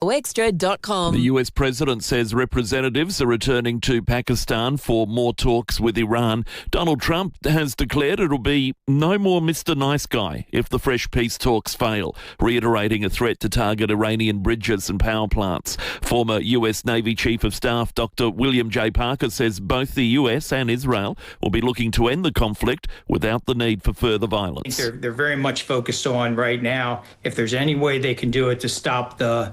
Extra.com. The US president says representatives are returning to Pakistan for more talks with Iran. Donald Trump has declared it'll be no more Mr. Nice Guy if the fresh peace talks fail, reiterating a threat to target Iranian bridges and power plants. Former US Navy Chief of Staff Dr. William J. Parker says both the US and Israel will be looking to end the conflict without the need for further violence. They're very much focused on right now, if there's any way they can do it to stop the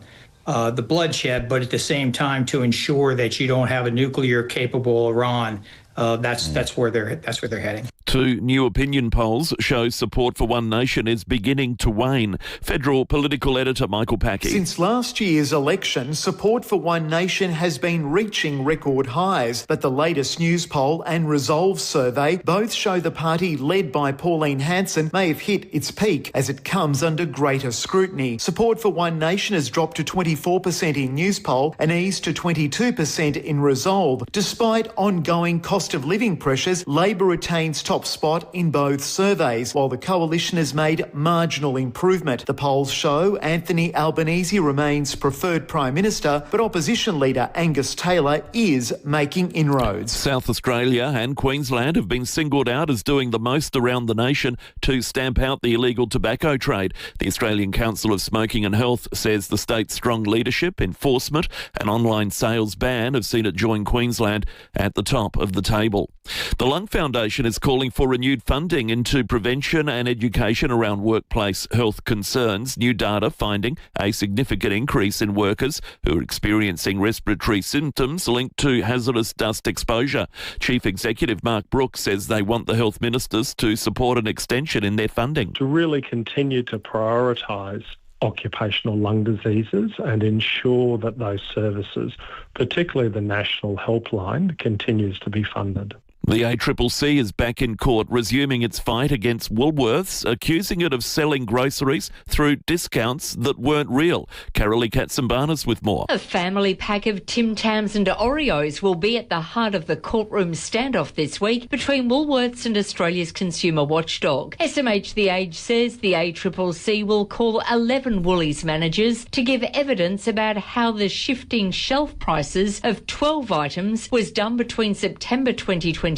bloodshed, but at the same time to ensure that you don't have a nuclear-capable Iran. That's where they're heading. Two new opinion polls show support for One Nation is beginning to wane. Federal political editor Michael Packey. Since last year's election, support for One Nation has been reaching record highs, but the latest news poll and Resolve survey both show the party led by Pauline Hanson may have hit its peak as it comes under greater scrutiny. Support for One Nation has dropped to 24% in news poll and eased to 22% in Resolve. Despite ongoing cost of living pressures, Labor retains top spot in both surveys, while the coalition has made marginal improvement. The polls show Anthony Albanese remains preferred Prime Minister, but opposition leader Angus Taylor is making inroads. South Australia and Queensland have been singled out as doing the most around the nation to stamp out the illegal tobacco trade. The Australian Council of Smoking and Health says the state's strong leadership, enforcement and online sales ban have seen it join Queensland at the top of the table. The Lung Foundation is calling for renewed funding into prevention and education around workplace health concerns. New data finding a significant increase in workers who are experiencing respiratory symptoms linked to hazardous dust exposure. Chief Executive Mark Brooks says they want the health ministers to support an extension in their funding. To really continue to prioritise occupational lung diseases and ensure that those services, particularly the National Helpline, continues to be funded. The ACCC is back in court, resuming its fight against Woolworths, accusing it of selling groceries through discounts that weren't real. Carolee Katsambanas with more. A family pack of Tim Tams and Oreos will be at the heart of the courtroom standoff this week between Woolworths and Australia's consumer watchdog. SMH The Age says the ACCC will call 11 Woolies managers to give evidence about how the shifting shelf prices of 12 items was done between September 2021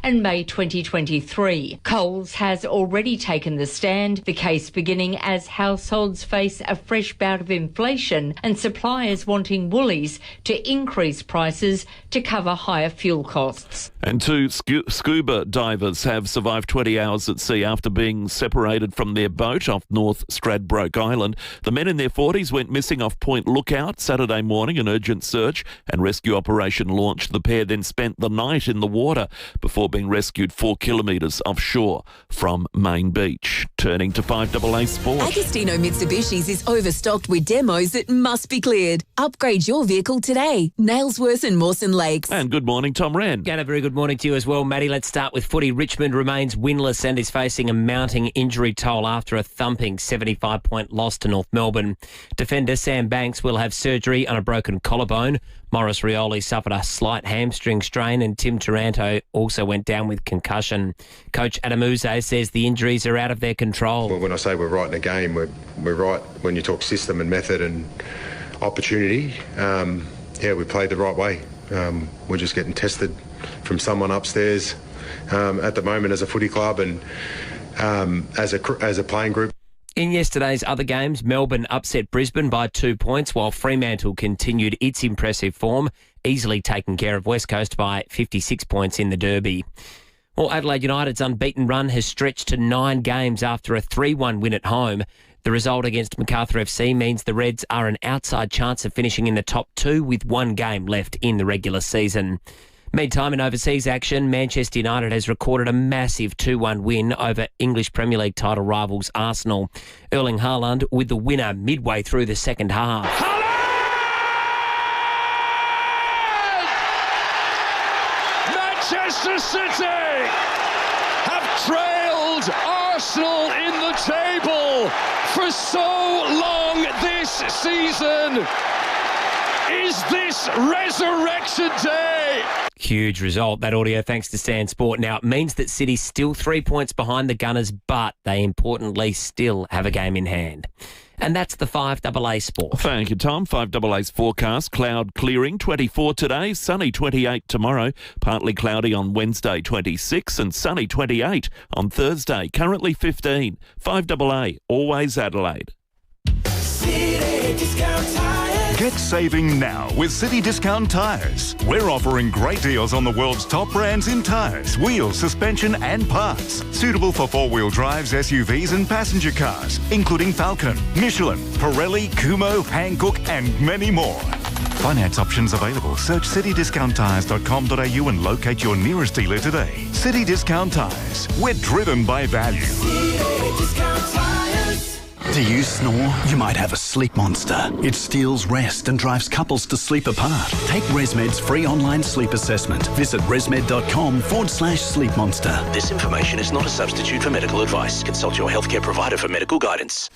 and May 2023. Coles has already taken the stand, the case beginning as households face a fresh bout of inflation and suppliers wanting Woolies to increase prices to cover higher fuel costs. And two scuba divers have survived 20 hours at sea after being separated from their boat off North Stradbroke Island. The men in their 40s went missing off Point Lookout Saturday morning. An urgent search and rescue operation launched. The pair then spent the night in the water before being rescued 4 kilometres offshore from Main Beach. Turning to 5AA Sport. Agostino Mitsubishi's is overstocked with demos that must be cleared. Upgrade your vehicle today. Nailsworth and Mawson Lakes. And good morning, Tom Wren. Again, a very good morning to you as well, Maddie. Let's start with footy. Richmond remains winless and is facing a mounting injury toll after a thumping 75-point loss to North Melbourne. Defender Sam Banks will have surgery on a broken collarbone. Maurice Rioli suffered a slight hamstring strain and Tim Taranto also went down with concussion. Coach Adamuze says the injuries are out of their control. Well, when I say we're right in the game, we're right when you talk system and method and opportunity. We played the right way. We're just getting tested from someone upstairs at the moment as a footy club and as a playing group. In yesterday's other games, Melbourne upset Brisbane by 2 points, while Fremantle continued its impressive form, easily taking care of West Coast by 56 points in the Derby. Well, Adelaide United's unbeaten run has stretched to 9 games after a 3-1 win at home. The result against Macarthur FC means the Reds are an outside chance of finishing in the top 2 with 1 game left in the regular season. Meantime, in overseas action, Manchester United has recorded a massive 2-1 win over English Premier League title rivals Arsenal. Erling Haaland with the winner midway through the second half. Manchester City have trailed Arsenal in the table for so long this season. Is this Resurrection Day? Huge result, that audio, thanks to Stan Sport. Now, it means that City's still 3 points behind the Gunners, but they importantly still have a game in hand. And that's the 5AA Sport. Thank you, Tom. 5AA's forecast, cloud clearing, 24 today, sunny 28 tomorrow, partly cloudy on Wednesday 26 and sunny 28 on Thursday, currently 15. 5AA, always Adelaide. Get saving now with City Discount Tyres. We're offering great deals on the world's top brands in tyres, wheels, suspension and parts. Suitable for four-wheel drives, SUVs and passenger cars, including Falcon, Michelin, Pirelli, Kumho, Hankook and many more. Finance options available. Search citydiscounttyres.com.au and locate your nearest dealer today. City Discount Tyres. We're driven by value. Do you snore? You might have a sleep monster. It steals rest and drives couples to sleep apart. Take ResMed's free online sleep assessment. Visit resmed.com/sleep monster. This information is not a substitute for medical advice. Consult your healthcare provider for medical guidance.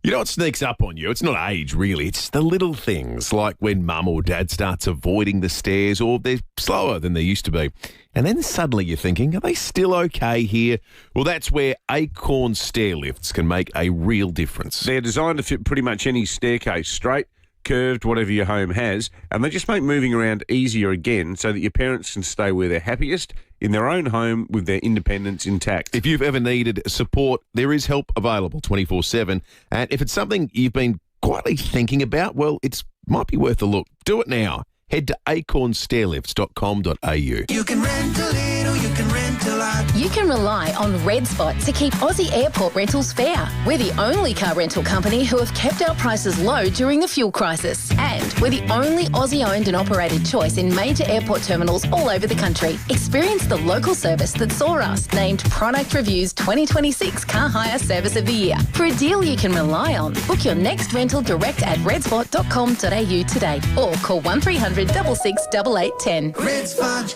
You know what sneaks up on you? It's not age, really. It's the little things, like when mum or dad starts avoiding the stairs or they're slower than they used to be. And then suddenly you're thinking, are they still okay here? Well, that's where Acorn stair lifts can make a real difference. They're designed to fit pretty much any staircase, straight, curved, whatever your home has, and they just make moving around easier again so that your parents can stay where they're happiest, in their own home with their independence intact. If you've ever needed support, there is help available 24/7. And if it's something you've been quietly thinking about, well, it might be worth a look. Do it now. Head to acornstairlifts.com.au. You can rent a little, you can rent a lot. You can rely on Red Spot to keep Aussie airport rentals fair. We're the only car rental company who have kept our prices low during the fuel crisis. And we're the only Aussie-owned and operated choice in major airport terminals all over the country. Experience the local service that saw us named Product Review's 2026 Car Hire Service of the Year. For a deal you can rely on, book your next rental direct at redspot.com.au today or call 1300 66 8810. Red Spot.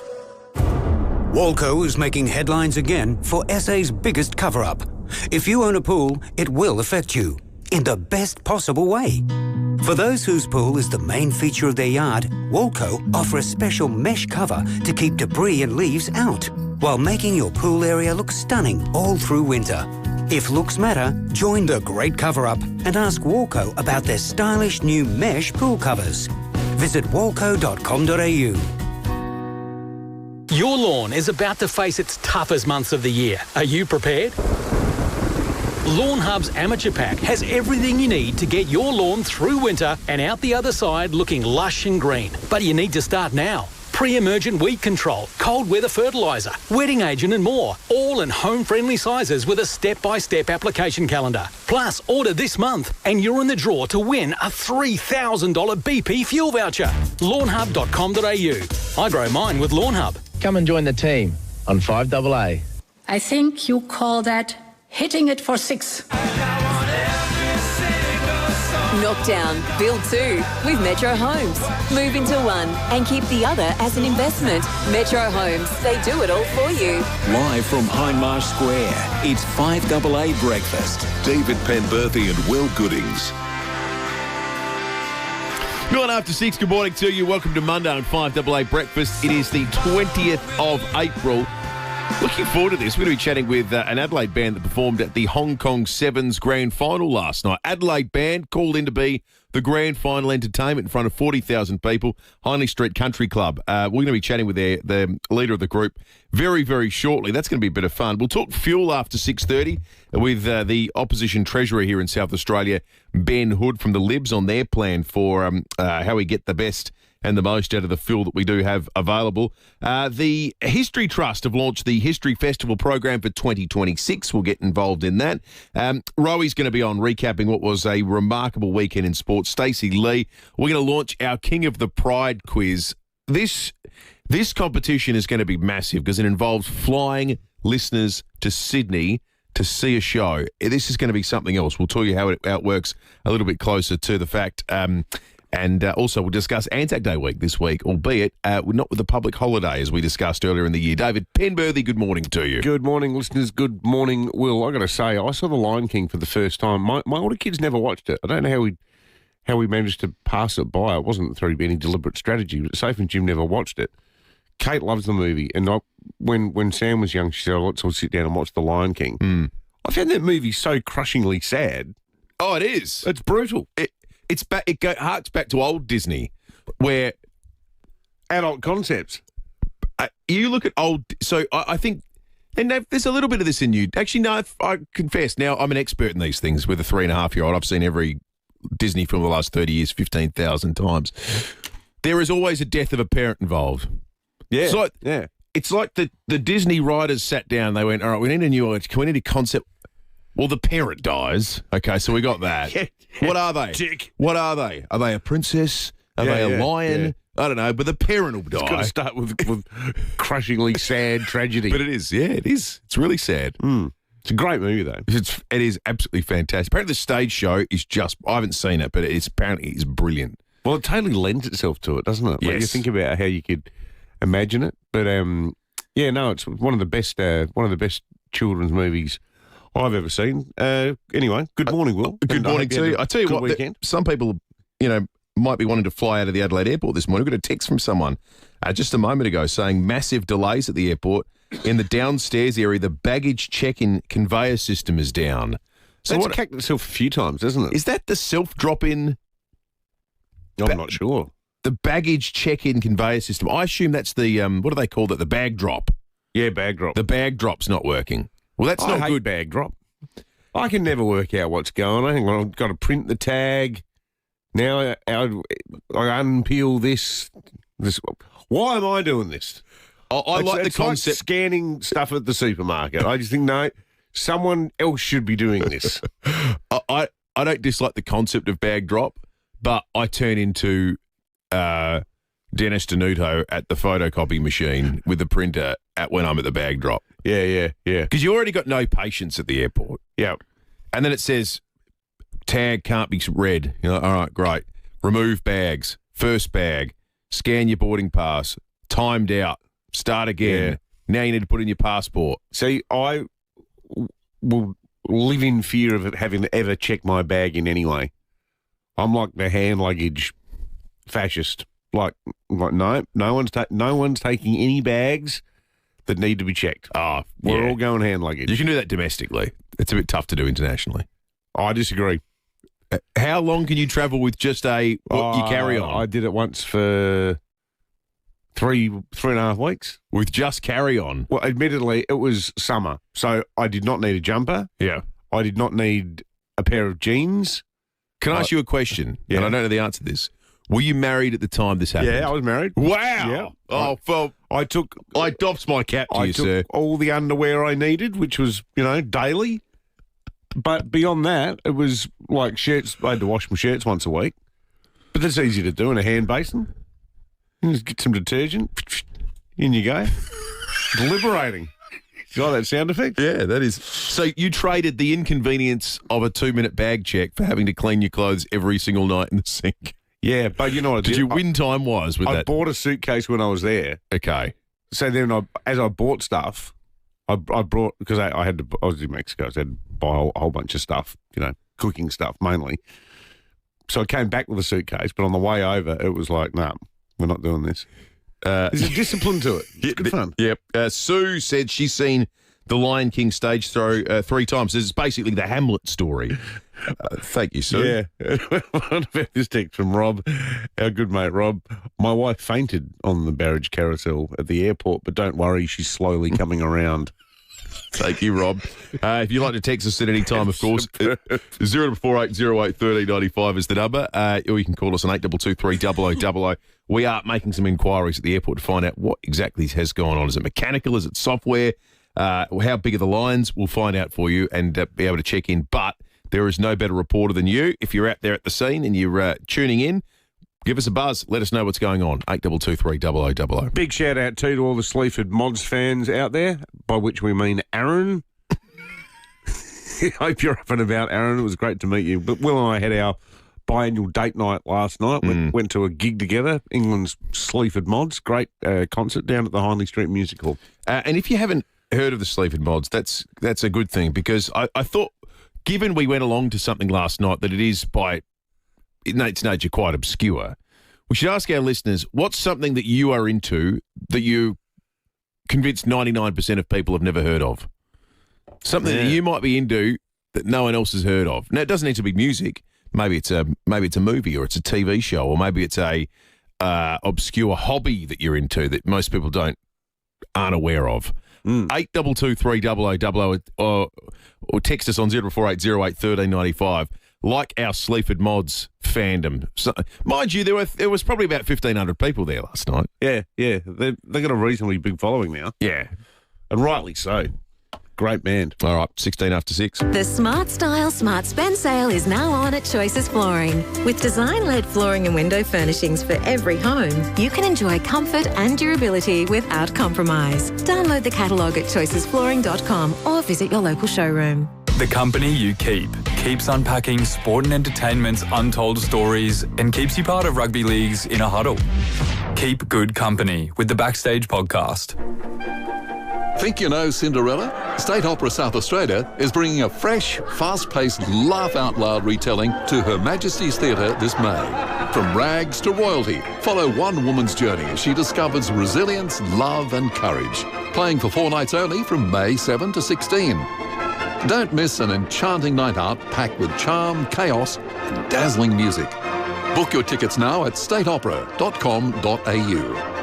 Walco is making headlines again for SA's biggest cover-up. If you own a pool, it will affect you in the best possible way. For those whose pool is the main feature of their yard, Walco offer a special mesh cover to keep debris and leaves out, while making your pool area look stunning all through winter. If looks matter, join the great cover-up and ask Walco about their stylish new mesh pool covers. Visit walco.com.au. Your lawn is about to face its toughest months of the year. Are you prepared? Lawn Hub's Amateur Pack has everything you need to get your lawn through winter and out the other side looking lush and green. But you need to start now. Pre-emergent weed control, cold weather fertiliser, wetting agent and more, all in home-friendly sizes with a step-by-step application calendar. Plus, order this month and you're in the draw to win a $3,000 BP fuel voucher. lawnhub.com.au. I grow mine with Lawn Hub. Come and join the team on 5AA. I think you call that hitting it for six. Knockdown, build two with Metro Homes. Move into one and keep the other as an investment. Metro Homes, they do it all for you. Live from Hindmarsh Square, it's 5AA Breakfast. David Penberthy and Will Goodings. 9 after 6, good morning to you. Welcome to Monday on 5AA Breakfast. It is the 20th of April. Looking forward to this. We're going to be chatting with an Adelaide band that performed at the Hong Kong Sevens Grand Final last night. Adelaide band called in to be the Grand Final entertainment in front of 40,000 people, Hindley Street Country Club. We're going to be chatting with the leader of the group very, very shortly. That's going to be a bit of fun. We'll talk fuel after 6:30 with the opposition treasurer here in South Australia, Ben Hood from the Libs, on their plan for how we get the best and the most out of the fuel that we do have available. The History Trust have launched the History Festival program for 2026. We'll get involved in that. Roey's going to be on recapping what was a remarkable weekend in sports. Stacey Lee, we're going to launch our King of the Pride quiz. This competition is going to be massive because it involves flying listeners to Sydney to see a show. This is going to be something else. We'll tell you how it works a little bit closer to the fact. And also we'll discuss Anzac Day week this week, albeit not with the public holiday as we discussed earlier in the year. David Penberthy, good morning to you. Good morning, listeners. Good morning, Will. I got to say, I saw The Lion King for the first time. My older kids never watched it. I don't know how we managed to pass it by. It wasn't through any deliberate strategy. But Safe and Jim never watched it. Kate loves the movie, and when Sam was young, she said, let's all sit down and watch The Lion King. I found that movie so crushingly sad. Oh, it is. It's brutal. It harks back to old Disney, where adult concepts. You look at old. So I think, and there's a little bit of this in you. Actually, no, I confess. Now I'm an expert in these things. With a 3.5-year-old, I've seen every Disney film the last 30 years 15,000 times. There is always a death of a parent involved. Yeah, It's like the Disney writers sat down. They went, all right, we need a concept. Well, the parent dies. Okay, so we got that. What are they? Dick. What are they? Are they a princess? Are they a lion? Yeah. I don't know, but the parent will die. It's got to start with crushingly sad tragedy. But it is, it is. It's really sad. It's a great movie, though. It is absolutely fantastic. Apparently the stage show is I haven't seen it, but apparently it's brilliant. Well, it totally lends itself to it, doesn't it? Yes. Like you think about how you could imagine it. But, it's one of the best children's movies I've ever seen. Anyway, good morning, Will. Good morning to you. I tell you what, weekend. Some people, might be wanting to fly out of the Adelaide airport this morning. We got a text from someone just a moment ago saying massive delays at the airport. In the downstairs area, the baggage check-in conveyor system is down. So it's cacked itself a few times, isn't it? Is that the self-drop-in? I'm not sure. The baggage check-in conveyor system. I assume that's the, what do they call that? The bag drop. Yeah, bag drop. The bag drop's not working. Well, that's not hate good. Bag drop. I can never work out what's going on. I've got to print the tag. Now I unpeel this. Why am I doing this? I like the concept. Like scanning stuff at the supermarket. I just think, no, someone else should be doing this. I don't dislike the concept of bag drop, but I turn into Dennis Denuto at the photocopy machine with the printer when I'm at the bag drop. Yeah. Because you already got no patience at the airport. Yeah. And then it says, tag can't be read. You're like, all right, great. Remove bags. First bag. Scan your boarding pass. Timed out. Start again. Yeah. Now you need to put in your passport. See, I will live in fear of it having to ever check my bag in any way. I'm like the hand luggage fascist. Like no one's taking any bags that need to be checked. We're all going hand luggage. You can do that domestically. It's a bit tough to do internationally. I disagree. How long can you travel with just you carry on? I did it once for 3.5 weeks. With just carry on? Well, admittedly, it was summer, so I did not need a jumper. Yeah. I did not need a pair of jeans. Can I ask you a question? Yeah. And I don't know the answer to this. Were you married at the time this happened? Yeah, I was married. Wow. Yeah. Oh, well, I doffed my cap to you, took sir. all the underwear I needed, which was, daily. But beyond that, it was like shirts. I had to wash my shirts once a week. But that's easy to do in a hand basin. You just get some detergent. In you go. It's liberating. You like that sound effect? Yeah, that is. So you traded the inconvenience of a 2-minute bag check for having to clean your clothes every single night in the sink. Yeah, but you know what I did? Did you win time-wise with that? I bought a suitcase when I was there. Okay. So then as I bought stuff, I brought, because I was in Mexico, so I had to buy a whole bunch of stuff, cooking stuff mainly. So I came back with a suitcase, but on the way over, it was like, no, we're not doing this. There's a discipline to it. It's good fun. Yep. Sue said she's seen the Lion King stage throw 3 times. This is basically the Hamlet story. Thank you, Sue. Yeah. What about this text from Rob, our good mate Rob? My wife fainted on the barrage carousel at the airport, but don't worry, she's slowly coming around. Thank you, Rob. If you'd like to text us at any time, of course, 0448081395 is the number, or you can call us on 8223 0000. We are making some inquiries at the airport to find out what exactly has gone on. Is it mechanical? Is it software? How big are the lines? We'll find out for you and be able to check in. But there is no better reporter than you. If you're out there at the scene and you're tuning in, give us a buzz. Let us know what's going on. 8223 0000. Big shout out to all the Sleaford Mods fans out there, by which we mean Aaron. I hope you're up and about, Aaron. It was great to meet you. But Will and I had our biannual date night last night. We went to a gig together, England's Sleaford Mods. Great concert down at the Hindley Street Music Hall. And if you haven't heard of the Sleaford Mods, that's a good thing, because I thought, given we went along to something last night that it is by its nature quite obscure, we should ask our listeners, what's something that you are into that you convinced 99% of people have never heard of? Something that you might be into that no one else has heard of. Now, it doesn't need to be music. Maybe it's a movie, or it's a TV show, or maybe it's a obscure hobby that you're into that most people aren't aware of. 822 300 or text us on 0480 1395. Like our Sleaford Mods fandom. So, mind you, there was probably about 1,500 people there last night. Yeah. They've got a reasonably big following now. Yeah. And rightly so. Great band. All right, 16 after 6. The Smart Style, Smart Spend sale is now on at Choices Flooring. With design-led flooring and window furnishings for every home, you can enjoy comfort and durability without compromise. Download the catalogue at choicesflooring.com or visit your local showroom. The company you keep keeps unpacking sport and entertainment's untold stories and keeps you part of rugby league's inner huddle. Keep good company with the Backstage podcast. Think you know Cinderella? State Opera South Australia is bringing a fresh, fast-paced, laugh-out-loud retelling to Her Majesty's Theatre this May. From rags to royalty, follow one woman's journey as she discovers resilience, love and courage. Playing for 4 nights only from May 7 to 16. Don't miss an enchanting night out packed with charm, chaos and dazzling music. Book your tickets now at stateopera.com.au.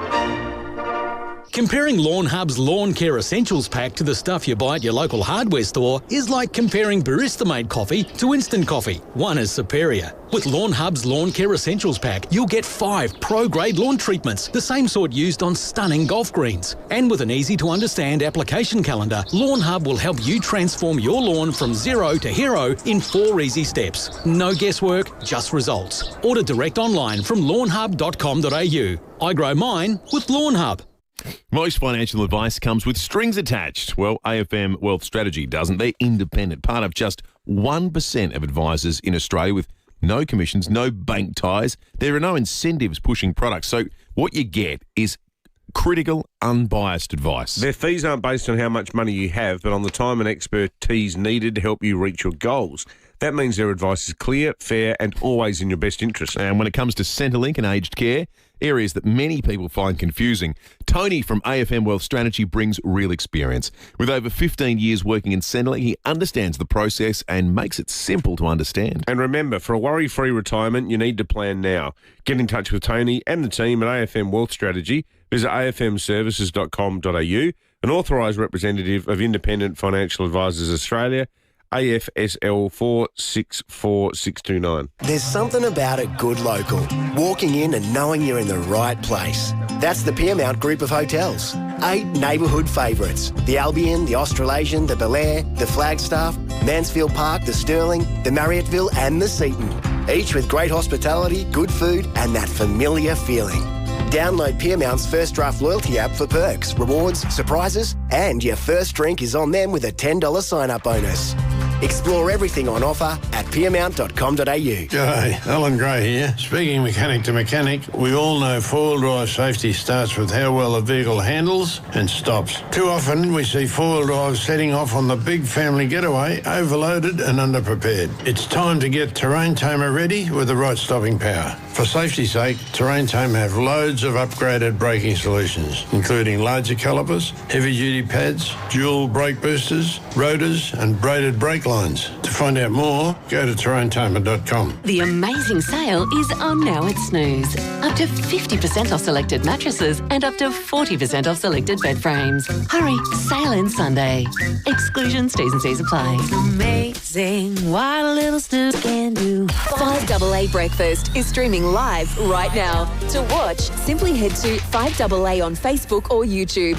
Comparing Lawn Hub's Lawn Care Essentials Pack to the stuff you buy at your local hardware store is like comparing barista-made coffee to instant coffee. One is superior. With Lawn Hub's Lawn Care Essentials Pack, you'll get 5 pro-grade lawn treatments, the same sort used on stunning golf greens. And with an easy-to-understand application calendar, Lawn Hub will help you transform your lawn from zero to hero in 4 easy steps. No guesswork, just results. Order direct online from lawnhub.com.au. I grow mine with Lawn Hub. Most financial advice comes with strings attached. Well, AFM Wealth Strategy doesn't. They're independent, part of just 1% of advisors in Australia with no commissions, no bank ties. There are no incentives pushing products. So what you get is critical, unbiased advice. Their fees aren't based on how much money you have, but on the time and expertise needed to help you reach your goals. That means their advice is clear, fair, and always in your best interest. And when it comes to Centrelink and aged care, areas that many people find confusing, Tony from AFM Wealth Strategy brings real experience. With over 15 years working in Centrelink, he understands the process and makes it simple to understand. And remember, for a worry-free retirement, you need to plan now. Get in touch with Tony and the team at AFM Wealth Strategy. Visit afmservices.com.au, an authorised representative of Independent Financial Advisors Australia, AFSL 464629. There's something about a good local. Walking in and knowing you're in the right place. That's the Piermount Group of Hotels. 8 neighbourhood favourites. The Albion, the Australasian, the Bel Air, the Flagstaff, Mansfield Park, the Stirling, the Marriotteville and the Seaton. Each with great hospitality, good food and that familiar feeling. Download Piermount's First Draft loyalty app for perks, rewards, surprises, and your first drink is on them with a $10 sign-up bonus. Explore everything on offer at piermount.com.au. G'day, Alan Gray here. Speaking mechanic to mechanic, we all know four-wheel drive safety starts with how well a vehicle handles and stops. Too often we see four-wheel drive setting off on the big family getaway, overloaded and underprepared. It's time to get Terrain Tamer ready with the right stopping power. For safety's sake, Terrain Tamer have loads of upgraded braking solutions, including larger calipers, heavy-duty pads, dual brake boosters, rotors and braided brake lines. To find out more, go to terraintamer.com. The amazing sale is on now at Snooze. Up to 50% off selected mattresses and up to 40% off selected bed frames. Hurry, sale ends Sunday. Exclusions, T's and C's apply. Amazing what a little snooze can do. 5AA Breakfast is streaming live right now. To watch, simply head to 5AA on Facebook or YouTube.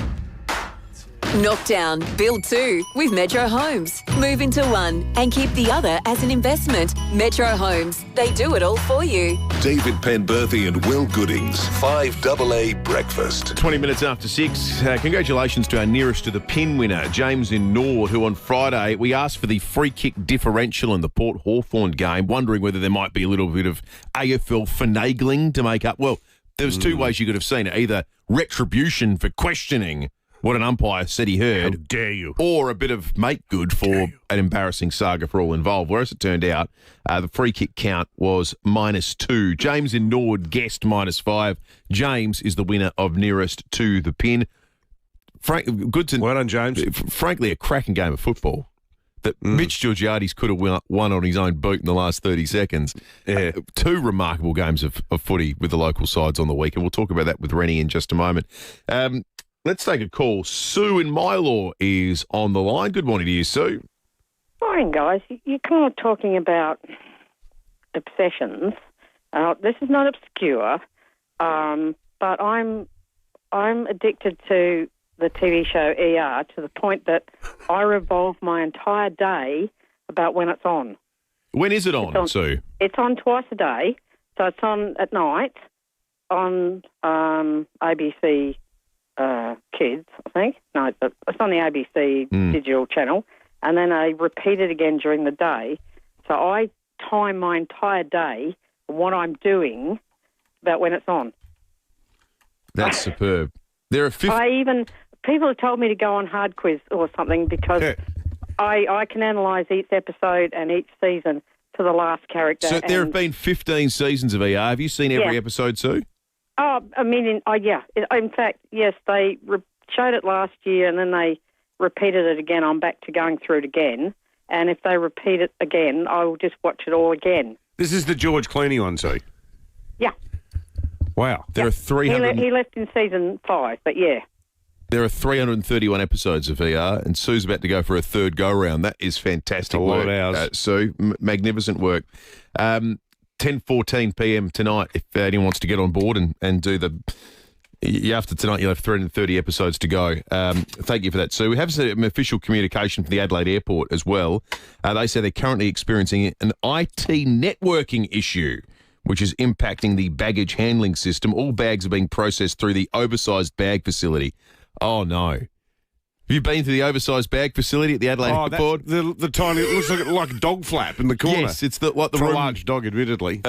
Knockdown, build 2 with Metro Homes. Move into one and keep the other as an investment. Metro Homes, they do it all for you. David Penberthy and Will Goodings, 5AA Breakfast. 20 minutes after 6. Congratulations to our nearest to the pin winner, James in Nord, who on Friday we asked for the free kick differential in the Port Hawthorn game, wondering whether there might be a little bit of AFL finagling to make up. Well, there was 2 ways you could have seen it. Either retribution for questioning what an umpire said he heard. How dare you. Or a bit of make good for an embarrassing saga for all involved. Whereas it turned out, the free kick count was -2. James in Nord guessed -5. James is the winner of nearest to the pin. Well done, James. Frankly, a cracking game of football. that Mitch Georgiades could have won on his own boot in the last 30 seconds. Yeah. Two remarkable games of footy with the local sides on the weekend. We'll talk about that with Rennie in just a moment. Let's take a call. Sue in Mylor is on the line. Good morning to you, Sue. Morning, guys. You're kind of talking about obsessions. This is not obscure, but I'm addicted to the TV show ER to the point that I revolve my entire day about when it's on. When is it on, Sue? It's on twice a day. So it's on at night on ABC Kids, I think. No, it's on the ABC digital channel. And then I repeat it again during the day. So I time my entire day what I'm doing about when it's on. That's superb. There are people have told me to go on Hard Quiz or something because I can analyse each episode and each season to the last character. So there have been 15 seasons of ER. Have you seen every episode, Sue? Oh, a million. Oh, yeah. In fact, yes, they showed it last year and then they repeated it again. I'm back to going through it again. And if they repeat it again, I will just watch it all again. This is the George Clooney one, Sue? Yeah. Wow. There are 300... He left in season 5, but yeah. There are 331 episodes of ER, and Sue's about to go for a third go-round. That is fantastic work. A lot of hours. Sue, magnificent work. 10:14 p.m. tonight, if anyone wants to get on board and do the... After tonight, you'll have 330 episodes to go. Thank you for that, Sue. We have some official communication from the Adelaide Airport as well. They say they're currently experiencing an IT networking issue, which is impacting the baggage handling system. All bags are being processed through the oversized bag facility. Oh, no. Have you been to the oversized bag facility at the Adelaide Airport? The tiny, it looks like a dog flap in the corner. Yes, it's the For room. a large dog, admittedly.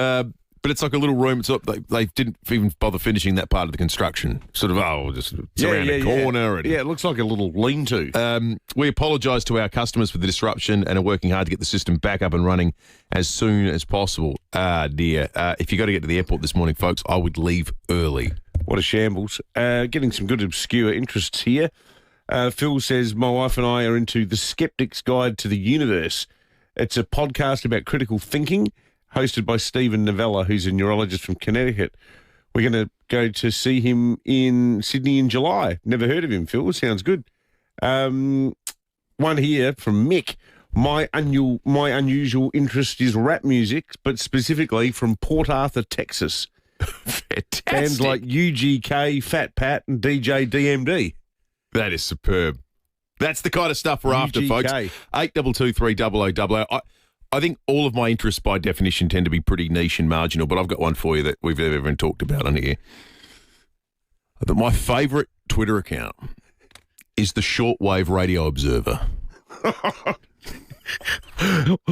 But it's like a little room. It's up, they didn't even bother finishing that part of the construction. Sort of, just around a corner. Yeah, it looks like a little lean-to. We apologise to our customers for the disruption and are working hard to get the system back up and running as soon as possible. Dear. If you got to get to the airport this morning, folks, I would leave early. What a shambles. Getting some good obscure interests here. Phil says, my wife and I are into The Skeptic's Guide to the Universe. It's a podcast about critical thinking, hosted by Stephen Novella, who's a neurologist from Connecticut. We're going to go to see him in Sydney in July. Never heard of him, Phil. Sounds good. One here from Mick. My unusual interest is rap music, but specifically from Port Arthur, Texas. Fantastic. Bands like UGK, Fat Pat, and DJ DMD. That is superb. That's the kind of stuff we're after, folks. 8223 I think all of my interests by definition tend to be pretty niche and marginal, but I've got one for you that we've never even talked about on here. My favourite Twitter account is the Shortwave Radio Observer.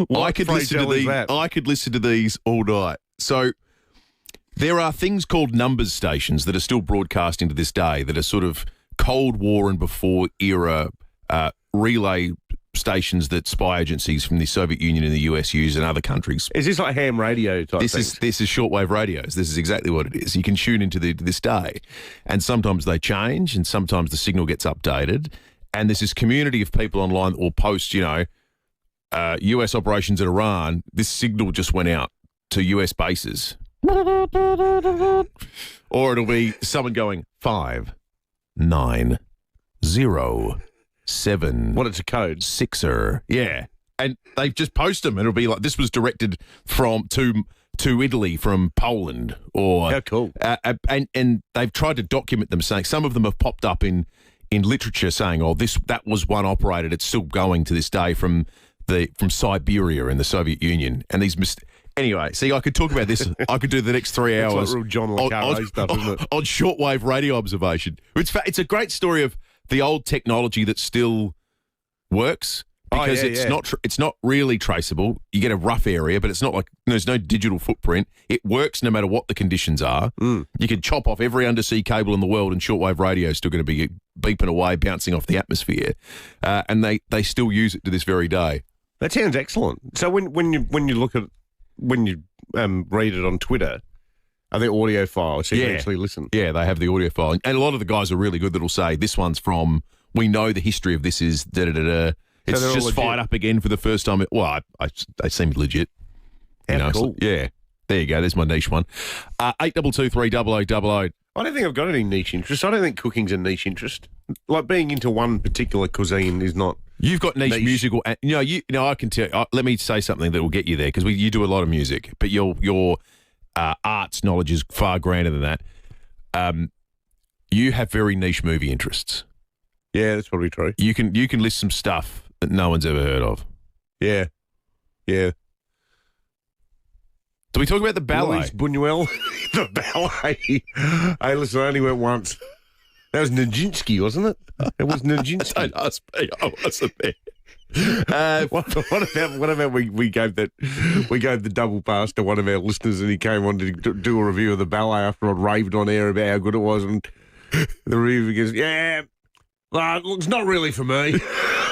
I could listen to these all night. So there are things called numbers stations that are still broadcasting to this day that are sort of Cold War and before era relay stations that spy agencies from the Soviet Union and the US use in other countries. Is this like ham radio type This is shortwave radios. This is exactly what it is. You can tune into this day, and sometimes they change, and sometimes the signal gets updated. And there's this community of people online that will post, US operations in Iran. This signal just went out to US bases, or it'll be someone going 5, 9, 0. 7. What, it's a code? 6er. Yeah. And they just post them, and it'll be like, this was directed to Italy from Poland. Or how cool. And they've tried to document them, saying some of them have popped up in literature saying, that was one operated. It's still going to this day from Siberia in the Soviet Union. And anyway, see, I could talk about this. I could do the next 3 hours. It's like real John Le Carre stuff, isn't it? On shortwave radio observation. It's a great story of the old technology that still works because it's not really traceable. You get a rough area, but it's not like there's no digital footprint. It works no matter what the conditions are. You can chop off every undersea cable in the world, and shortwave radio is still going to be beeping away, bouncing off the atmosphere, and they still use it to this very day. That sounds excellent. So when you read it on Twitter, are they audio files so you can actually listen? Yeah, they have the audio file. And a lot of the guys are really good that'll say, this one's from, we know the history of this is da-da-da-da. It's they're all just legit. fired up again for the first time. Well, they seem legit. How cool. Yeah. There you go. There's my niche one. 8223 I don't think I've got any niche interest. I don't think cooking's a niche interest. Like being into one particular cuisine is not. You've got niche musical. I can tell. Let me say something that will get you there because you do a lot of music, but your arts knowledge is far greater than that. You have very niche movie interests. Yeah, that's probably true. You can list some stuff that no one's ever heard of. Yeah. Do we talk about the ballet? Luis Buñuel, the ballet. Hey, listen, I only went once. That was Nijinsky, wasn't it? It was Nijinsky. Don't ask me. I wasn't there. What about we gave the double pass to one of our listeners and he came on to do a review of the ballet after I'd raved on air about how good it was and the reviewer goes, yeah, well, it's not really for me.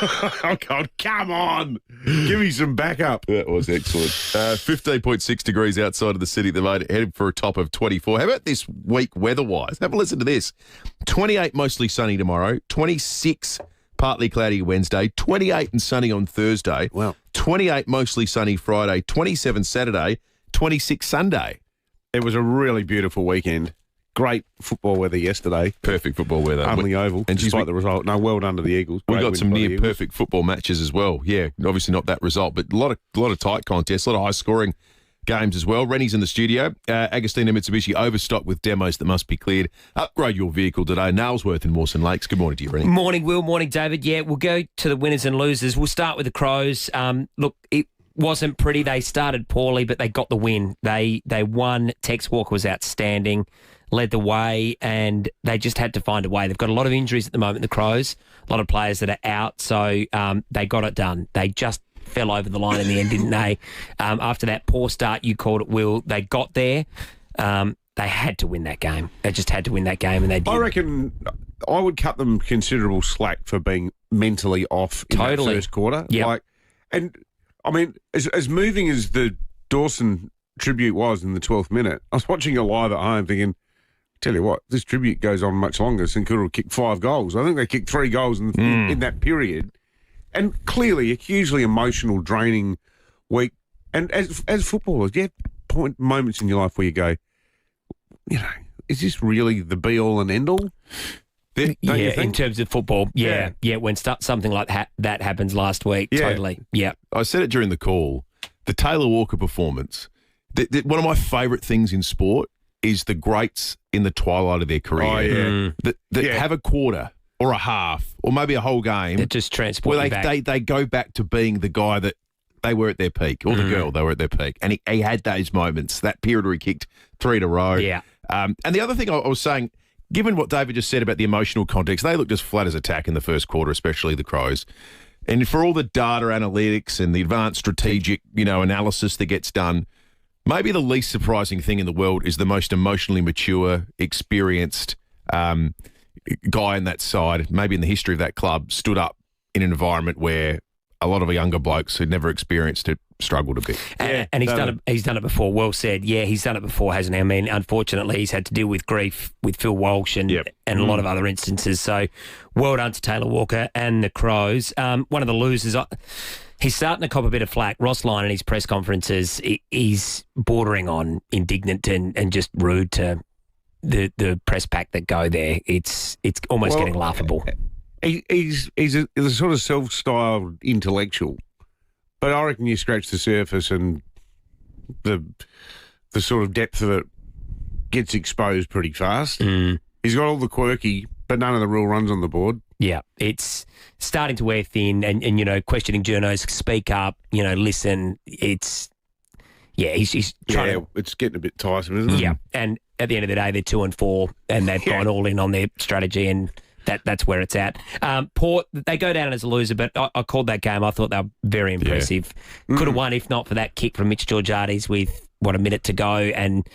Oh, God, come on. Give me some backup. That was excellent. 15.6 degrees outside of the city at the moment, headed for a top of 24. How about this week weather-wise? Have a listen to this. 28 mostly sunny tomorrow, 26 partly cloudy Wednesday, 28 and sunny on Thursday, wow. 28 mostly sunny Friday, 27 Saturday, 26 Sunday. It was a really beautiful weekend. Great football weather yesterday. Perfect football weather. Only oval, and despite the result. No, well done to the Eagles. We got some near-perfect football matches as well. Yeah, obviously not that result, but a lot of tight contests, a lot of high-scoring games as well. Rennie's in the studio. Agostina Mitsubishi overstocked with demos that must be cleared. Upgrade your vehicle today. Nailsworth in Mawson Lakes. Good morning to you, Rennie. Morning, Will. Morning, David. Yeah, we'll go to the winners and losers. We'll start with the Crows. Look, it wasn't pretty. They started poorly, but they got the win. They won. Tex Walker was outstanding. Led the way, and they just had to find a way. They've got a lot of injuries at the moment, the Crows, a lot of players that are out, so they got it done. They just fell over the line in the end, didn't they? After that poor start, you called it, Will, they got there. They had to win that game. They just had to win that game, and they did. I reckon I would cut them considerable slack for being mentally off in that first quarter. Yeah. And, I mean, as moving as the Dawson tribute was in the 12th minute, I was watching it live at home thinking, tell you what, this tribute goes on much longer. St Kilda kicked 5 goals. I think they kicked 3 goals in that period. And clearly a hugely emotional, draining week. And as footballers, you have moments in your life where you go, is this really the be-all and end-all? In terms of football, yeah. When something like that happens last week, totally, yeah. I said it during the call, the Taylor Walker performance, one of my favourite things in sport is the greats in the twilight of their career that have a quarter or a half or maybe a whole game that just transport where you back. They go back to being the guy that they were at their peak, or the girl they were at their peak, and he had those moments, that period where he kicked 3 in a row. And the other thing I was saying, given what David just said about the emotional context, they looked as flat as a tack in the first quarter, especially the Crows. And for all the data analytics and the advanced strategic analysis that gets done, maybe the least surprising thing in the world is the most emotionally mature, experienced guy in that side, maybe in the history of that club, stood up in an environment where a lot of younger blokes who'd never experienced it struggled a bit. And he's done it before. Well said. Yeah, he's done it before, hasn't he? I mean, unfortunately, he's had to deal with grief with Phil Walsh and a lot of other instances. So well done to Taylor Walker and the Crows. One of the losers... He's starting to cop a bit of flack. Ross Lyon in his press conferences, he's bordering on indignant and just rude to the press pack that go there. It's almost getting laughable. He's a sort of self-styled intellectual, but I reckon you scratch the surface and the sort of depth of it gets exposed pretty fast. He's got all the quirky, but none of the real runs on the board. Yeah, it's starting to wear thin and questioning journos, speak up, listen. He's trying to... it's getting a bit tiresome, isn't it? Yeah, and at the end of the day, they're 2-4 and they've gone all in on their strategy and that's where it's at. Port, they go down as a loser, but I called that game. I thought they were very impressive. Could have won if not for that kick from Mitch Georgiades with, a minute to go, and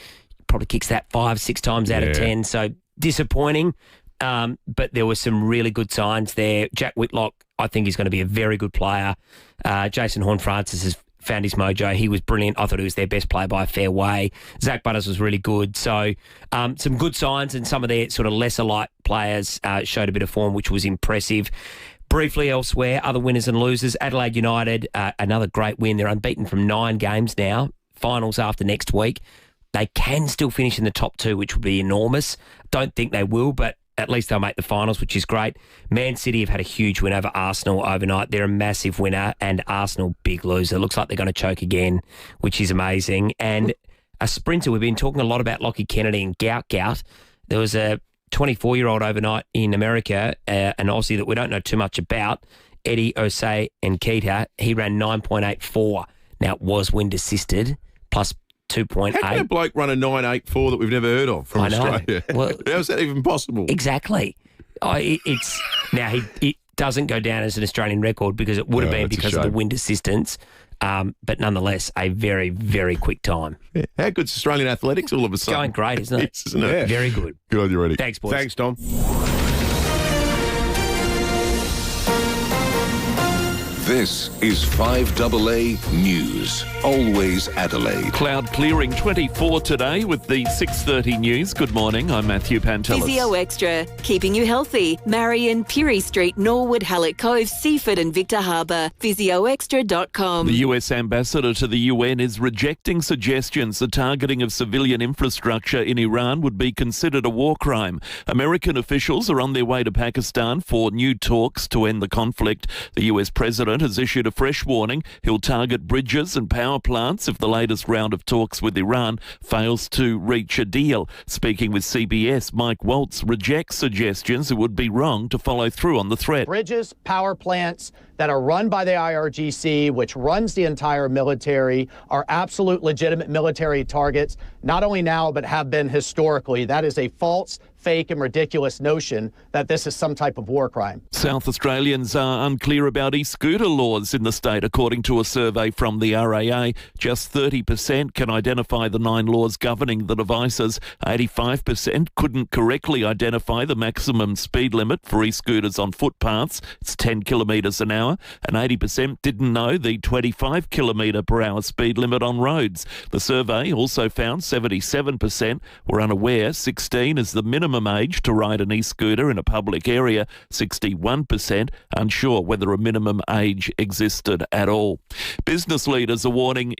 probably kicks that 5-6 times out of 10. So disappointing. But there were some really good signs there. Jack Whitlock, I think, is going to be a very good player. Jason Horne-Francis has found his mojo. He was brilliant. I thought he was their best player by a fair way. Zach Butters was really good. So some good signs, and some of their sort of lesser light players showed a bit of form, which was impressive. Briefly elsewhere, other winners and losers. Adelaide United, another great win. They're unbeaten from 9 games now. Finals after next week. They can still finish in the top 2, which would be enormous. Don't think they will, but at least they'll make the finals, which is great. Man City have had a huge win over Arsenal overnight. They're a massive winner, and Arsenal, big loser. Looks like they're going to choke again, which is amazing. And a sprinter, we've been talking a lot about Lockie Kennedy and Gout. There was a 24-year-old overnight in America, an Aussie that we don't know too much about, Eddie Osei Nkita. He ran 9.84. Now, it was wind-assisted, plus 2.8. How can a bloke run a 9.84 that we've never heard of from Australia? Well, how's that even possible? Exactly. It doesn't go down as an Australian record because it would have been because of the wind assistance. But nonetheless, a very, very quick time. Yeah. How good's Australian athletics all of a sudden? Going great, isn't it? Isn't it? Yeah. Very good. Good on you, Eddie. Thanks, boys. Thanks, Tom. This is 5AA News. Always Adelaide. Cloud clearing 24 today with the 6:30 news. Good morning, I'm Matthew Pantelis. Physio Extra, keeping you healthy. Marion, Pirie Street, Norwood, Hallett Cove, Seaford and Victor Harbour. PhysioExtra.com. The US ambassador to the UN is rejecting suggestions the targeting of civilian infrastructure in Iran would be considered a war crime. American officials are on their way to Pakistan for new talks to end the conflict. The US president has issued a fresh warning. He'll target bridges and power plants if the latest round of talks with Iran fails to reach a deal. Speaking with CBS, Mike Waltz rejects suggestions it would be wrong to follow through on the threat. Bridges, power plants that are run by the IRGC, which runs the entire military, are absolute legitimate military targets, not only now, but have been historically. That is a false, fake and ridiculous notion that this is some type of war crime. South Australians are unclear about e-scooter laws in the state. According to a survey from the RAA, just 30% can identify the 9 laws governing the devices. 85% couldn't correctly identify the maximum speed limit for e-scooters on footpaths. It's 10 kilometres an hour. And 80% didn't know the 25 kilometre per hour speed limit on roads. The survey also found 77% were unaware 16 is the minimum age to ride an e-scooter in a public area. 61% unsure whether a minimum age existed at all. Business leaders are warning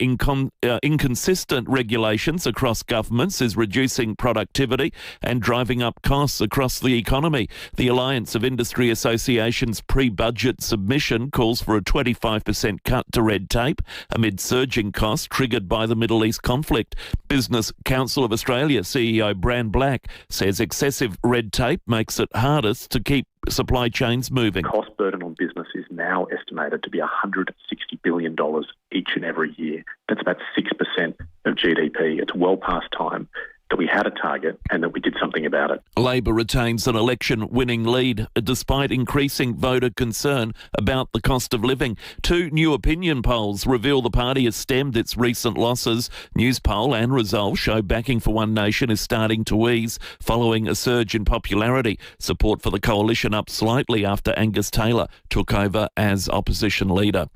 inconsistent regulations across governments is reducing productivity and driving up costs across the economy. The Alliance of Industry Associations pre-budget submission calls for a 25% cut to red tape amid surging costs triggered by the Middle East conflict. Business Council of Australia CEO Brand Black says excessive red tape makes it hardest to keep supply chains moving. Cost burden on business is now estimated to be $160 billion each and every year. That's about 6% of GDP. It's well past time that we had a target and that we did something about it. Labor retains an election-winning lead despite increasing voter concern about the cost of living. 2 new opinion polls reveal the party has stemmed its recent losses. Newspoll and Resolve show backing for One Nation is starting to ease following a surge in popularity. Support for the coalition up slightly after Angus Taylor took over as opposition leader.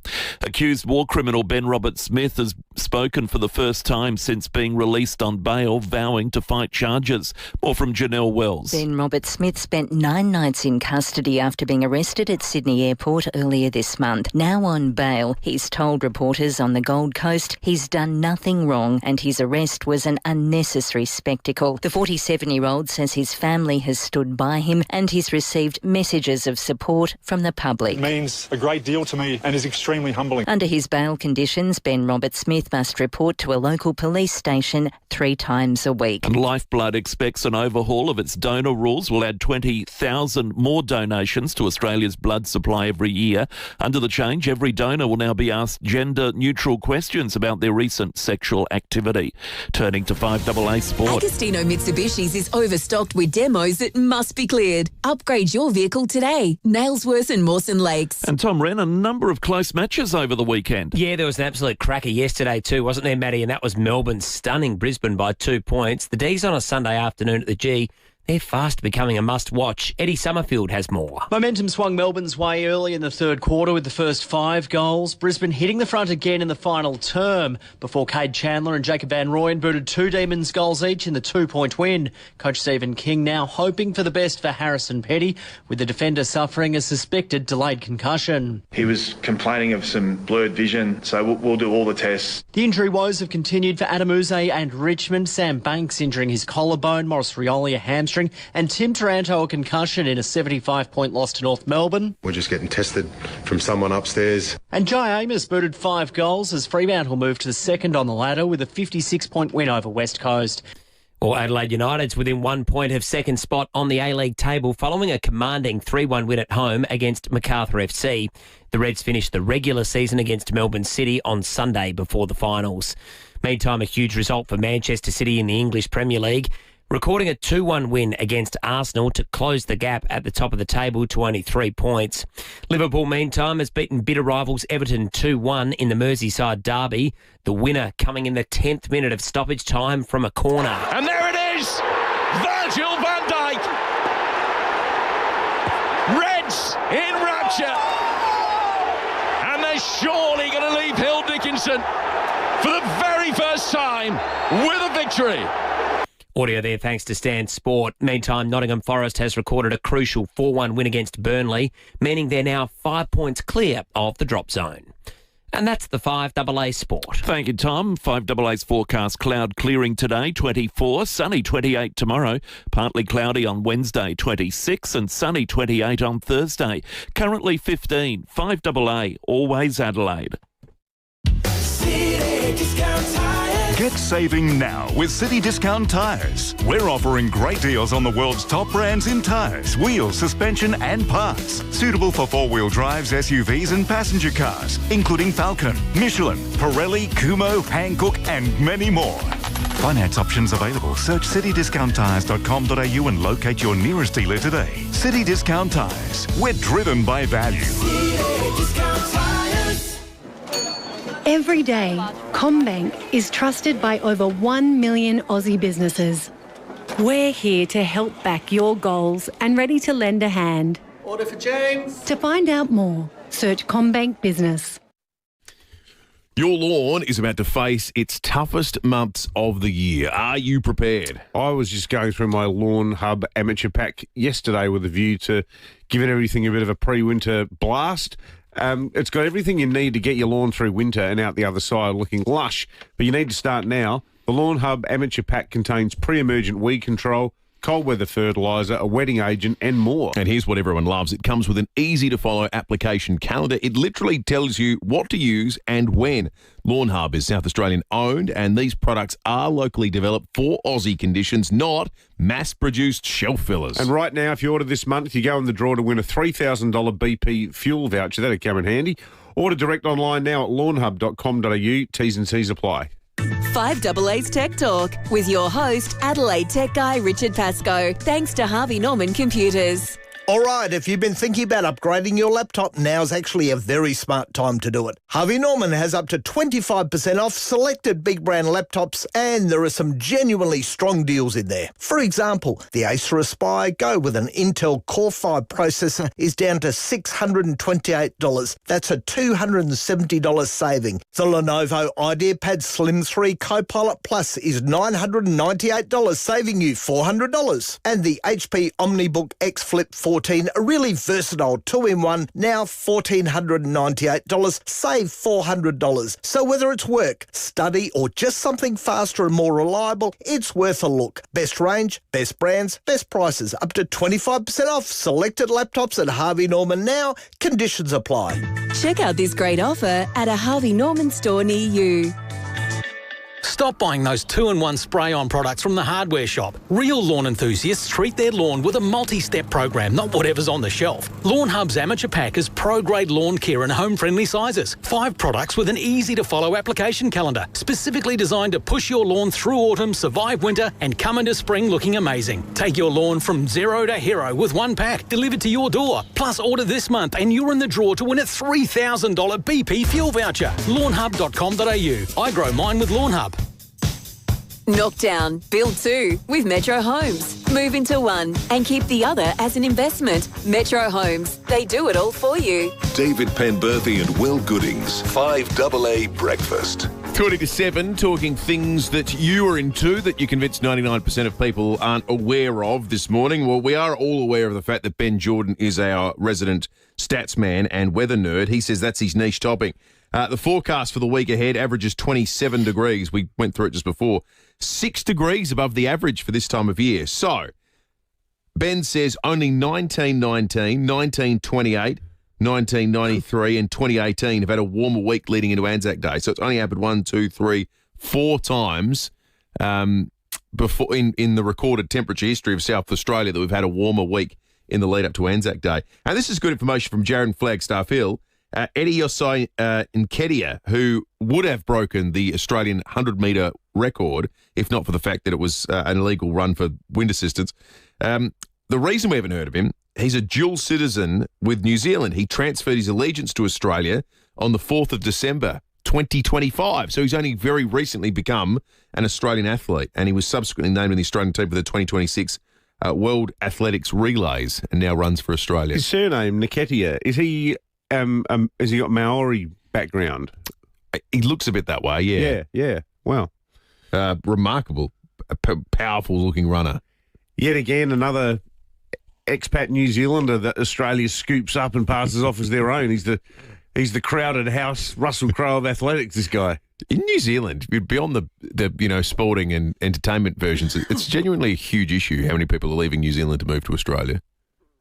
Accused war criminal Ben Roberts-Smith has spoken for the first time since being released on bail, vowing to fight charges. More from Janelle Wells. Ben Roberts-Smith spent 9 nights in custody after being arrested at Sydney Airport earlier this month. Now on bail, he's told reporters on the Gold Coast he's done nothing wrong and his arrest was an unnecessary spectacle. The 47-year-old says his family has stood by him and he's received messages of support from the public. It means a great deal to me and is extremely humbling. Under his bail conditions, Ben Roberts-Smith must report to a local police station 3 times a week. And Lifeblood expects an overhaul of its donor rules will add 20,000 more donations to Australia's blood supply every year. Under the change, every donor will now be asked gender-neutral questions about their recent sexual activity. Turning to 5AA Sport. Agostino Mitsubishi's is overstocked with demos that must be cleared. Upgrade your vehicle today. Nailsworth and Mawson Lakes. And Tom Wren, a number of close matches over the weekend. Yeah, there was an absolute cracker yesterday too, wasn't there, Matty? And that was Melbourne stunning Brisbane by 2 points. The D's on a Sunday afternoon at the G. they're fast becoming a must-watch. Eddie Summerfield has more. Momentum swung Melbourne's way early in the third quarter with the first 5 goals. Brisbane hitting the front again in the final term before Cade Chandler and Jacob Van Rooyen booted 2 Demons goals each in the 2-point win. Coach Stephen King now hoping for the best for Harrison Petty, with the defender suffering a suspected delayed concussion. He was complaining of some blurred vision, so we'll do all the tests. The injury woes have continued for Adam Uze and Richmond. Sam Banks injuring his collarbone, Morris Rioli a hamstring, and Tim Taranto a concussion in a 75-point loss to North Melbourne. We're just getting tested from someone upstairs. And Jai Amos booted 5 goals as Fremantle moved to the second on the ladder with a 56-point win over West Coast. Well, Adelaide United's within 1 point of second spot on the A-League table following a commanding 3-1 win at home against Macarthur FC. The Reds finished the regular season against Melbourne City on Sunday before the finals. Meantime, a huge result for Manchester City in the English Premier League, recording a 2-1 win against Arsenal to close the gap at the top of the table to only 3 points. Liverpool, meantime, has beaten bitter rivals Everton 2-1 in the Merseyside derby, the winner coming in the 10th minute of stoppage time from a corner. And there it is! Virgil van Dijk! Reds in rapture! And they're surely going to leave Hill Dickinson for the very first time with a victory. Audio there thanks to Stan Sport. Meantime, Nottingham Forest has recorded a crucial 4-1 win against Burnley, meaning they're now 5 points clear of the drop zone. And that's the 5AA Sport. Thank you, Tom. 5AA's forecast: cloud clearing today, 24, sunny 28 tomorrow, partly cloudy on Wednesday, 26, and sunny 28 on Thursday. Currently 15. 5AA, always Adelaide. Get saving now with City Discount Tyres. We're offering great deals on the world's top brands in tyres, wheels, suspension and parts. Suitable for 4-wheel drives, SUVs and passenger cars, including Falcon, Michelin, Pirelli, Kumho, Hankook and many more. Finance options available. Search citydiscounttires.com.au and locate your nearest dealer today. City Discount Tyres. We're driven by value. Every day, CommBank is trusted by over 1 million Aussie businesses. We're here to help back your goals and ready to lend a hand. Order for James. To find out more, search CommBank Business. Your lawn is about to face its toughest months of the year. Are you prepared? I was just going through my Lawn Hub amateur pack yesterday with a view to giving everything a bit of a pre-winter blast. It's got everything you need to get your lawn through winter and out the other side looking lush, but you need to start now. The Lawn Hub Amateur Pack contains pre-emergent weed control, cold weather fertiliser, a wetting agent and more. And here's what everyone loves. It comes with an easy-to-follow application calendar. It literally tells you what to use and when. Lawn Hub is South Australian owned, and these products are locally developed for Aussie conditions, not mass-produced shelf fillers. And right now, if you order this month, you go in the draw to win a $3,000 BP fuel voucher. That'd come in handy. Order direct online now at lawnhub.com.au. T's and C's apply. 5AA's Tech Talk with your host, Adelaide Tech Guy Richard Pascoe. Thanks to Harvey Norman Computers. All right, if you've been thinking about upgrading your laptop, now's actually a very smart time to do it. Harvey Norman has up to 25% off selected big brand laptops, and there are some genuinely strong deals in there. For example, the Acer Aspire Go with an Intel Core 5 processor is down to $628. That's a $270 saving. The Lenovo IdeaPad Slim 3 Copilot Plus is $998, saving you $400. And the HP OmniBook X Flip 14, a really versatile 2-in-1, now $1,498, save $400. So whether it's work, study, or just something faster and more reliable, it's worth a look. Best range, best brands, best prices, up to 25% off selected laptops at Harvey Norman now. Conditions apply. Check out this great offer at a Harvey Norman store near you. Stop buying those 2-in-1 spray-on products from the hardware shop. Real lawn enthusiasts treat their lawn with a multi-step program, not whatever's on the shelf. Lawn Hub's Amateur Pack is pro-grade lawn care in home-friendly sizes. 5 products with an easy-to-follow application calendar, specifically designed to push your lawn through autumn, survive winter, and come into spring looking amazing. Take your lawn from zero to hero with 1 pack delivered to your door. Plus, order this month and you're in the draw to win a $3,000 BP fuel voucher. Lawnhub.com.au. I grow mine with Lawn Hub. Knock down, build two with Metro Homes. Move into one and keep the other as an investment. Metro Homes, they do it all for you. David Penberthy and Will Goodings, 5AA Breakfast. 20 to 7, talking things that you are into that you're convinced 99% of people aren't aware of this morning. Well, we are all aware of the fact that Ben Jordan is our resident stats man and weather nerd. He says that's his niche topic. The forecast for the week ahead averages 27 degrees. We went through it just before. 6 degrees above the average for this time of year. So, Ben says only 1919, 1928, 1993 and 2018 have had a warmer week leading into Anzac Day. So it's only happened 1, 2, 3, 4 times before in the recorded temperature history of South Australia that we've had a warmer week in the lead up to Anzac Day. And this is good information from Jared Flagstaff Hill. Eddie Osei Nketiah, who would have broken the Australian 100-metre record, if not for the fact that it was an illegal run for wind assistance. The reason we haven't heard of him, he's a dual citizen with New Zealand. He transferred his allegiance to Australia on the 4th of December, 2025. So he's only very recently become an Australian athlete, and he was subsequently named in the Australian team for the 2026 World Athletics Relays and now runs for Australia. His surname, Nketiah, is he... has he got Maori background? He looks a bit that way, yeah. Yeah. Wow. Remarkable, powerful-looking runner. Yet again, another expat New Zealander that Australia scoops up and passes off as their own. He's the crowded house Russell Crowe of athletics, this guy. In New Zealand, beyond the sporting and entertainment versions, it's genuinely a huge issue how many people are leaving New Zealand to move to Australia.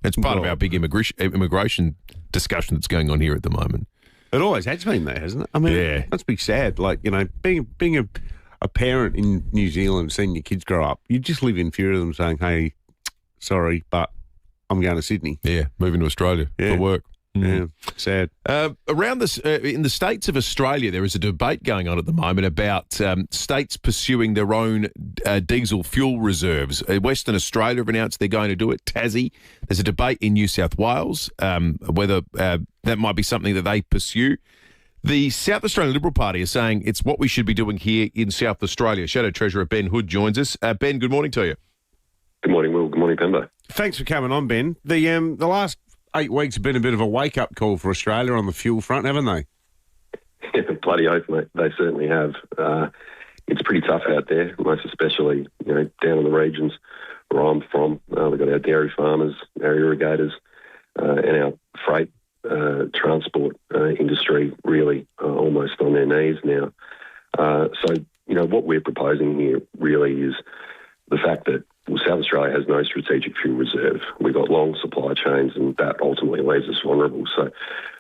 It's part of our big immigration discussion that's going on here at the moment. It always has been there, hasn't it? I mean, yeah. That's be sad. Like, being a parent in New Zealand, seeing your kids grow up, you just live in fear of them saying, hey, sorry, but I'm going to Sydney. Yeah, moving to Australia for work. Yeah, sad. Around this, in the states of Australia, there is a debate going on at the moment about states pursuing their own diesel fuel reserves. Western Australia have announced they're going to do it. Tassie, there's a debate in New South Wales whether that might be something that they pursue. The South Australian Liberal Party is saying it's what we should be doing here in South Australia. Shadow Treasurer Ben Hood joins us. Ben, good morning to you. Good morning, Will. Good morning, Pembo. Thanks for coming on, Ben. The last 8 weeks have been a bit of a wake-up call for Australia on the fuel front, haven't they? Yeah, bloody oath, mate. They certainly have. It's pretty tough out there, most especially, down in the regions where I'm from. We've got our dairy farmers, our irrigators, and our freight transport industry really almost on their knees now. So, what we're proposing here really is the fact that South Australia has no strategic fuel reserve. We've got long supply chains, and that ultimately leaves us vulnerable. So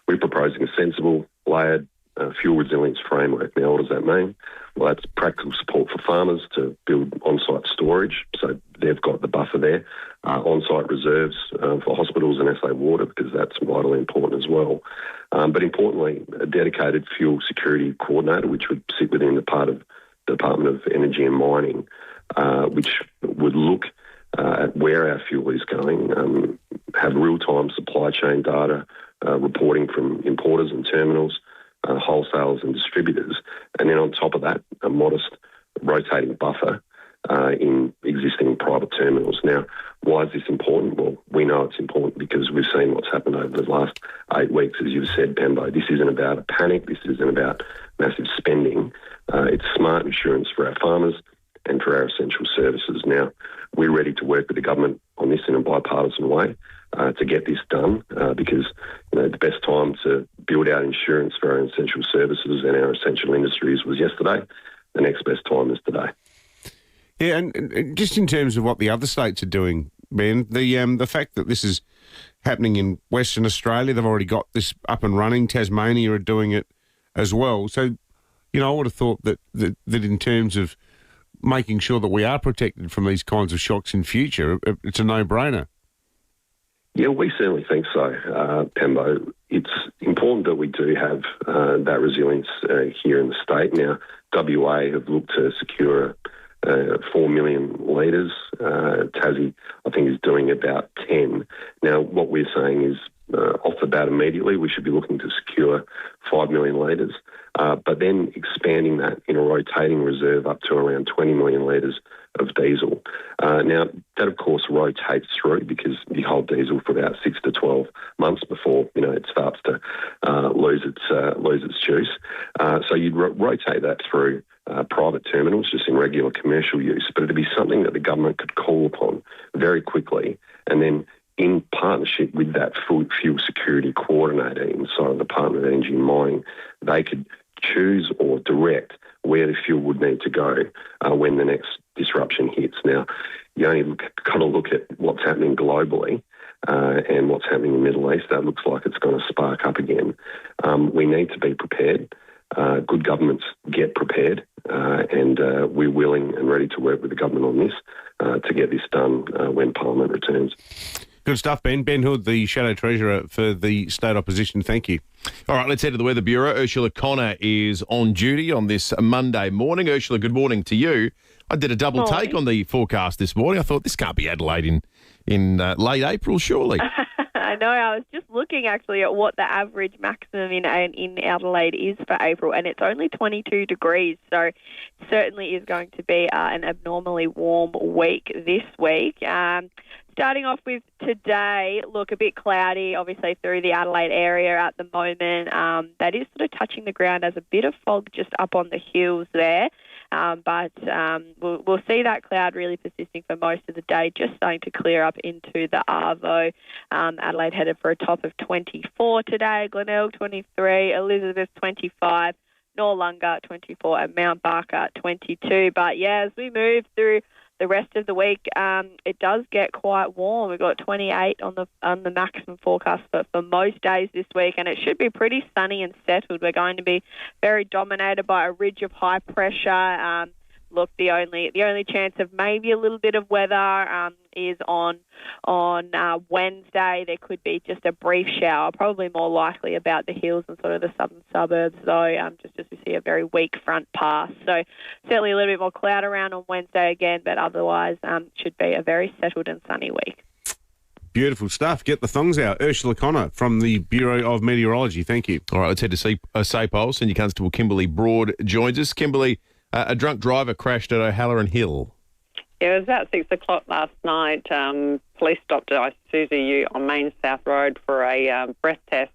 we're proposing a sensible, layered fuel resilience framework. Now, what does that mean? Well, that's practical support for farmers to build on-site storage, so they've got the buffer there, on-site reserves for hospitals and SA Water, because that's vitally important as well. But importantly, a dedicated fuel security coordinator, which would sit within the part of the Department of Energy and Mining, which would look at where our fuel is going, have real-time supply chain data, reporting from importers and terminals, wholesalers and distributors, and then on top of that, a modest rotating buffer in existing private terminals. Now, why is this important? Well, we know it's important because we've seen what's happened over the last 8 weeks, as you've said, Pembo. This isn't about a panic. This isn't about massive spending. It's smart insurance for our farmers and for our essential services. Now, we're ready to work with the government on this in a bipartisan way to get this done because the best time to build out insurance for our essential services and our essential industries was yesterday. The next best time is today. Yeah, and just in terms of what the other states are doing, Ben, the fact that this is happening in Western Australia, they've already got this up and running. Tasmania are doing it as well. So, I would have thought that in terms of making sure that we are protected from these kinds of shocks in future, it's a no-brainer. Yeah, we certainly think so, Pembo. It's important that we do have that resilience here in the state. Now, WA have looked to secure 4 million litres. Tassie, I think, is doing about 10. Now, what we're saying is off the bat immediately. We should be looking to secure 5 million litres, but then expanding that in a rotating reserve up to around 20 million litres of diesel. Now, that, of course, rotates through because you hold diesel for about 6 to 12 months before, it starts to lose its juice. So you'd rotate that through private terminals just in regular commercial use, but it'd be something that the government could call upon very quickly, and then in partnership with that fuel security coordinator inside the Department of Energy and Mining, they could choose or direct where the fuel would need to go when the next disruption hits. Now, you only got to look at what's happening globally and what's happening in the Middle East. That looks like it's going to spark up again. We need to be prepared. Good governments get prepared, and we're willing and ready to work with the government on this to get this done when Parliament returns. Good stuff, Ben. Ben Hood, the Shadow Treasurer for the State Opposition. Thank you. All right, let's head to the Weather Bureau. Ursula Connor is on duty on this Monday morning. Ursula, good morning to you. I did a double take on the forecast this morning. I thought this can't be Adelaide in late April, surely. I know. I was just looking actually at what the average maximum in Adelaide is for April, and it's only 22 degrees. So certainly is going to be an abnormally warm week this week. Starting off with today, look, a bit cloudy, obviously, through the Adelaide area at the moment. That is sort of touching the ground as a bit of fog just up on the hills there. But we'll see that cloud really persisting for most of the day, just starting to clear up into the Arvo. Adelaide headed for a top of 24 today, Glenelg 23, Elizabeth 25, Noarlunga 24, and Mount Barker 22. But yeah, as we move through the rest of the week, it does get quite warm. We've got 28 on the maximum forecast for most days this week, and it should be pretty sunny and settled. We're going to be very dominated by a ridge of high pressure. Look, the only chance of maybe a little bit of weather is on Wednesday. There could be just a brief shower, probably more likely about the hills and sort of the southern suburbs, though, just as we see a very weak front pass. So certainly a little bit more cloud around on Wednesday again, but otherwise should be a very settled and sunny week. Beautiful stuff. Get the thongs out. Ursula Connor from the Bureau of Meteorology. Thank you. All right, let's head to SAPOL. Senior Constable Kimberly Broad joins us. Kimberly, a drunk driver crashed at O'Halloran Hill. Yeah, it was about 6 o'clock last night. Police stopped at Isuzu U on Main South Road for a breath test.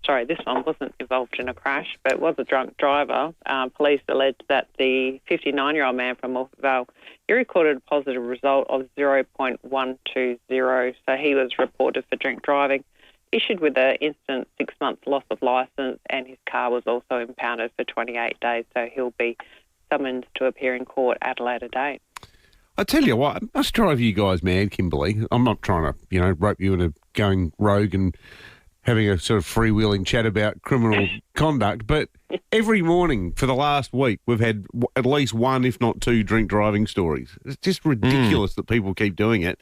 Sorry, this one wasn't involved in a crash, but it was a drunk driver. Police alleged that the 59-year-old man from Morphevale, he recorded a positive result of 0.120, so he was reported for drink driving, issued with an instant 6-month loss of licence, and his car was also impounded for 28 days, so he'll be summoned to appear in court at a later date. I tell you what, it must drive you guys mad, Kimberly. I'm not trying to, rope you into going rogue and having a sort of freewheeling chat about criminal conduct, but every morning for the last week we've had at least one, if not two, drink driving stories. It's just ridiculous that people keep doing it.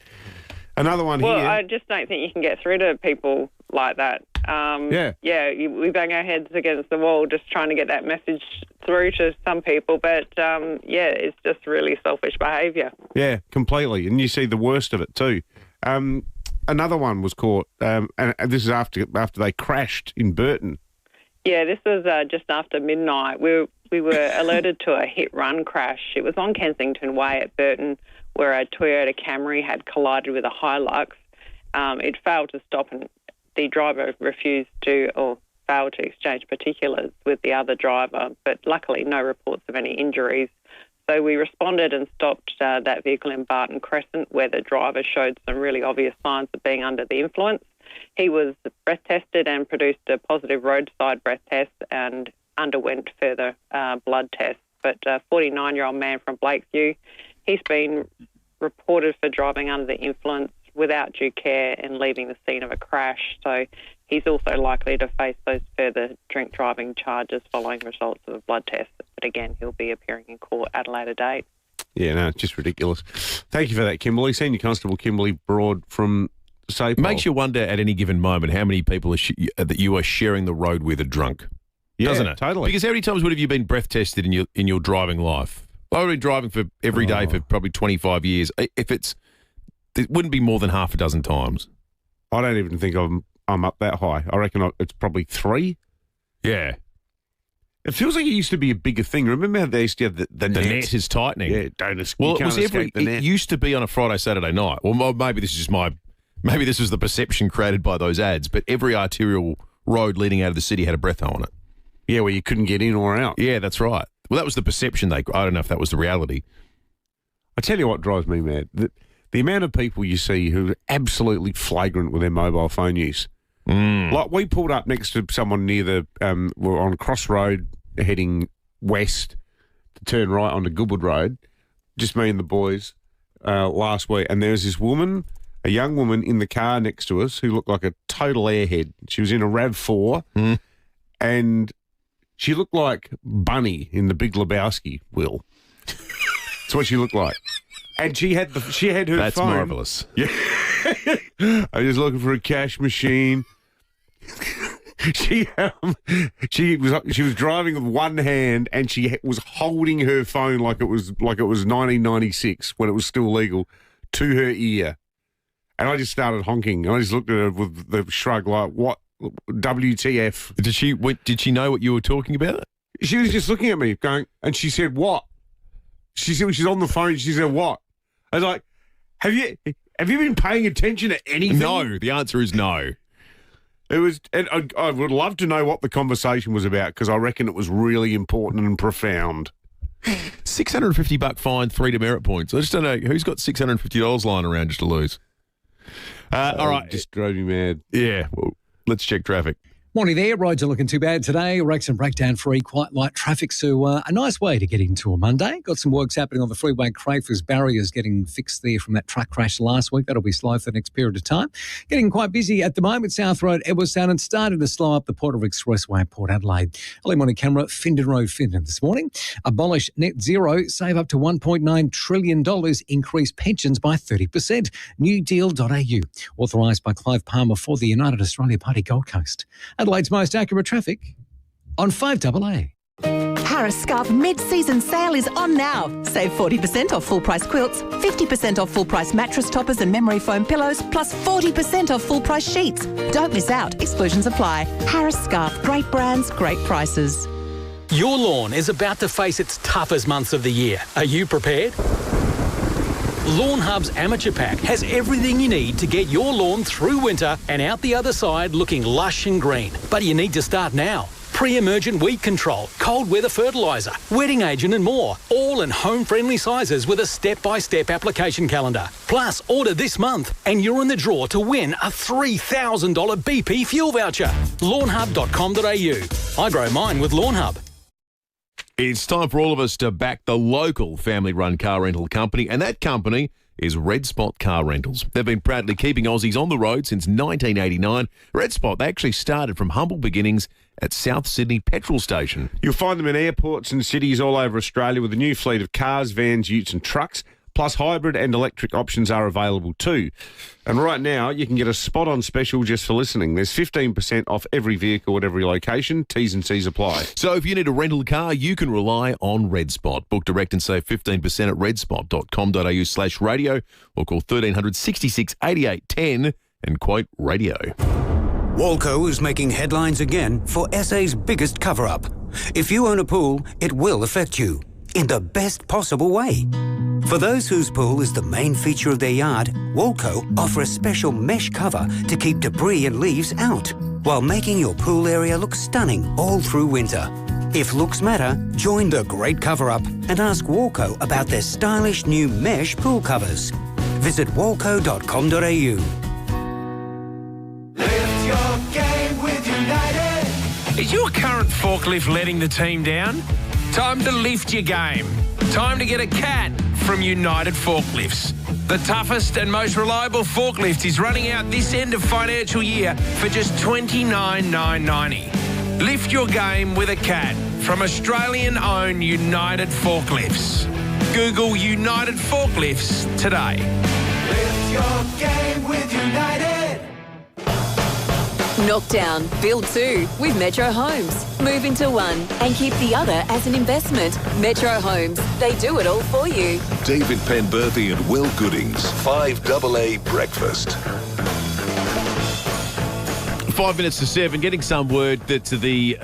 Another one here. Well, I just don't think you can get through to people like that. We bang our heads against the wall just trying to get that message through to some people, but it's just really selfish behaviour. Yeah, completely, and you see the worst of it too. Another one was caught, and this is after they crashed in Burton. Yeah, this was just after midnight. We were alerted to a hit-run crash. It was on Kensington Way at Burton, where a Toyota Camry had collided with a Hilux. It failed to stop, and the driver refused to, or failed to exchange particulars with the other driver, but luckily no reports of any injuries. So we responded and stopped that vehicle in Barton Crescent, where the driver showed some really obvious signs of being under the influence. He was breath tested and produced a positive roadside breath test and underwent further blood tests. But a 49-year-old man from Blakeview, he's been reported for driving under the influence without due care and leaving the scene of a crash. So he's also likely to face those further drink driving charges following results of a blood test. But again, he'll be appearing in court at a later date. Yeah, no, it's just ridiculous. Thank you for that, Kimberly. Senior Constable Kimberly Broad from SAPOL. Makes you wonder at any given moment how many people that you are sharing the road with are drunk, doesn't it? Totally. Because how many times have you been breath tested in your driving life? I've been driving for every day for probably 25 years. It wouldn't be more than half a dozen times. I don't even think I'm up that high. I reckon it's probably 3. Yeah. It feels like it used to be a bigger thing. Remember how they used to have the net? The net is tightening. Yeah, Well, it was it used to be on a Friday, Saturday night. Well, maybe this is just maybe this was the perception created by those ads, but every arterial road leading out of the city had a breatho on it. Yeah, where you couldn't get in or out. Yeah, that's right. Well, that was the perception. I don't know if that was the reality. I tell you what drives me mad. The amount of people you see who are absolutely flagrant with their mobile phone use. Like we pulled up next to someone near we're on Cross Road heading west to turn right onto Goodwood Road, just me and the boys last week, and there was this woman, a young woman in the car next to us who looked like a total airhead. She was in a RAV4 and she looked like Bunny in The Big Lebowski, Will. That's what she looked like. And she had her phone. That's marvellous. Yeah. I was looking for a cash machine. She was driving with one hand and she was holding her phone like it was 1996 when it was still legal to her ear. And I just started honking. And I just looked at her with the shrug like, what? WTF? Did she know what you were talking about? She was just looking at me going, and she said, what? She said, she's on the phone. She said, what? I was like, have you been paying attention to anything? No. The answer is no. It was, and I would love to know what the conversation was about because I reckon it was really important and profound. $650 fine, 3 demerit points. I just don't know who's got $650 lying around just to lose. All right, just drove me mad. Yeah, well, let's check traffic. Morning there. Roads are looking too bad today. Wrecks and breakdown free, quite light traffic. So a nice way to get into a Monday. Got some works happening on the freeway. Crayford's barriers getting fixed there from that truck crash last week. That'll be slow for the next period of time. Getting quite busy at the moment. South Road, Edwardstown, and started to slow up the Port of Expressway at Port Adelaide. Early morning camera, Findon Road, Findon this morning. Abolish net zero, save up to $1.9 trillion, increase pensions by 30%. Newdeal.au. Authorised by Clive Palmer for the United Australia Party Gold Coast. Adelaide's most accurate traffic on 5AA. Harris Scarf mid-season sale is on now. Save 40% off full-price quilts, 50% off full-price mattress toppers and memory foam pillows, plus 40% off full-price sheets. Don't miss out. Exclusions apply. Harris Scarf. Great brands, great prices. Your lawn is about to face its toughest months of the year. Are you prepared? Lawn Hub's Amateur Pack has everything you need to get your lawn through winter and out the other side looking lush and green. But you need to start now. Pre-emergent weed control, cold weather fertiliser, wetting agent and more. All in home-friendly sizes with a step-by-step application calendar. Plus, order this month and you're in the draw to win a $3,000 BP fuel voucher. Lawnhub.com.au. I grow mine with Lawn Hub. It's time for all of us to back the local family-run car rental company, and that company is Red Spot Car Rentals. They've been proudly keeping Aussies on the road since 1989. Red Spot, they actually started from humble beginnings at South Sydney Petrol Station. You'll find them in airports and cities all over Australia with a new fleet of cars, vans, utes and trucks. Plus, hybrid and electric options are available too. And right now, you can get a spot-on special just for listening. There's 15% off every vehicle at every location. T's and C's apply. So if you need a rental car, you can rely on Red Spot. Book direct and save 15% at redspot.com.au/radio or call 1300 66 88 10 and quote radio. Walco is making headlines again for SA's biggest cover-up. If you own a pool, it will affect you in the best possible way. For those whose pool is the main feature of their yard, Walco offer a special mesh cover to keep debris and leaves out, while making your pool area look stunning all through winter. If looks matter, join the great cover-up and ask Walco about their stylish new mesh pool covers. Visit walco.com.au. Lift your game with United. Is your current forklift letting the team down? Time to lift your game. Time to get a cat from United Forklifts. The toughest and most reliable forklift is running out this end of financial year for just $29,990. Lift your game with a cat from Australian-owned United Forklifts. Google United Forklifts today. Lift your game with United. Knock down, build two with Metro Homes. Move into one and keep the other as an investment. Metro Homes, they do it all for you. David Penberthy and Will Goodings, 5AA Breakfast. 5 minutes to 7, getting some word that the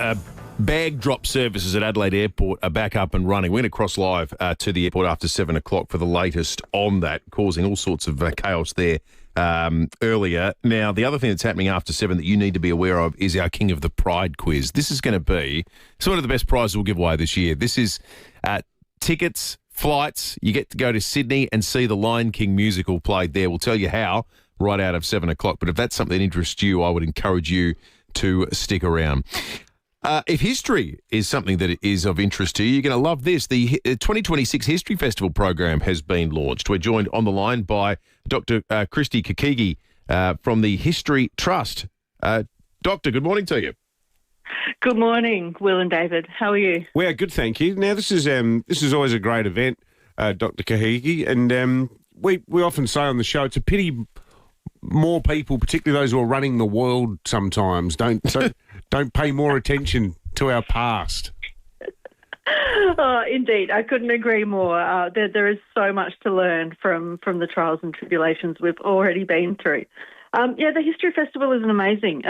bag drop services at Adelaide Airport are back up and running. We're going to cross live to the airport after 7 o'clock for the latest on that, causing all sorts of chaos there earlier. Now, the other thing that's happening after 7 that you need to be aware of is our King of the Pride quiz. This is going to be one of the best prizes we'll give away this year. This is tickets, flights. You get to go to Sydney and see the Lion King musical played there. We'll tell you how right out of 7 o'clock. But if that's something that interests you, I would encourage you to stick around. If history is something that is of interest to you, you're going to love this. The 2026 History Festival program has been launched. We're joined on the line by Dr. Christy Kakigi from the History Trust. Doctor, good morning to you. Good morning, Will and David. How are you? We're good, thank you. Now, this is always a great event, Dr. Kahigi, and we often say on the show it's a pity more people, particularly those who are running the world sometimes, don't pay more attention to our past. Oh, indeed. I couldn't agree more. There is so much to learn from the trials and tribulations we've already been through. The History Festival is an amazing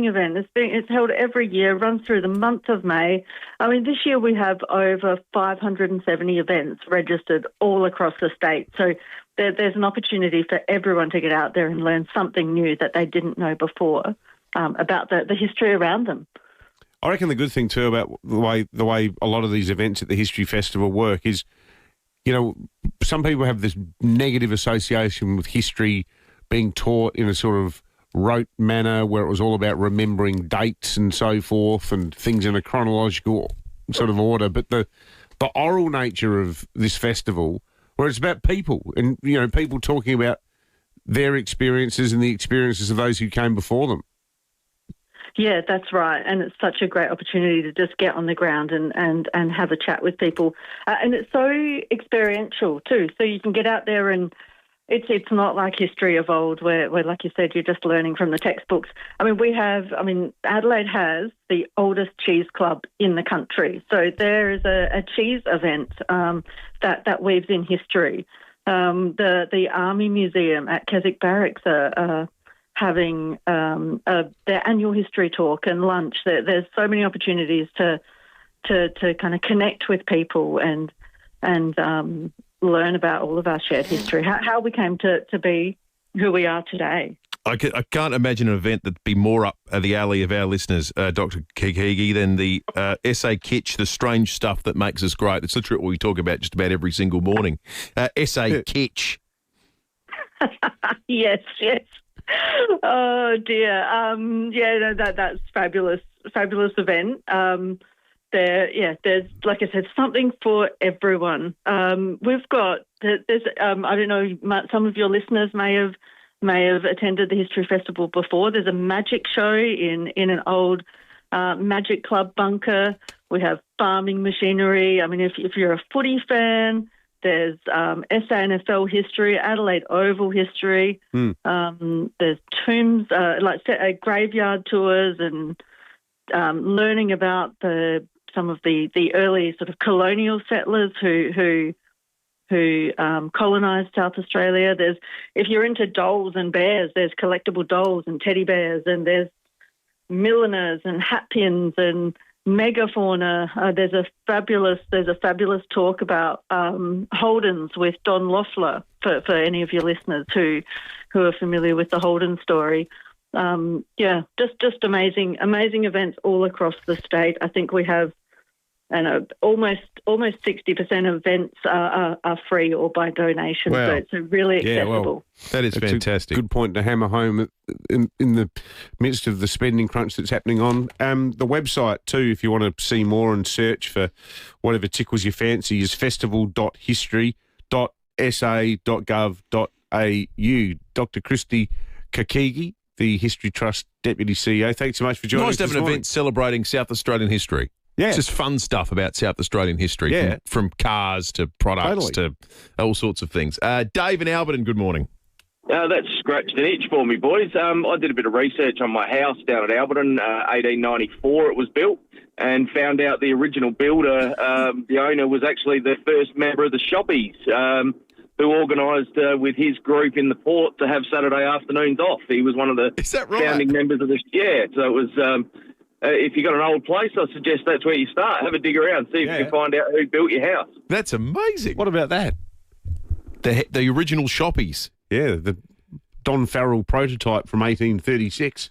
event. It's held every year, runs through the month of May. I mean, this year we have over 570 events registered all across the state. So there's an opportunity for everyone to get out there and learn something new that they didn't know before about the history around them. I reckon the good thing too about the way a lot of these events at the History Festival work is, some people have this negative association with history being taught in a sort of rote manner where it was all about remembering dates and so forth and things in a chronological sort of order. But the oral nature of this festival, where it's about people and, people talking about their experiences and the experiences of those who came before them. Yeah, that's right. And it's such a great opportunity to just get on the ground and have a chat with people. And it's so experiential too. So you can get out there and it's not like history of old where, like you said, you're just learning from the textbooks. Adelaide has the oldest cheese club in the country. So there is a cheese event that weaves in history. The Army Museum at Keswick Barracks are having their annual history talk and lunch. There's so many opportunities to kind of connect with people and learn about all of our shared history, how we came to be who we are today. I can't imagine an event that'd be more up the alley of our listeners, Dr. Kikigi, than the SA Kitsch, the strange stuff that makes us great. It's literally what we talk about just about every single morning. SA Kitsch. Yes. Oh, dear. That's fabulous event. There's, like I said, something for everyone. We've got, I don't know, some of your listeners may have attended the History Festival before. There's a magic show in an old magic club bunker. We have farming machinery. I mean, if you're a footy fan, there's SANFL history, Adelaide Oval history. There's tombs, graveyard tours and learning about some of the early sort of colonial settlers who colonised South Australia. If you're into dolls and bears, there's collectible dolls and teddy bears, and there's milliners and hat pins and megafauna. There's a fabulous talk about Holdens with Don Loeffler for any of your listeners who are familiar with the Holden story. Just amazing events all across the state. I think we have almost 60% of events are free or by donation. Wow. So it's really accessible. Yeah, well, that is fantastic. A good point to hammer home in the midst of the spending crunch that's happening on. The website too, if you want to see more and search for whatever tickles your fancy, is festival.history.sa.gov.au. Dr. Christy Kakigi, the History Trust Deputy CEO. Thanks so much for joining us. Nice to have an event celebrating South Australian history. Yeah. It's just fun stuff about South Australian history, from cars to products to all sorts of things. Dave in Alberton, good morning. That scratched an itch for me, boys. I did a bit of research on my house down at Alberton. 1894 it was built, and found out the original builder, the owner, was actually the first member of the Shoppies. who organised with his group in the port to have Saturday afternoons off. He was one of the founding members of this. Yeah, so it was. If you've got an old place, I suggest that's where you start. Have a dig around, see if you can find out who built your house. That's amazing. What about that? The original shoppies. Yeah, the Don Farrell prototype from 1836.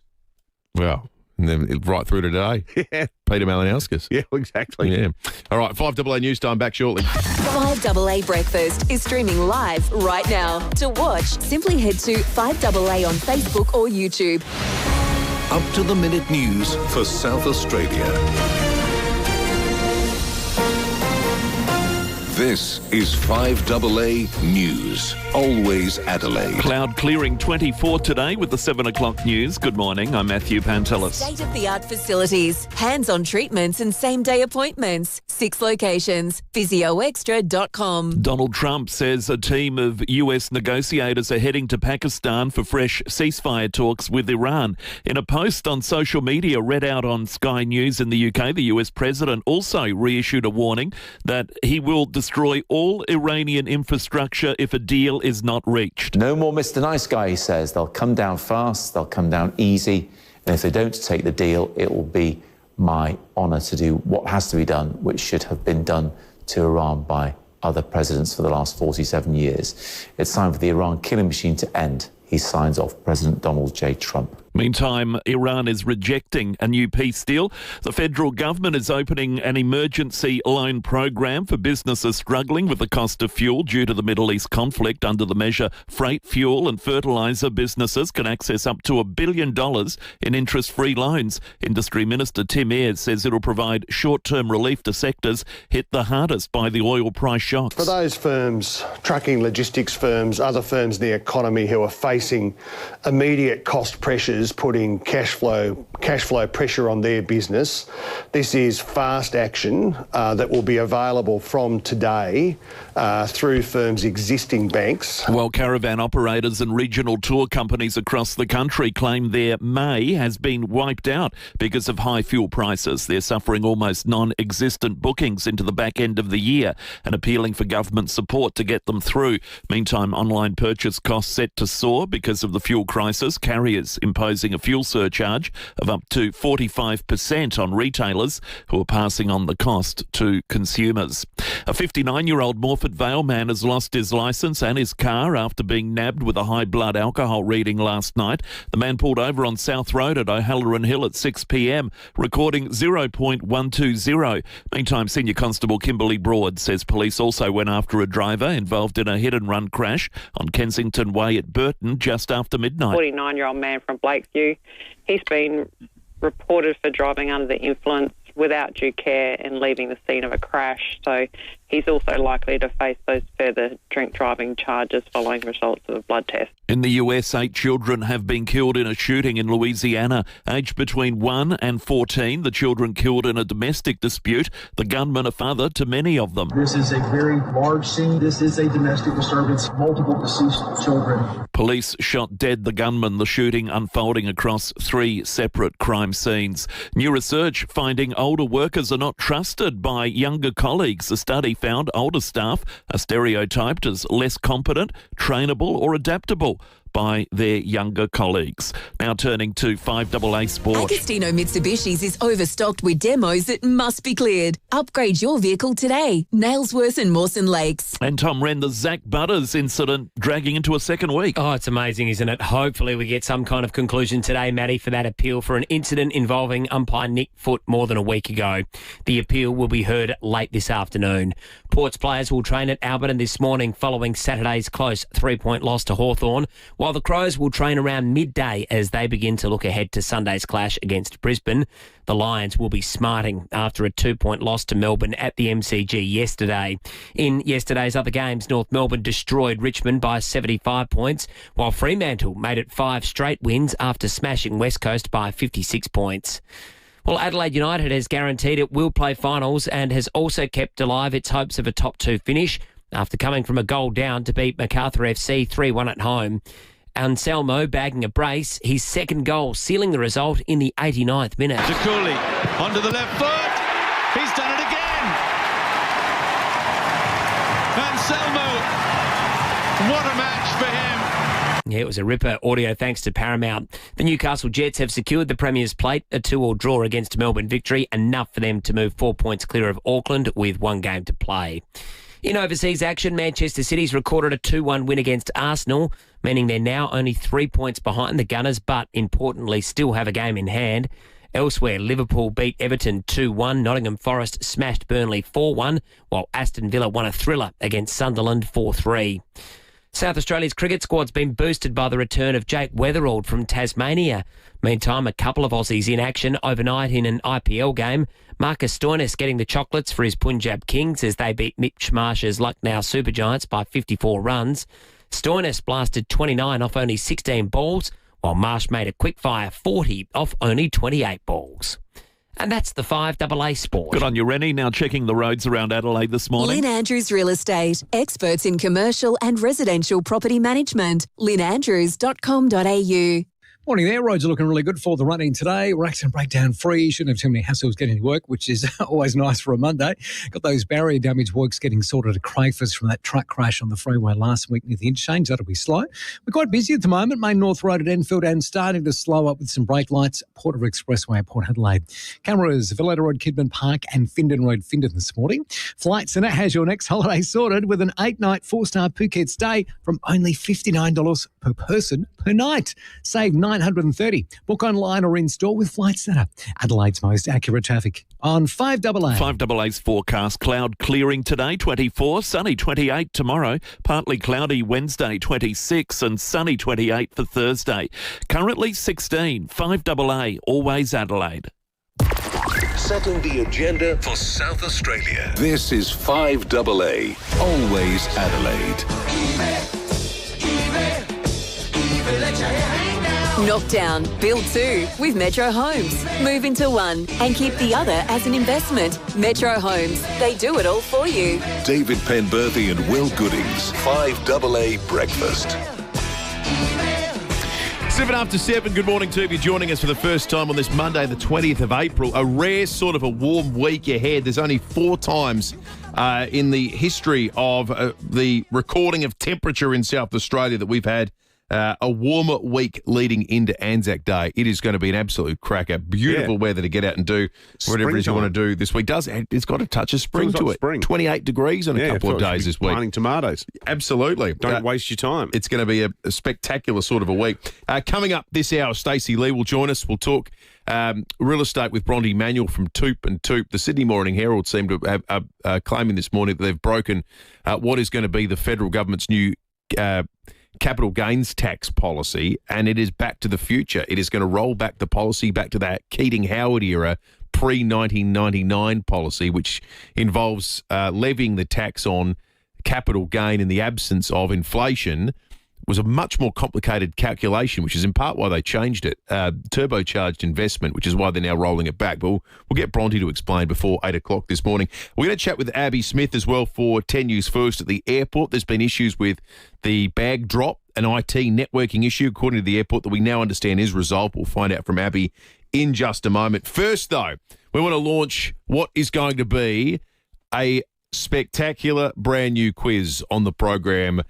Well, and then right through today. Yeah. Peter Malinowskis. Yeah, exactly. Yeah. All right, 5AA News Time back shortly. 5AA Breakfast is streaming live right now. To watch, simply head to 5AA on Facebook or YouTube. Up-to-the-minute news for South Australia. This is 5AA News. Always Adelaide. Cloud clearing 24 today with the 7 o'clock news. Good morning, I'm Matthew Pantelis. State-of-the-art facilities, hands-on treatments and same-day appointments. 6 locations. PhysioExtra.com. Donald Trump says a team of US negotiators are heading to Pakistan for fresh ceasefire talks with Iran. In a post on social media read out on Sky News in the UK, the US president also reissued a warning that he will destroy all Iranian infrastructure if a deal is not reached. No more Mr. Nice Guy, he says. They'll come down fast, they'll come down easy, and if they don't take the deal, it will be my honour to do what has to be done, which should have been done to Iran by other presidents for the last 47 years. It's time for the Iran killing machine to end. He signs off President Donald J. Trump. Meantime, Iran is rejecting a new peace deal. The federal government is opening an emergency loan program for businesses struggling with the cost of fuel due to the Middle East conflict. Under the measure, freight, fuel and fertiliser businesses can access up to $1 billion in interest-free loans. Industry Minister Tim Ayres says it'll provide short-term relief to sectors hit the hardest by the oil price shocks. For those firms, trucking, logistics firms, other firms in the economy who are facing immediate cost pressures, putting cash flow pressure on their business, this is fast action that will be available from today through firms' existing banks. While caravan operators and regional tour companies across the country claim their May has been wiped out because of high fuel prices. They're suffering almost non-existent bookings into the back end of the year and appealing for government support to get them through. Meantime, online purchase costs set to soar because of the fuel crisis. Carriers imposing a fuel surcharge of up to 45% on retailers who are passing on the cost to consumers. A 59-year-old Morford Vale man has lost his licence and his car after being nabbed with a high blood alcohol reading last night. The man pulled over on South Road at O'Halloran Hill at 6 p.m, recording 0.120. Meantime, Senior Constable Kimberly Broad says police also went after a driver involved in a hit-and-run crash on Kensington Way at Burton just after midnight. 49-year-old man from Blakeview. He's been reported for driving under the influence without due care and leaving the scene of a crash. So he's also likely to face those further drink driving charges following results of a blood test. In the US, 8 children have been killed in a shooting in Louisiana. Aged between 1 and 14, the children killed in a domestic dispute. The gunman a father to many of them. This is a very large scene. This is a domestic disturbance. Multiple deceased children. Police shot dead the gunman, the shooting unfolding across 3 separate crime scenes. New research finding older workers are not trusted by younger colleagues. A study found older staff are stereotyped as less competent, trainable or adaptable by their younger colleagues. Now turning to 5AA Sport. Agostino Mitsubishi's is overstocked with demos that must be cleared. Upgrade your vehicle today. Nailsworth and Mawson Lakes. And Tom Wren, the Zach Butters incident dragging into a second week. Oh, it's amazing, isn't it? Hopefully we get some kind of conclusion today, Matty, for that appeal for an incident involving umpire Nick Foote more than a week ago. The appeal will be heard late this afternoon. Port's players will train at Alberton this morning following Saturday's close 3-point loss to Hawthorn, while the Crows will train around midday as they begin to look ahead to Sunday's clash against Brisbane. The Lions will be smarting after a 2-point loss to Melbourne at the MCG yesterday. In yesterday's other games, North Melbourne destroyed Richmond by 75 points, while Fremantle made it 5 straight wins after smashing West Coast by 56 points. Well, Adelaide United has guaranteed it will play finals and has also kept alive its hopes of a top 2 finish after coming from a goal down to beat Macarthur FC 3-1 at home. Anselmo bagging a brace, his second goal sealing the result in the 89th minute. Cooley onto the left foot. He's done it again. Anselmo Yeah, it was a ripper. Audio thanks to Paramount. The Newcastle Jets have secured the Premier's Plate, a 2-2 draw against Melbourne victory, enough for them to move 4 points clear of Auckland with 1 game to play. In overseas action, Manchester City's recorded a 2-1 win against Arsenal, meaning they're now only 3 points behind the Gunners, but importantly still have a game in hand. Elsewhere, Liverpool beat Everton 2-1, Nottingham Forest smashed Burnley 4-1, while Aston Villa won a thriller against Sunderland 4-3. South Australia's cricket squad's been boosted by the return of Jake Weatherald from Tasmania. Meantime, a couple of Aussies in action overnight in an IPL game. Marcus Stoinis getting the chocolates for his Punjab Kings as they beat Mitch Marsh's Lucknow Supergiants by 54 runs. Stoinis blasted 29 off only 16 balls, while Marsh made a quick-fire 40 off only 28 balls. And that's the 5AA Sport. Good on you, Rennie. Now checking the roads around Adelaide this morning. Lynn Andrews Real Estate. Experts in commercial and residential property management. lynnandrews.com.au. Morning there. Roads are looking really good for the run-in today. We're accident breakdown free. Shouldn't have too many hassles getting to work, which is always nice for a Monday. Got those barrier damage works getting sorted at Crayford from that truck crash on the freeway last week near the interchange. That'll be slow. We're quite busy at the moment. Main North Road at Enfield and starting to slow up with some brake lights. Porter Expressway at Port Adelaide. Cameras, Valletta Road, Kidman Park and Findon Road, Findon this morning. Flight Centre has your next holiday sorted with an 8-night 4-star Phuket stay from only $59 per person per night. Save $930. Book online or in store with Flight Centre. Adelaide's most accurate traffic on 5AA. 5AA's forecast: cloud clearing today, 24, sunny 28 tomorrow, partly cloudy Wednesday 26 and sunny 28 for Thursday. Currently 16, 5AA, always Adelaide. Setting the agenda for South Australia. This is 5AA, always Adelaide. Knock down, build 2 with Metro Homes. Move into one and keep the other as an investment. Metro Homes, they do it all for you. David Penberthy and Will Goodings, 5AA Breakfast. 7 after 7, good morning to you. Joining us for the first time on this Monday, the 20th of April. A rare sort of a warm week ahead. There's only 4 times in the history of the recording of temperature in South Australia that we've had a warmer week leading into Anzac Day. It is going to be an absolute cracker. Beautiful weather to get out and do whatever it is you want to do this week. It's got a touch of spring to it. 28 degrees on a couple of days this week. Planting tomatoes. Absolutely. Don't waste your time. It's going to be a spectacular sort of a week. Coming up this hour, Stacey Lee will join us. We'll talk real estate with Bronte Manuel from Toop and Toop. The Sydney Morning Herald seemed to have claiming this morning that they've broken what is going to be the federal government's new capital gains tax policy, and it is back to the future. It is going to roll back the policy back to that Keating-Howard era pre-1999 policy, which involves levying the tax on capital gain in the absence of inflation. Was a much more complicated calculation, which is in part why they changed it. Turbocharged investment, which is why they're now rolling it back. But we'll get Bronte to explain before 8 o'clock this morning. We're going to chat with Abby Smith as well for 10 News First at the airport. There's been issues with the bag drop, an IT networking issue, according to the airport, that we now understand is resolved. We'll find out from Abby in just a moment. First, though, we want to launch what is going to be a spectacular brand new quiz on the program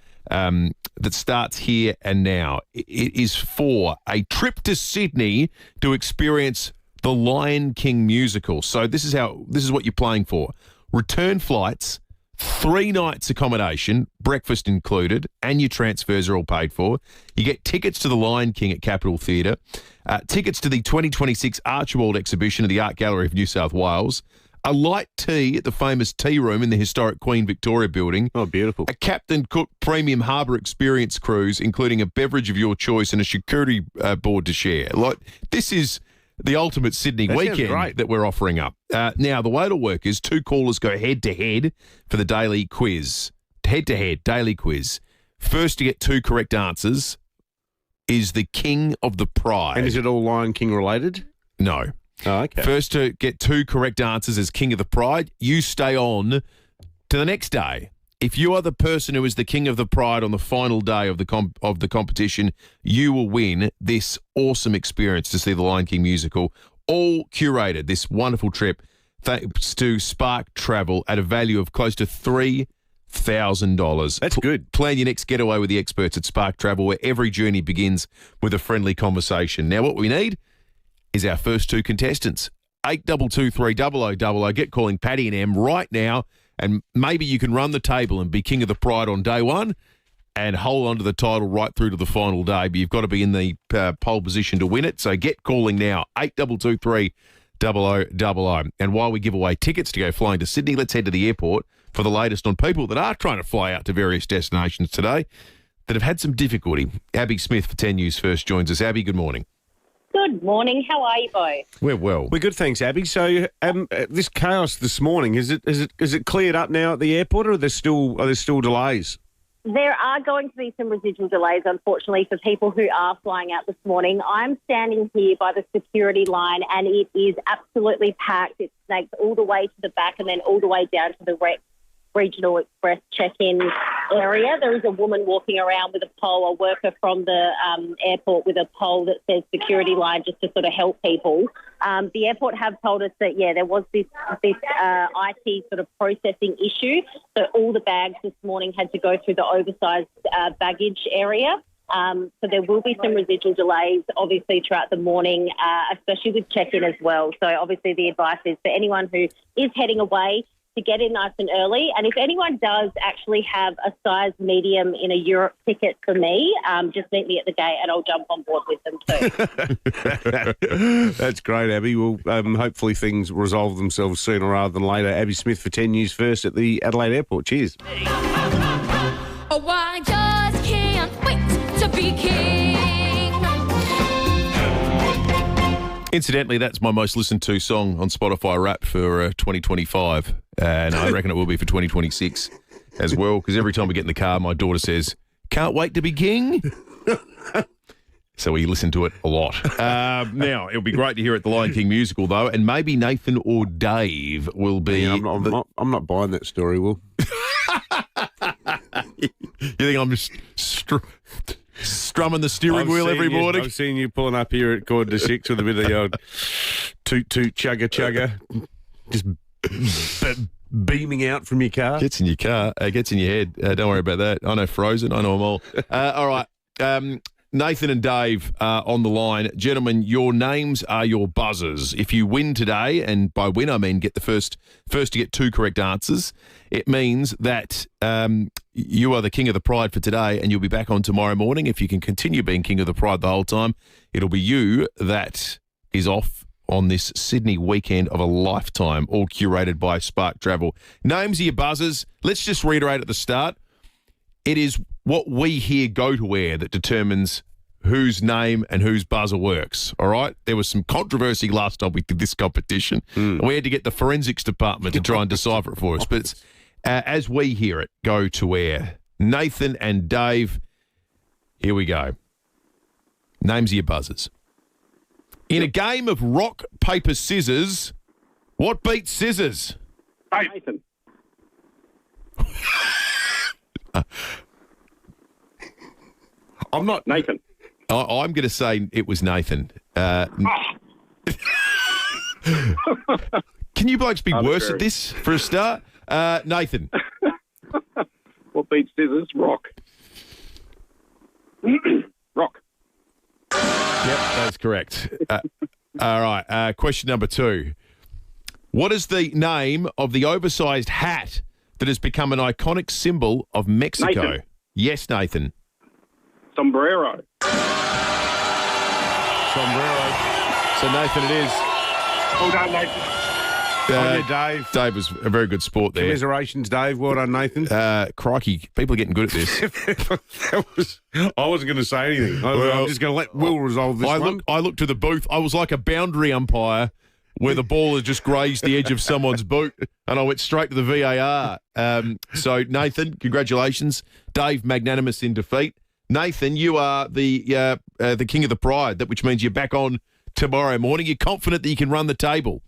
that starts here and now. It is for a trip to Sydney to experience the Lion King musical. So this is what you're playing for. Return flights, 3 nights accommodation, breakfast included, and your transfers are all paid for. You get tickets to the Lion King at Capitol Theatre, tickets to the 2026 Archibald exhibition at the Art Gallery of New South Wales, a light tea at the famous tea room in the historic Queen Victoria building. Oh, beautiful. A Captain Cook Premium Harbour Experience cruise, including a beverage of your choice and a charcuterie board to share. This is the ultimate Sydney weekend that we're offering up. Now, the way it'll work is 2 callers go head-to-head for the daily quiz. Head-to-head, daily quiz. First to get 2 correct answers is the King of the Pride. And is it all Lion King related? No. Oh, okay. First to get 2 correct answers as King of the Pride, you stay on to the next day. If you are the person who is the King of the Pride on the final day of the competition, you will win this awesome experience to see the Lion King musical, all curated, this wonderful trip, thanks to Spark Travel at a value of close to $3,000. $1,000. That's good. Plan your next getaway with the experts at Spark Travel, where every journey begins with a friendly conversation. Now, what we need is our first two contestants. 8223 Get calling Paddy and Em right now, and maybe you can run the table and be King of the Pride on day one and hold on to the title right through to the final day. But you've got to be in the pole position to win it. So get calling now, 8223 And while we give away tickets to go flying to Sydney, let's head to the airport for the latest on people that are trying to fly out to various destinations today that have had some difficulty. Abby Smith for 10 News First joins us. Abby, good morning. Good morning. How are you both? We're well. We're good, thanks, Abby. So, this chaos this morning, is it cleared up now at the airport, or are there still delays? There are going to be some residual delays, unfortunately, for people who are flying out this morning. I'm standing here by the security line, and it is absolutely packed. It snakes all the way to the back and then all the way down to the Regional Express check-in area. There is a woman walking around with a pole, a worker from the airport with a pole that says security line, just to sort of help people. The airport have told us that, there was this IT sort of processing issue. So all the bags this morning had to go through the oversized baggage area. So there will be some residual delays, obviously, throughout the morning, especially with check-in as well. So obviously the advice is for anyone who is heading away to get in nice and early. And if anyone does actually have a size medium in a Europe ticket for me, just meet me at the gate and I'll jump on board with them too. That's great, Abby. Well, hopefully things resolve themselves sooner rather than later. Abby Smith for 10 News First at the Adelaide Airport. Cheers. Oh, I just can't wait to be king. Incidentally, that's my most listened to song on Spotify Rap for 2025, and I reckon it will be for 2026 as well, because every time we get in the car, my daughter says, "Can't wait to be king." So we listen to it a lot. Now, it'll be great to hear at the Lion King musical, though, and maybe Nathan or Dave will be... Yeah, I'm not buying that story, Will. You think I'm just strumming the steering wheel every morning? I've seen you pulling up here at 5:45 with a bit of the old toot, chugga, just beaming out from your car. Gets in your car, gets in your head. Don't worry about that. I know Frozen, I know them all. All right. Nathan and Dave are on the line. Gentlemen, your names are your buzzers. If you win today, and by win I mean get the first to get two correct answers, it means that you are the King of the Pride for today, and you'll be back on tomorrow morning. If you can continue being King of the Pride the whole time, it'll be you that is off on this Sydney weekend of a lifetime, all curated by Spark Travel. Names are your buzzers. Let's just reiterate at the start. It is what we here go to wear that determines whose name and whose buzzer works, all right? There was some controversy last time we did this competition. We had to get the forensics department to try and decipher it for us. But it's, as we hear it, go to wear. Nathan and Dave, here we go. Names are your buzzers. In a game of rock, paper, scissors, what beats scissors? Nathan. I'm not Nathan. I'm going to say it was Nathan. Can you blokes be worse at this for a start? Nathan. What beats scissors? Rock. Rock. Yep, that's correct. All right. Question number 2. What is the name of the oversized hat that has become an iconic symbol of Mexico? Nathan. Yes, Nathan. Sombrero. Sombrero. So, Nathan, it is. Well done, Nathan. Dave. Dave was a very good sport there. Commiserations, Dave. Well done, Nathan. Crikey, people are getting good at this. I wasn't going to say anything. I'm just going to let Will resolve this one. I looked to the booth. I was like a boundary umpire where the ball had just grazed the edge of someone's boot, and I went straight to the VAR. So, Nathan, congratulations. Dave, magnanimous in defeat. Nathan, you are the King of the Pride, which means you're back on tomorrow morning. You're confident that you can run the table?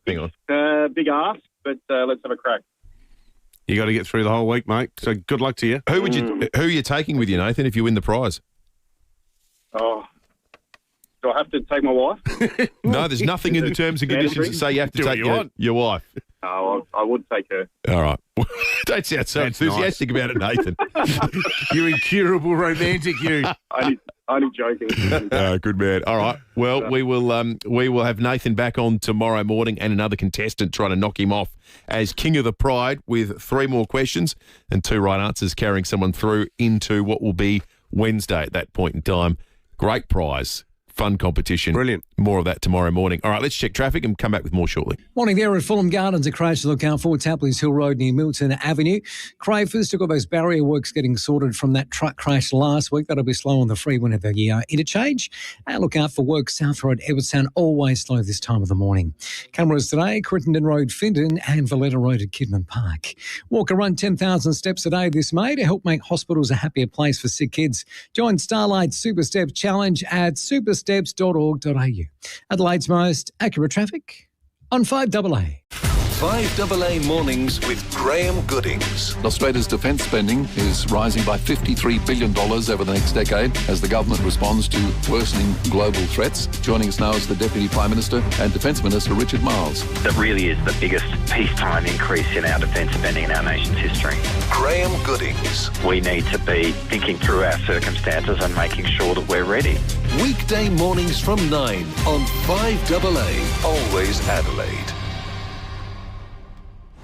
Hang on. Big ask, but let's have a crack. You got to get through the whole week, mate. So good luck to you. Who are you taking with you, Nathan, if you win the prize? Oh, do I have to take my wife? No, there's nothing in the terms and conditions that say you have to take your wife. Oh, I would take her. All right. Don't sound so enthusiastic about it, Nathan. You incurable romantic, you. Only joking. Good man. All right. Well, we will have Nathan back on tomorrow morning and another contestant trying to knock him off as King of the Pride with 3 more questions and 2 right answers, carrying someone through into what will be Wednesday at that point in time. Great prize. Fun competition. Brilliant. More of that tomorrow morning. All right, let's check traffic and come back with more shortly. Morning there at Fulham Gardens. A crash to look out for Tapley's Hill Road near Milton Avenue. Crayford still got those barrier works getting sorted from that truck crash last week. That'll be slow on the free whenever the interchange. And look out for work South Road, Edwardstown, always slow this time of the morning. Cameras today, Crittenden Road, Findon and Valletta Road at Kidman Park. Walk or run 10,000 steps a day this May to help make hospitals a happier place for sick kids. Join Starlight Super Steps Challenge at supersteps.org.au. Adelaide's most accurate traffic on 5AA. 5AA Mornings with Graham Goodings. Australia's defence spending is rising by $53 billion over the next decade as the government responds to worsening global threats. Joining us now is the Deputy Prime Minister and Defence Minister, Richard Marles. That really is the biggest peacetime increase in our defence spending in our nation's history. Graham Goodings. We need to be thinking through our circumstances and making sure that we're ready. Weekday mornings from 9 on 5AA. Always Adelaide.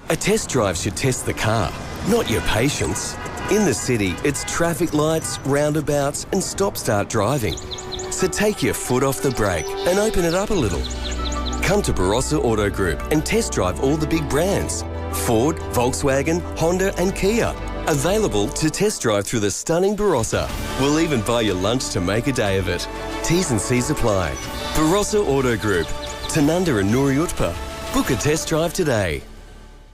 A test drive should test the car, not your patience. In the city, it's traffic lights, roundabouts and stop-start driving. So take your foot off the brake and open it up a little. Come to Barossa Auto Group and test drive all the big brands. Ford, Volkswagen, Honda and Kia. Available to test drive through the stunning Barossa. We'll even buy you lunch to make a day of it. T's and C's apply. Barossa Auto Group. Tanunda and Nuri Utpa. Book a test drive today.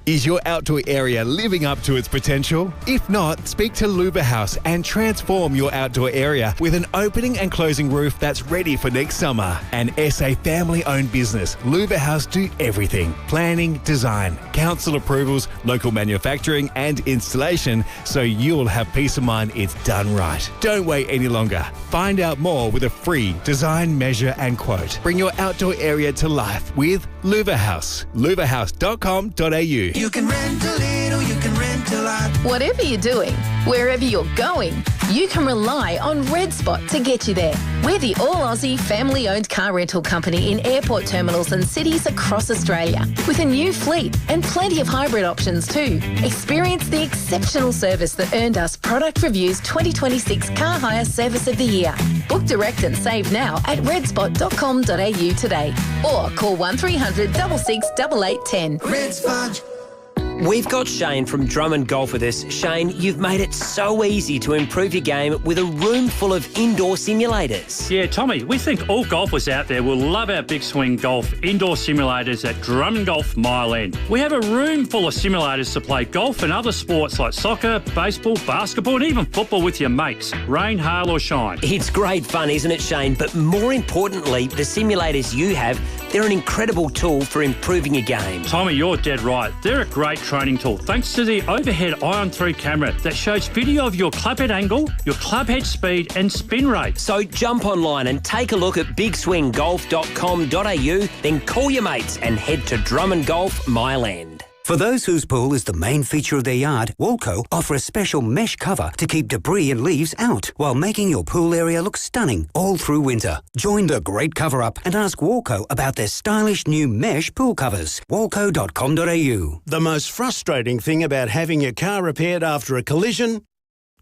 Is your outdoor area living up to its potential? If not, speak to Luba House and transform your outdoor area with an opening and closing roof that's ready for next summer. An SA family-owned business, Luba House do everything. Planning, design, council approvals, local manufacturing and installation, so you'll have peace of mind it's done right. Don't wait any longer. Find out more with a free design, measure and quote. Bring your outdoor area to life with Luba House. luvahouse.com.au. You can rent a little, you can rent a lot. Whatever you're doing, wherever you're going, you can rely on Red Spot to get you there. We're the all-Aussie family-owned car rental company in airport terminals and cities across Australia, with a new fleet and plenty of hybrid options too. Experience the exceptional service that earned us Product Review's 2026 Car Hire Service of the Year. Book direct and save now at redspot.com.au today, or call 1300 66 8810. Red Spot. We've got Shane from Drummond Golf with us. Shane, you've made it so easy to improve your game with a room full of indoor simulators. Yeah, Tommy, we think all golfers out there will love our Big Swing Golf indoor simulators at Drummond Golf Mile End. We have a room full of simulators to play golf and other sports like soccer, baseball, basketball and even football with your mates, rain, hail or shine. It's great fun, isn't it, Shane? But more importantly, the simulators you have, they're an incredible tool for improving your game. Tommy, you're dead right. They're a great training tool thanks to the overhead Ion 3 camera that shows video of your clubhead angle, your clubhead speed and spin rate. So jump online and take a look at bigswinggolf.com.au, then call your mates and head to Drummond Golf Mile End. For those whose pool is the main feature of their yard, Walco offer a special mesh cover to keep debris and leaves out while making your pool area look stunning all through winter. Join the great cover-up and ask Walco about their stylish new mesh pool covers. Walco.com.au. The most frustrating thing about having your car repaired after a collision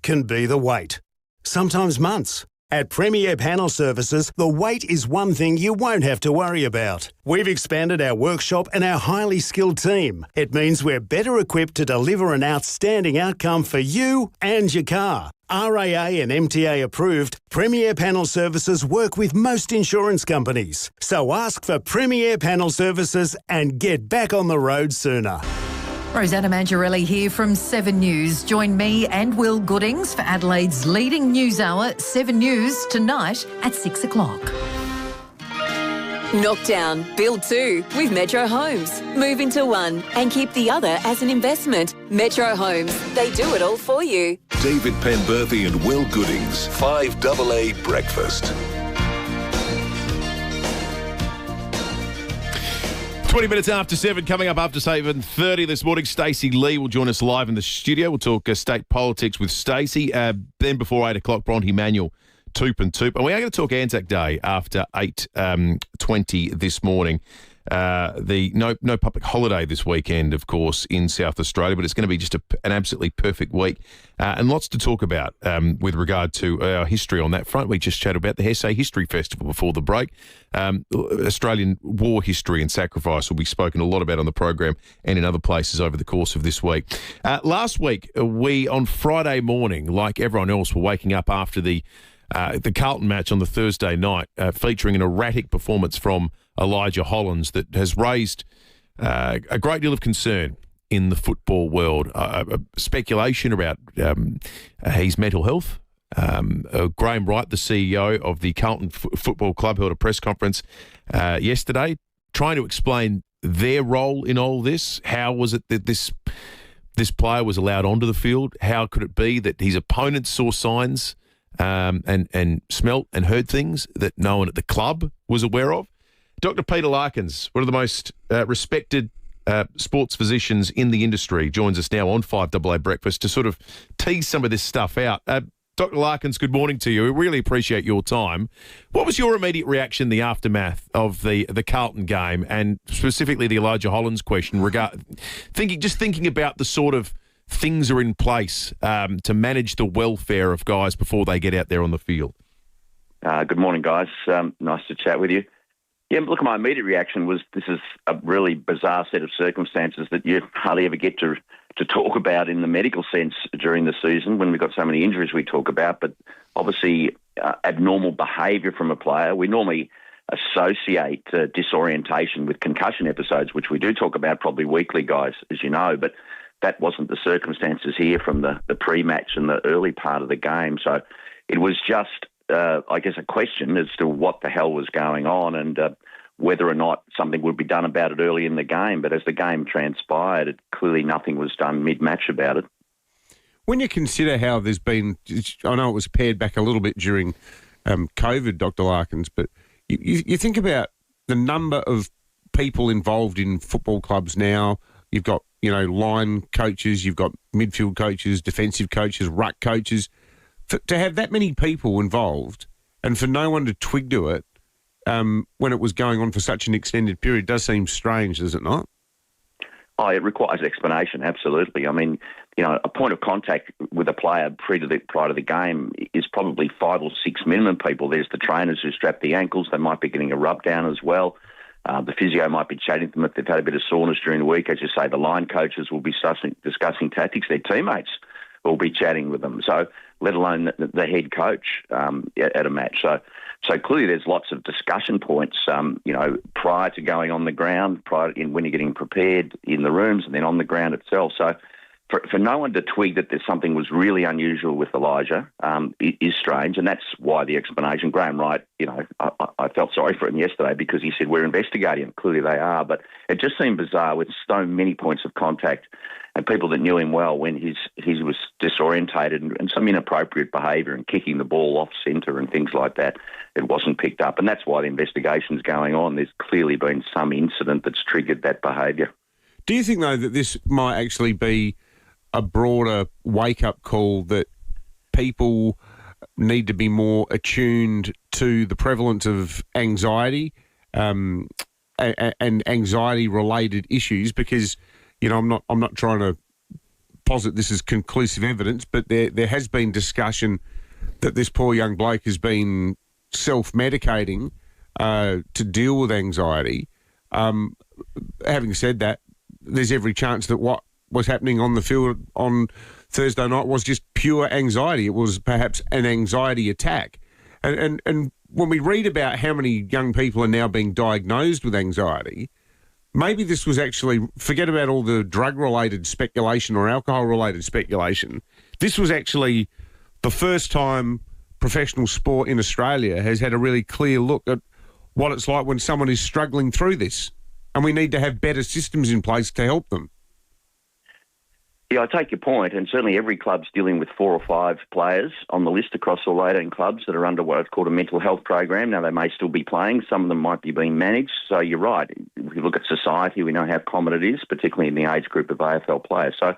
can be the wait. Sometimes months. At Premier Panel Services, the wait is one thing you won't have to worry about. We've expanded our workshop and our highly skilled team. It means we're better equipped to deliver an outstanding outcome for you and your car. RAA and MTA approved, Premier Panel Services work with most insurance companies. So ask for Premier Panel Services and get back on the road sooner. Rosanna Mangiarelli here from 7 News. Join me and Will Goodings for Adelaide's leading news hour, 7 News, tonight at 6 o'clock. Knock down, build 2 with Metro Homes. Move into one and keep the other as an investment. Metro Homes, they do it all for you. David Penberthy and Will Goodings, 5AA Breakfast. 20 minutes after 7, coming up after 7:30 this morning, Stacey Lee will join us live in the studio. We'll talk state politics with Stacey. Then before 8 o'clock, Bronte Manuel, Toop and Toop. And we are going to talk Anzac Day after 8:20 this morning. The no public holiday this weekend, of course, in South Australia, but it's going to be just an absolutely perfect week and lots to talk about with regard to our history on that front. We just chatted about the SA History Festival before the break. Australian war history and sacrifice will be spoken a lot about on the program and in other places over the course of this week. Last week, we, on Friday morning, like everyone else, were waking up after the Carlton match on the Thursday night, featuring an erratic performance from Elijah Hollands that has raised a great deal of concern in the football world. Speculation about his mental health. Graham Wright, the CEO of the Carlton Football Club, held a press conference yesterday trying to explain their role in all this. How was it that this player was allowed onto the field? How could it be that his opponents saw signs and smelt and heard things that no one at the club was aware of? Dr. Peter Larkins, one of the most respected sports physicians in the industry, joins us now on 5AA Breakfast to sort of tease some of this stuff out. Dr. Larkins, good morning to you. We really appreciate your time. What was your immediate reaction, the aftermath of the Carlton game, and specifically the Elijah Hollands question, thinking about the sort of things that are in place to manage the welfare of guys before they get out there on the field? Good morning, guys. Nice to chat with you. Yeah, look, my immediate reaction was this is a really bizarre set of circumstances that you hardly ever get to talk about in the medical sense during the season when we've got so many injuries we talk about. But obviously, abnormal behaviour from a player. We normally associate disorientation with concussion episodes, which we do talk about probably weekly, guys, as you know. But that wasn't the circumstances here from the pre-match and the early part of the game. So it was just, I guess, a question as to what the hell was going on and whether or not something would be done about it early in the game. But as the game transpired, clearly nothing was done mid-match about it. When you consider how there's been, I know it was pared back a little bit during COVID, Dr. Larkins, but you think about the number of people involved in football clubs now. You've got, line coaches, you've got midfield coaches, defensive coaches, ruck coaches. To have that many people involved and for no one to twig to it when it was going on for such an extended period does seem strange, does it not? Oh, it requires explanation, absolutely. I mean, a point of contact with a player prior to the game is probably 5 or 6 minimum people. There's the trainers who strap the ankles. They might be getting a rub down as well. The physio might be chatting to them if they've had a bit of soreness during the week. As you say, the line coaches will be discussing tactics. Their teammates will be chatting with them. So, let alone the head coach at a match. So clearly there's lots of discussion points, prior to going on the ground, when you're getting prepared in the rooms and then on the ground itself. So for no one to twig that there's something was really unusual with Elijah is strange, and that's why the explanation. Graham Wright, I felt sorry for him yesterday because he said we're investigating. Clearly they are, but it just seemed bizarre with so many points of contact and people that knew him well when he was disorientated and some inappropriate behaviour and kicking the ball off centre and things like that. It wasn't picked up, and that's why the investigation's going on. There's clearly been some incident that's triggered that behaviour. Do you think, though, that this might actually be a broader wake-up call that people need to be more attuned to the prevalence of anxiety and anxiety-related issues? Because, I'm not trying to posit this as conclusive evidence, but there has been discussion that this poor young bloke has been self-medicating to deal with anxiety. Having said that, there's every chance that what was happening on the field on Thursday night was just pure anxiety. It was perhaps an anxiety attack. And when we read about how many young people are now being diagnosed with anxiety, maybe this was actually, forget about all the drug-related speculation or alcohol-related speculation, this was actually the first time professional sport in Australia has had a really clear look at what it's like when someone is struggling through this. And we need to have better systems in place to help them. Yeah, I take your point, and certainly every club's dealing with 4 or 5 players on the list across all 18 clubs that are under what's called a mental health program. Now, they may still be playing. Some of them might be being managed. So you're right. If you look at society, we know how common it is, particularly in the age group of AFL players. So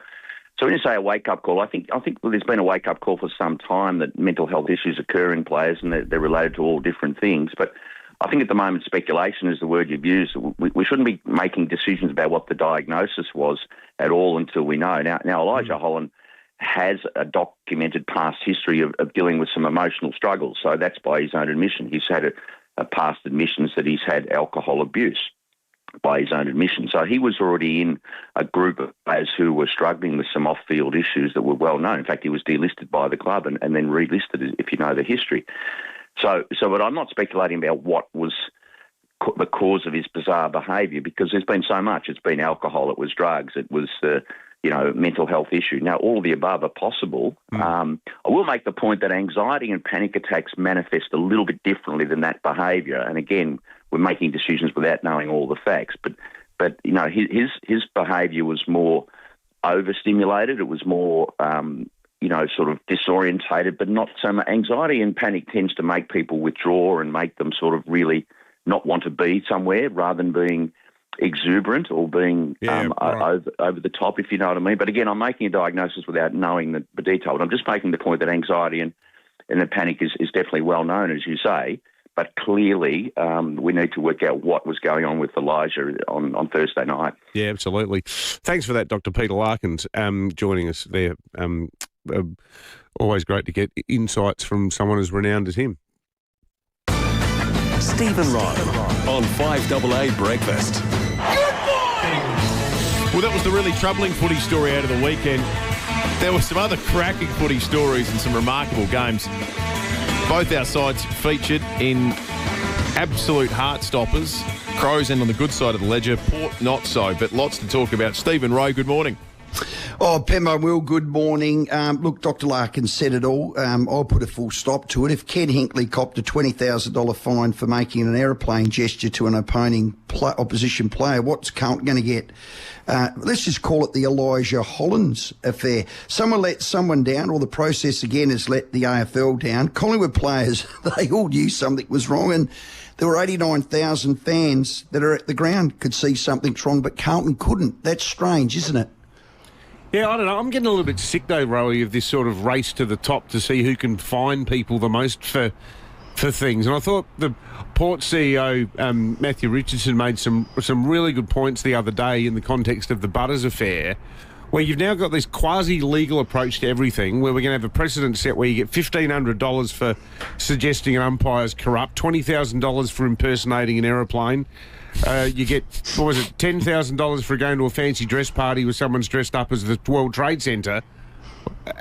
when you say a wake-up call, I think there's been a wake-up call for some time that mental health issues occur in players and they're related to all different things. But I think at the moment speculation is the word you've used. We shouldn't be making decisions about what the diagnosis was at all until we know. Now Elijah Holland has a documented past history of dealing with some emotional struggles, so that's by his own admission. He's had a past admissions that he's had alcohol abuse by his own admission. So he was already in a group of players who were struggling with some off-field issues that were well known. In fact, he was delisted by the club and then relisted, if you know the history. But I'm not speculating about what was the cause of his bizarre behaviour, because there's been so much. It's been alcohol, it was drugs, it was mental health issue. Now, all of the above are possible. I will make the point that anxiety and panic attacks manifest a little bit differently than that behaviour. And again, we're making decisions without knowing all the facts. But his behaviour was more overstimulated. It was more sort of disorientated, but not so much. Anxiety and panic tends to make people withdraw and make them sort of really not want to be somewhere, rather than being exuberant or being over the top, if you know what I mean. But again, I'm making a diagnosis without knowing the detail. I'm just making the point that anxiety and the panic is definitely well known, as you say. But clearly, we need to work out what was going on with Elijah on Thursday night. Yeah, absolutely. Thanks for that, Dr. Peter Larkins, joining us there. Always great to get insights from someone as renowned as him. Stephen Ryan on 5AA Breakfast. Well, that was the really troubling footy story out of the weekend. There were some other cracking footy stories and some remarkable games. Both our sides featured in absolute heart stoppers. Crows end on the good side of the ledger, Port not so, but lots to talk about. Stephen Rowe, good morning. Oh, Pembo, Will, good morning. Look, Dr. Larkin said it all. I'll put a full stop to it. If Ken Hinkley copped a $20,000 fine for making an aeroplane gesture to an opposition player, what's Carlton going to get? Let's just call it the Elijah Hollands affair. Someone let someone down, or the process again has let the AFL down. Collingwood players, they all knew something was wrong, and there were 89,000 fans that are at the ground could see something's wrong, but Carlton couldn't. That's strange, isn't it? Yeah, I don't know. I'm getting a little bit sick, though, Rowie, of this sort of race to the top to see who can fine people the most for things. And I thought the Port CEO, Matthew Richardson, made some really good points the other day in the context of the Butters affair, where you've now got this quasi-legal approach to everything, where we're going to have a precedent set where you get $1,500 for suggesting an umpire's corrupt, $20,000 for impersonating an aeroplane. You get, $10,000 for going to a fancy dress party where someone's dressed up as the World Trade Centre.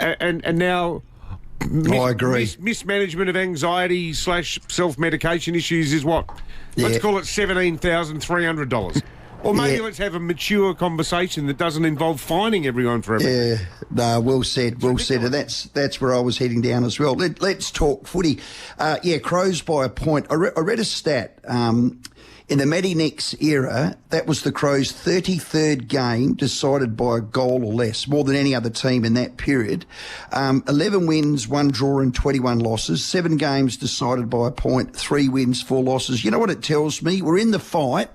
And now... I agree. Mismanagement of anxiety / self-medication issues is what? Yeah. Let's call it $17,300. Or maybe let's have a mature conversation that doesn't involve fining everyone for everything. Yeah, no, well said. And that's where I was heading down as well. Let's talk footy. Crows by a point. I read a stat. In the Matty Nix era, that was the Crows' 33rd game decided by a goal or less, more than any other team in that period. 11 wins, 1 draw and 21 losses. 7 games decided by a point, 3 wins, 4 losses. You know what it tells me? We're in the fight.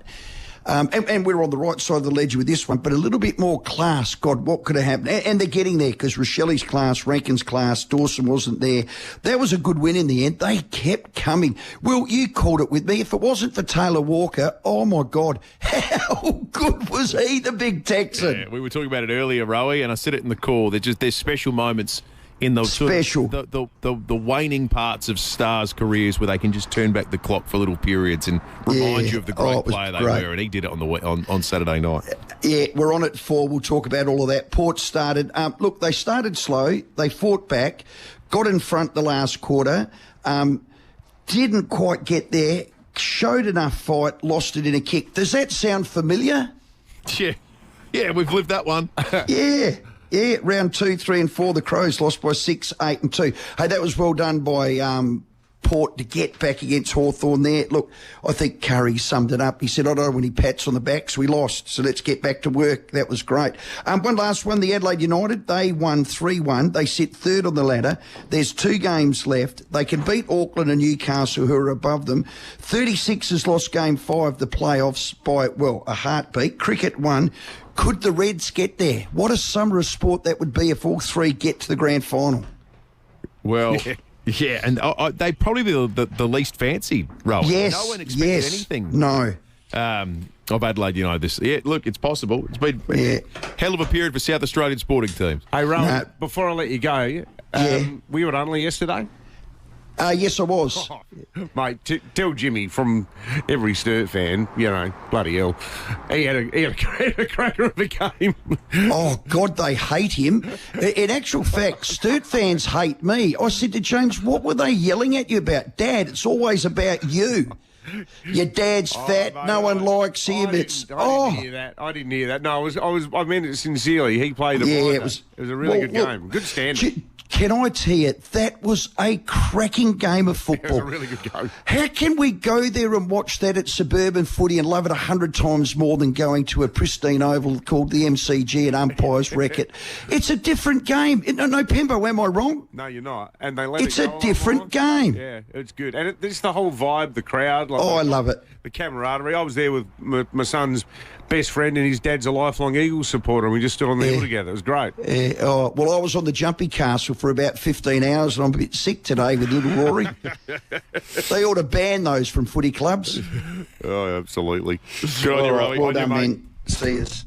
And we're on the right side of the ledger with this one, but a little bit more class. God, what could have happened? And they're getting there because Rochelle's class, Rankin's class, Dawson wasn't there. That was a good win in the end. They kept coming. Will, you called it with me. If it wasn't for Taylor Walker, oh my God, how good was he, the big Texan? Yeah, we were talking about it earlier, Rowie, and I said it in the call. There's special moments in those special the waning parts of stars' careers where they can just turn back the clock for little periods and remind you of the great player they were, and he did it on Saturday night. Yeah, we're on at 4. We'll talk about all of that. Port started. Look, they started slow. They fought back, got in front the last quarter, didn't quite get there, showed enough fight, lost it in a kick. Does that sound familiar? Yeah, we've lived that one. Yeah, round 2, 3 and 4, the Crows lost by 6, 8 and 2. Hey, that was well done by Port to get back against Hawthorn there. Look, I think Curry summed it up. He said, I don't want any pats on the back, so we lost, so let's get back to work. That was great. One last one, the Adelaide United, they won 3-1. They sit third on the ladder. There's 2 games left. They can beat Auckland and Newcastle, who are above them. 36 has lost game 5, the playoffs, by, well, a heartbeat. Cricket won. Could the Reds get there? What a summer of sport that would be if all 3 get to the grand final. Well... Yeah, and they probably be the least fancied role. Yes, no one expected anything. No. Of Adelaide United this. Yeah, look, it's possible. It's been a hell of a period for South Australian sporting teams. Hey, Rowan, before I let you go, were you at Unley yesterday? Yes, I was. Oh, mate, tell Jimmy from every Sturt fan, bloody hell, he had a cracker of a game. Oh, God, they hate him. In actual fact, Sturt fans hate me. I said to James, what were they yelling at you about? Dad, it's always about you. Your dad's fat. Mate, no one likes him. I didn't hear that. No, I meant it sincerely. He played it was a really good game. Good standard. Can I tell you, that was a cracking game of football. It was a really good game. How can we go there and watch that at suburban footy and love it 100 times more than going to a pristine oval called the MCG and umpires wreck it? It's a different game. No, Pembo, am I wrong? No, you're not. And they let it's a different game. Yeah, it's good. And it's the whole vibe, the crowd. I love it. The camaraderie. I was there with my son's best friend, and his dad's a lifelong Eagles supporter, and we just stood on the hill together. It was great. Well, I was on the Jumpy Castle for about 15 hours, and I'm a bit sick today with little Rory. They ought to ban those from footy clubs. Oh, absolutely. Good on you, Rory. Well done, man. See us.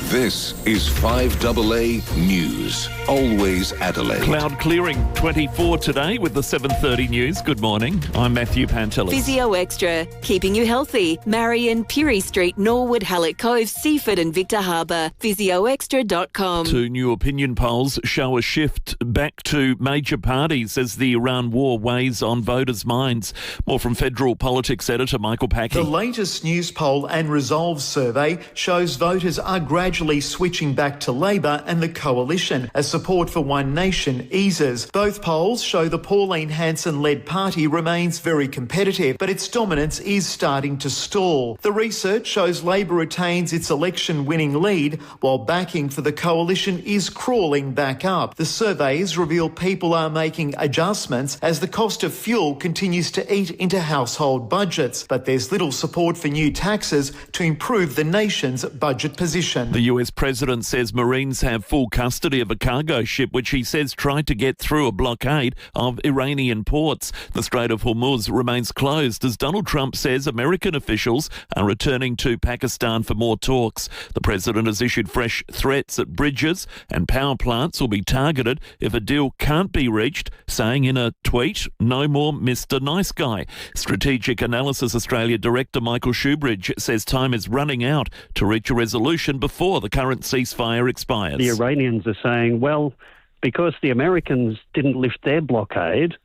This is 5AA News. Always Adelaide. Cloud clearing 24 today with the 7:30 news. Good morning. I'm Matthew Pantelis. Physio Extra, keeping you healthy. Marion, Pirie Street, Norwood, Hallett Cove, Seaford and Victor Harbour. PhysioExtra.com. 2 new opinion polls show a shift back to major parties as the Iran war weighs on voters' minds. More from Federal Politics editor Michael Packy. The latest news poll and Resolve survey shows voters are gradually switching back to Labor and the Coalition as support for One Nation eases. Both polls show the Pauline Hanson-led party remains very competitive, but its dominance is starting to stall. The research shows Labor retains its election-winning lead, while backing for the Coalition is crawling back up. The surveys reveal people are making adjustments as the cost of fuel continues to eat into household budgets, but there's little support for new taxes to improve the nation's budget position. The US President says Marines have full custody of a cargo ship which he says tried to get through a blockade of Iranian ports. The Strait of Hormuz remains closed as Donald Trump says American officials are returning to Pakistan for more talks. The President has issued fresh threats that bridges and power plants will be targeted if a deal can't be reached, saying in a tweet, "No more Mr. Nice Guy." Strategic Analysis Australia Director Michael Shoebridge says time is running out to reach a resolution before the current ceasefire expires. The Iranians are saying, well, because the Americans didn't lift their blockade,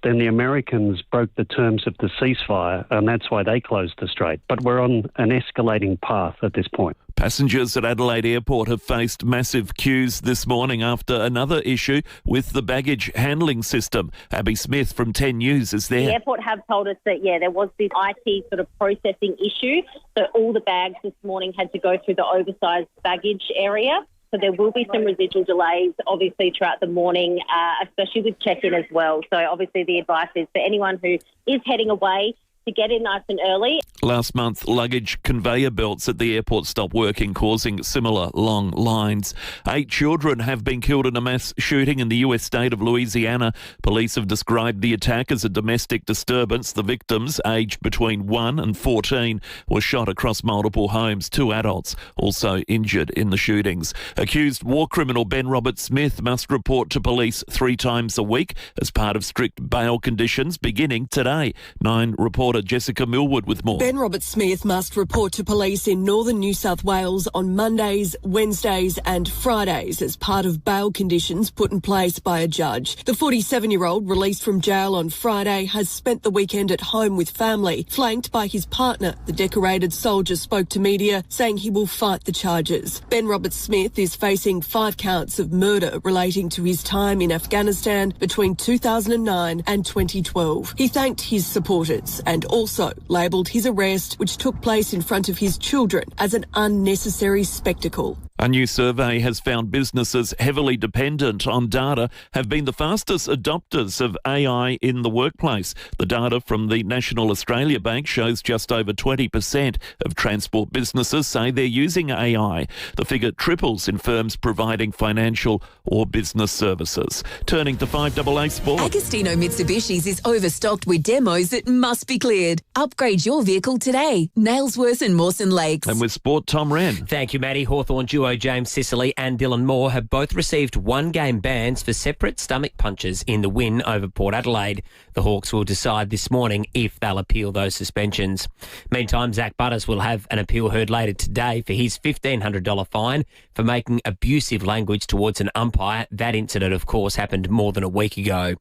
then the Americans broke the terms of the ceasefire, and that's why they closed the strait. But we're on an escalating path at this point. Passengers at Adelaide Airport have faced massive queues this morning after another issue with the baggage handling system. Abby Smith from 10 News is there. The airport have told us that, there was this IT sort of processing issue. So all the bags this morning had to go through the oversized baggage area. So there will be some residual delays, obviously, throughout the morning, especially with check-in as well. So obviously the advice is for anyone who is heading away to get in nice and early. Last month, luggage conveyor belts at the airport stopped working, causing similar long lines. 8 children have been killed in a mass shooting in the US state of Louisiana. Police have described the attack as a domestic disturbance. The victims, aged between 1 and 14, were shot across multiple homes. 2 adults also injured in the shootings. Accused war criminal Ben Robert Smith must report to police 3 times a week as part of strict bail conditions beginning today. 9 reported reporter Jessica Millwood with more. Ben Roberts-Smith must report to police in northern New South Wales on Mondays, Wednesdays and Fridays as part of bail conditions put in place by a judge. The 47-year-old, released from jail on Friday, has spent the weekend at home with family, flanked by his partner. The decorated soldier spoke to media, saying he will fight the charges. Ben Roberts-Smith is facing 5 counts of murder relating to his time in Afghanistan between 2009 and 2012. He thanked his supporters and also labelled his arrest, which took place in front of his children, as an unnecessary spectacle. A new survey has found businesses heavily dependent on data have been the fastest adopters of AI in the workplace. The data from the National Australia Bank shows just over 20% of transport businesses say they're using AI. The figure triples in firms providing financial or business services. Turning to 5AA Sport. Agostino Mitsubishi's is overstocked with demos that must be cleared. Upgrade your vehicle today. Nailsworth and Mawson Lakes. And with sport, Tom Wren. Thank you, Maddie. Hawthorn duo James Sicily and Dylan Moore have both received 1-game bans for separate stomach punches in the win over Port Adelaide. The Hawks will decide this morning if they'll appeal those suspensions. Meantime, Zach Butters will have an appeal heard later today for his $1,500 fine for making abusive language towards an umpire. That incident, of course, happened more than a week ago.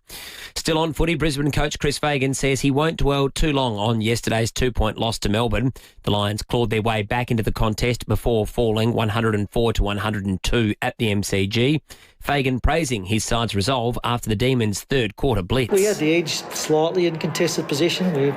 Still on footy, Brisbane coach Chris Fagan says he won't dwell too long on yesterday's 2-point loss to Melbourne. The Lions clawed their way back into the contest before falling 104-102 at the MCG. Fagan praising his side's resolve after the Demons' third quarter blitz. We had the edge slightly in contested possession. We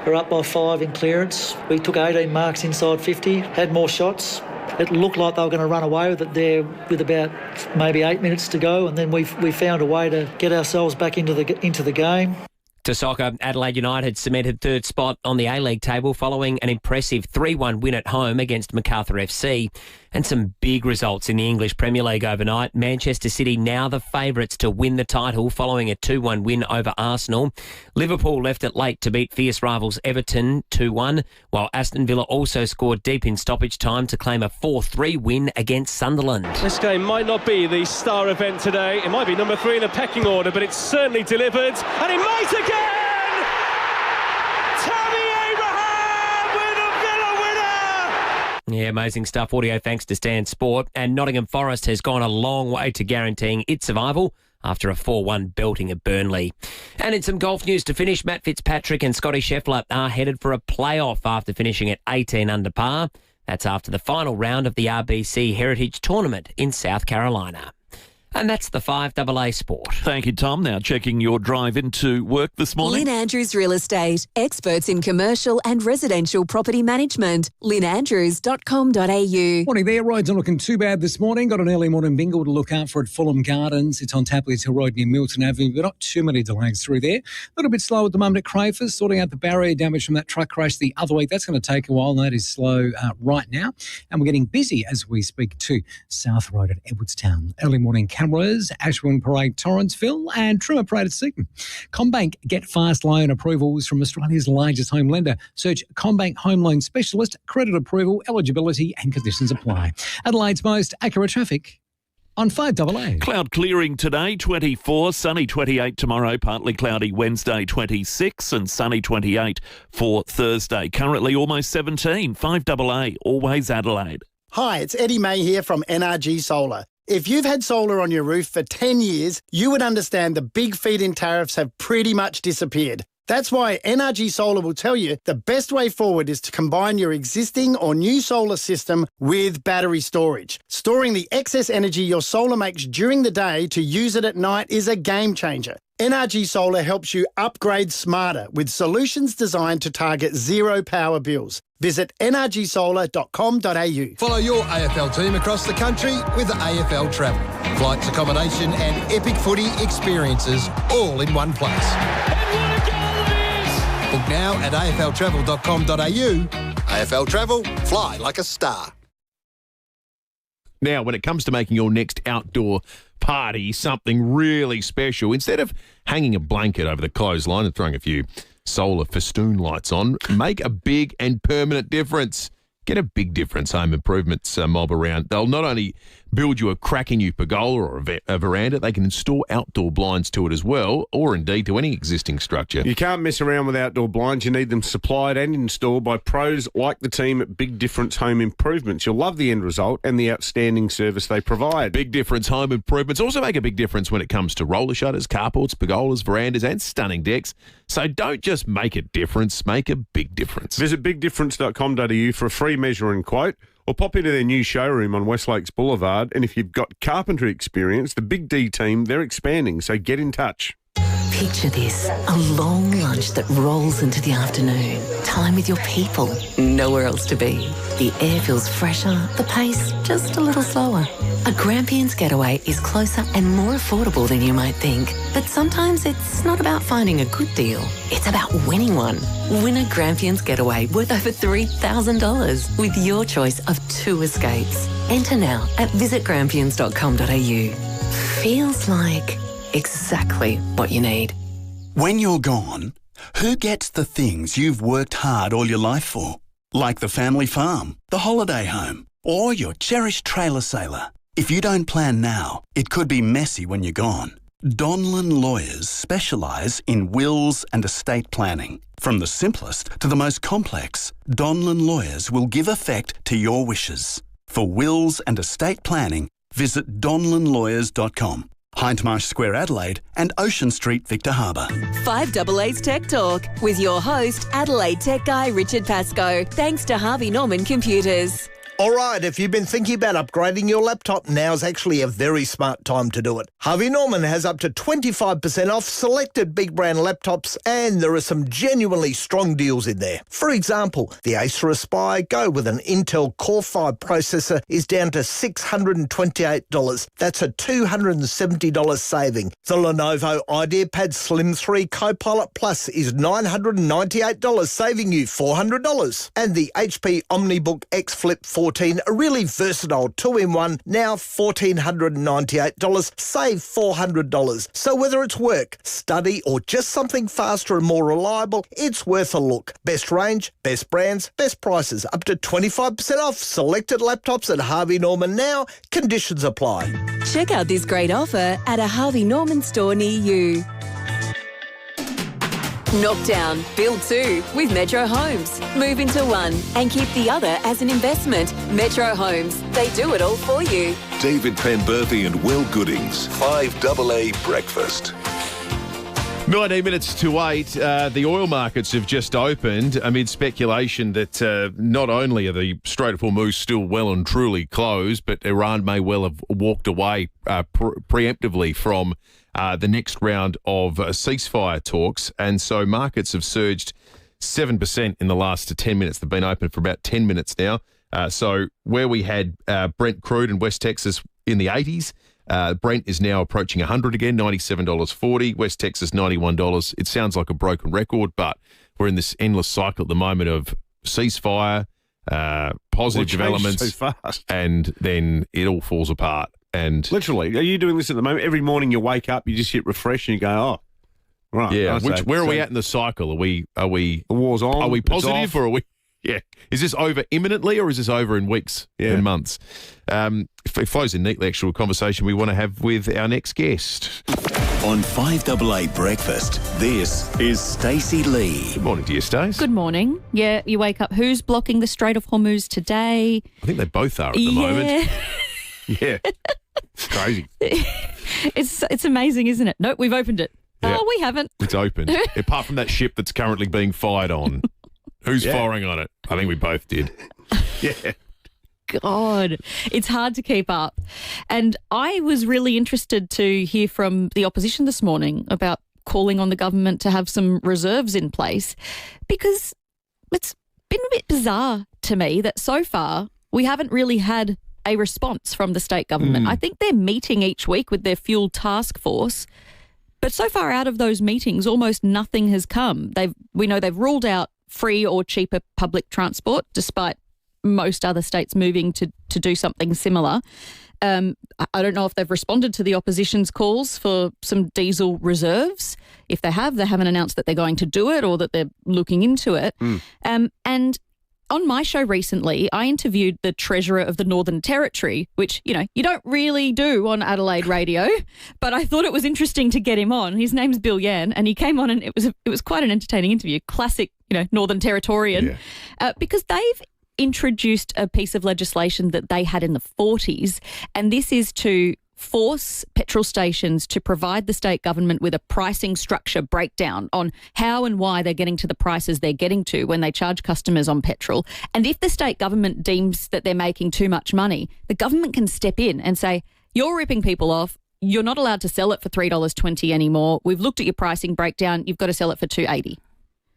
were up by 5 in clearance. We took 18 marks inside 50, had more shots. It looked like they were going to run away with it there with about maybe 8 minutes to go, and then we found a way to get ourselves back into the game. To soccer, Adelaide United cemented third spot on the A-League table following an impressive 3-1 win at home against Macarthur FC. And some big results in the English Premier League overnight. Manchester City now the favourites to win the title following a 2-1 win over Arsenal. Liverpool left it late to beat fierce rivals Everton 2-1, while Aston Villa also scored deep in stoppage time to claim a 4-3 win against Sunderland. This game might not be the star event today. It might be number 3 in the pecking order, but it's certainly delivered. And it might again! Yeah, amazing stuff. Audio thanks to Stan Sport. And Nottingham Forest has gone a long way to guaranteeing its survival after a 4-1 belting of Burnley. And in some golf news to finish, Matt Fitzpatrick and Scotty Scheffler are headed for a playoff after finishing at 18 under par. That's after the final round of the RBC Heritage Tournament in South Carolina. And that's the 5AA Sport. Thank you, Tom. Now checking your drive into work this morning. Lynn Andrews Real Estate, experts in commercial and residential property management. lynnandrews.com.au. Morning there. Roads aren't looking too bad this morning. Got an early morning bingle to look out for at Fulham Gardens. It's on Tapley's Hill Road near Milton Avenue, but not too many delays through there. A little bit slow at the moment at Crayford, sorting out the barrier damage from that truck crash the other week. That's going to take a while, and that is slow right now. And we're getting busy as we speak to South Road at Edwardstown. Early morning cameras, Ashwin Parade, Torranceville and Trimmer Parade at Seaton. CommBank get fast loan approvals from Australia's largest home lender. Search CommBank Home Loan Specialist, credit approval, eligibility and conditions apply. Adelaide's most accurate traffic on 5AA. Cloud clearing today, 24, sunny 28 tomorrow, partly cloudy Wednesday 26 and sunny 28 for Thursday. Currently almost 17, 5AA, always Adelaide. Hi, it's Eddie May here from NRG Solar. If you've had solar on your roof for 10 years, you would understand the big feed-in tariffs have pretty much disappeared. That's why NRG Solar will tell you the best way forward is to combine your existing or new solar system with battery storage. Storing the excess energy your solar makes during the day to use it at night is a game changer. NRG Solar helps you upgrade smarter with solutions designed to target zero power bills. Visit nrgsolar.com.au. Follow your AFL team across the country with the AFL Travel. Flights, accommodation and epic footy experiences all in one place. And what a goal it is! Book now at afltravel.com.au. AFL Travel, fly like a star. Now, when it comes to making your next outdoor party something really special, instead of hanging a blanket over the clothesline and throwing a few solar festoon lights on, make a big and permanent difference. Get a Big Difference Home Improvements mob around. They'll not only build you a cracking new pergola or a veranda. They can install outdoor blinds to it as well, or indeed to any existing structure. You can't mess around with outdoor blinds. You need them supplied and installed by pros like the team at Big Difference Home Improvements. You'll love the end result and the outstanding service they provide. Big Difference Home Improvements also make a big difference when it comes to roller shutters, carports, pergolas, verandas and stunning decks. So don't just make a difference, make a big difference. Visit bigdifference.com.au for a free measure and quote, or pop into their new showroom on West Lakes Boulevard. And if you've got carpentry experience, the Big D team, they're expanding, so get in touch. Picture this, a long lunch that rolls into the afternoon. Time with your people, nowhere else to be. The air feels fresher, the pace just a little slower. A Grampians getaway is closer and more affordable than you might think. But sometimes it's not about finding a good deal. It's about winning one. Win a Grampians getaway worth over $3,000 with your choice of 2 escapes. Enter now at visitgrampians.com.au. Feels like exactly what you need. When you're gone, who gets the things you've worked hard all your life for? Like the family farm, the holiday home, or your cherished trailer sailor. If you don't plan now, it could be messy when you're gone. Donlan Lawyers specialise in wills and estate planning. From the simplest to the most complex, Donlan Lawyers will give effect to your wishes. For wills and estate planning, visit donlanlawyers.com. Hindmarsh Square, Adelaide and Ocean Street, Victor Harbour. 5AA's Tech Talk with your host, Adelaide tech guy Richard Pascoe. Thanks to Harvey Norman Computers. All right, if you've been thinking about upgrading your laptop, now's actually a very smart time to do it. Harvey Norman has up to 25% off selected big brand laptops, and there are some genuinely strong deals in there. For example, the Acer Aspire Go with an Intel Core 5 processor is down to $628. That's a $270 saving. The Lenovo IdeaPad Slim 3 Copilot Plus is $998, saving you $400. And the HP OmniBook X Flip 14, a really versatile 2-in-1, now $1,498, save $400. So whether it's work, study or just something faster and more reliable, it's worth a look. Best range, best brands, best prices, up to 25% off selected laptops at Harvey Norman now. Conditions apply. Check out this great offer at a Harvey Norman store near you. Knock down, build 2 with Metro Homes. Move into one and keep the other as an investment. Metro Homes, they do it all for you. David Penberthy and Will Goodings, 5AA Breakfast. 19 minutes to 8, the oil markets have just opened amid speculation that not only are the Strait of Hormuz still well and truly closed, but Iran may well have walked away preemptively from the next round of ceasefire talks. And so markets have surged 7% in the last 10 minutes. They've been open for about 10 minutes now. So where we had Brent crude in West Texas in the 80s, Brent is now approaching 100 again, $97.40. West Texas, $91. It sounds like a broken record, but we're in this endless cycle at the moment of ceasefire, positive developments, so fast. And then it all falls apart. And literally, are you doing this at the moment? Every morning you wake up, you just hit refresh and you go, oh, right. Yeah. Where are we at in the cycle? Are we the war's on? Are we positive or are we? Yeah. Is this over imminently or is this over in weeks and months? It flows in neatly, actual conversation we want to have with our next guest. On 5AA Breakfast, this is Stacey Lee. Good morning to you, Stace. Good morning. Yeah, you wake up. Who's blocking the Strait of Hormuz today? I think they both are at the moment. Yeah. It's crazy. It's amazing, isn't it? Nope, we've opened it. Yeah. Oh, we haven't. It's open. Apart from that ship that's currently being fired on. Who's firing on it? I think we both did. Yeah. God, it's hard to keep up. And I was really interested to hear from the opposition this morning about calling on the government to have some reserves in place, because it's been a bit bizarre to me that so far we haven't really had a response from the state government. I think they're meeting each week with their fuel task force, but so far out of those meetings, almost nothing has come. We know they've ruled out free or cheaper public transport, despite most other states moving to do something similar. I don't know if they've responded to the opposition's calls for some diesel reserves. If they haven't announced that they're going to do it or that they're looking into it. And on my show recently, I interviewed the Treasurer of the Northern Territory, which, you don't really do on Adelaide radio, but I thought it was interesting to get him on. His name's Bill Yan, and he came on and it was quite an entertaining interview. Classic, Northern Territorian, because they've introduced a piece of legislation that they had in the 40s, and this is to force petrol stations to provide the state government with a pricing structure breakdown on how and why they're getting to the prices they're getting to when they charge customers on petrol. And if the state government deems that they're making too much money, the government can step in and say, you're ripping people off. You're not allowed to sell it for $3.20 anymore. We've looked at your pricing breakdown. You've got to sell it for $2.80.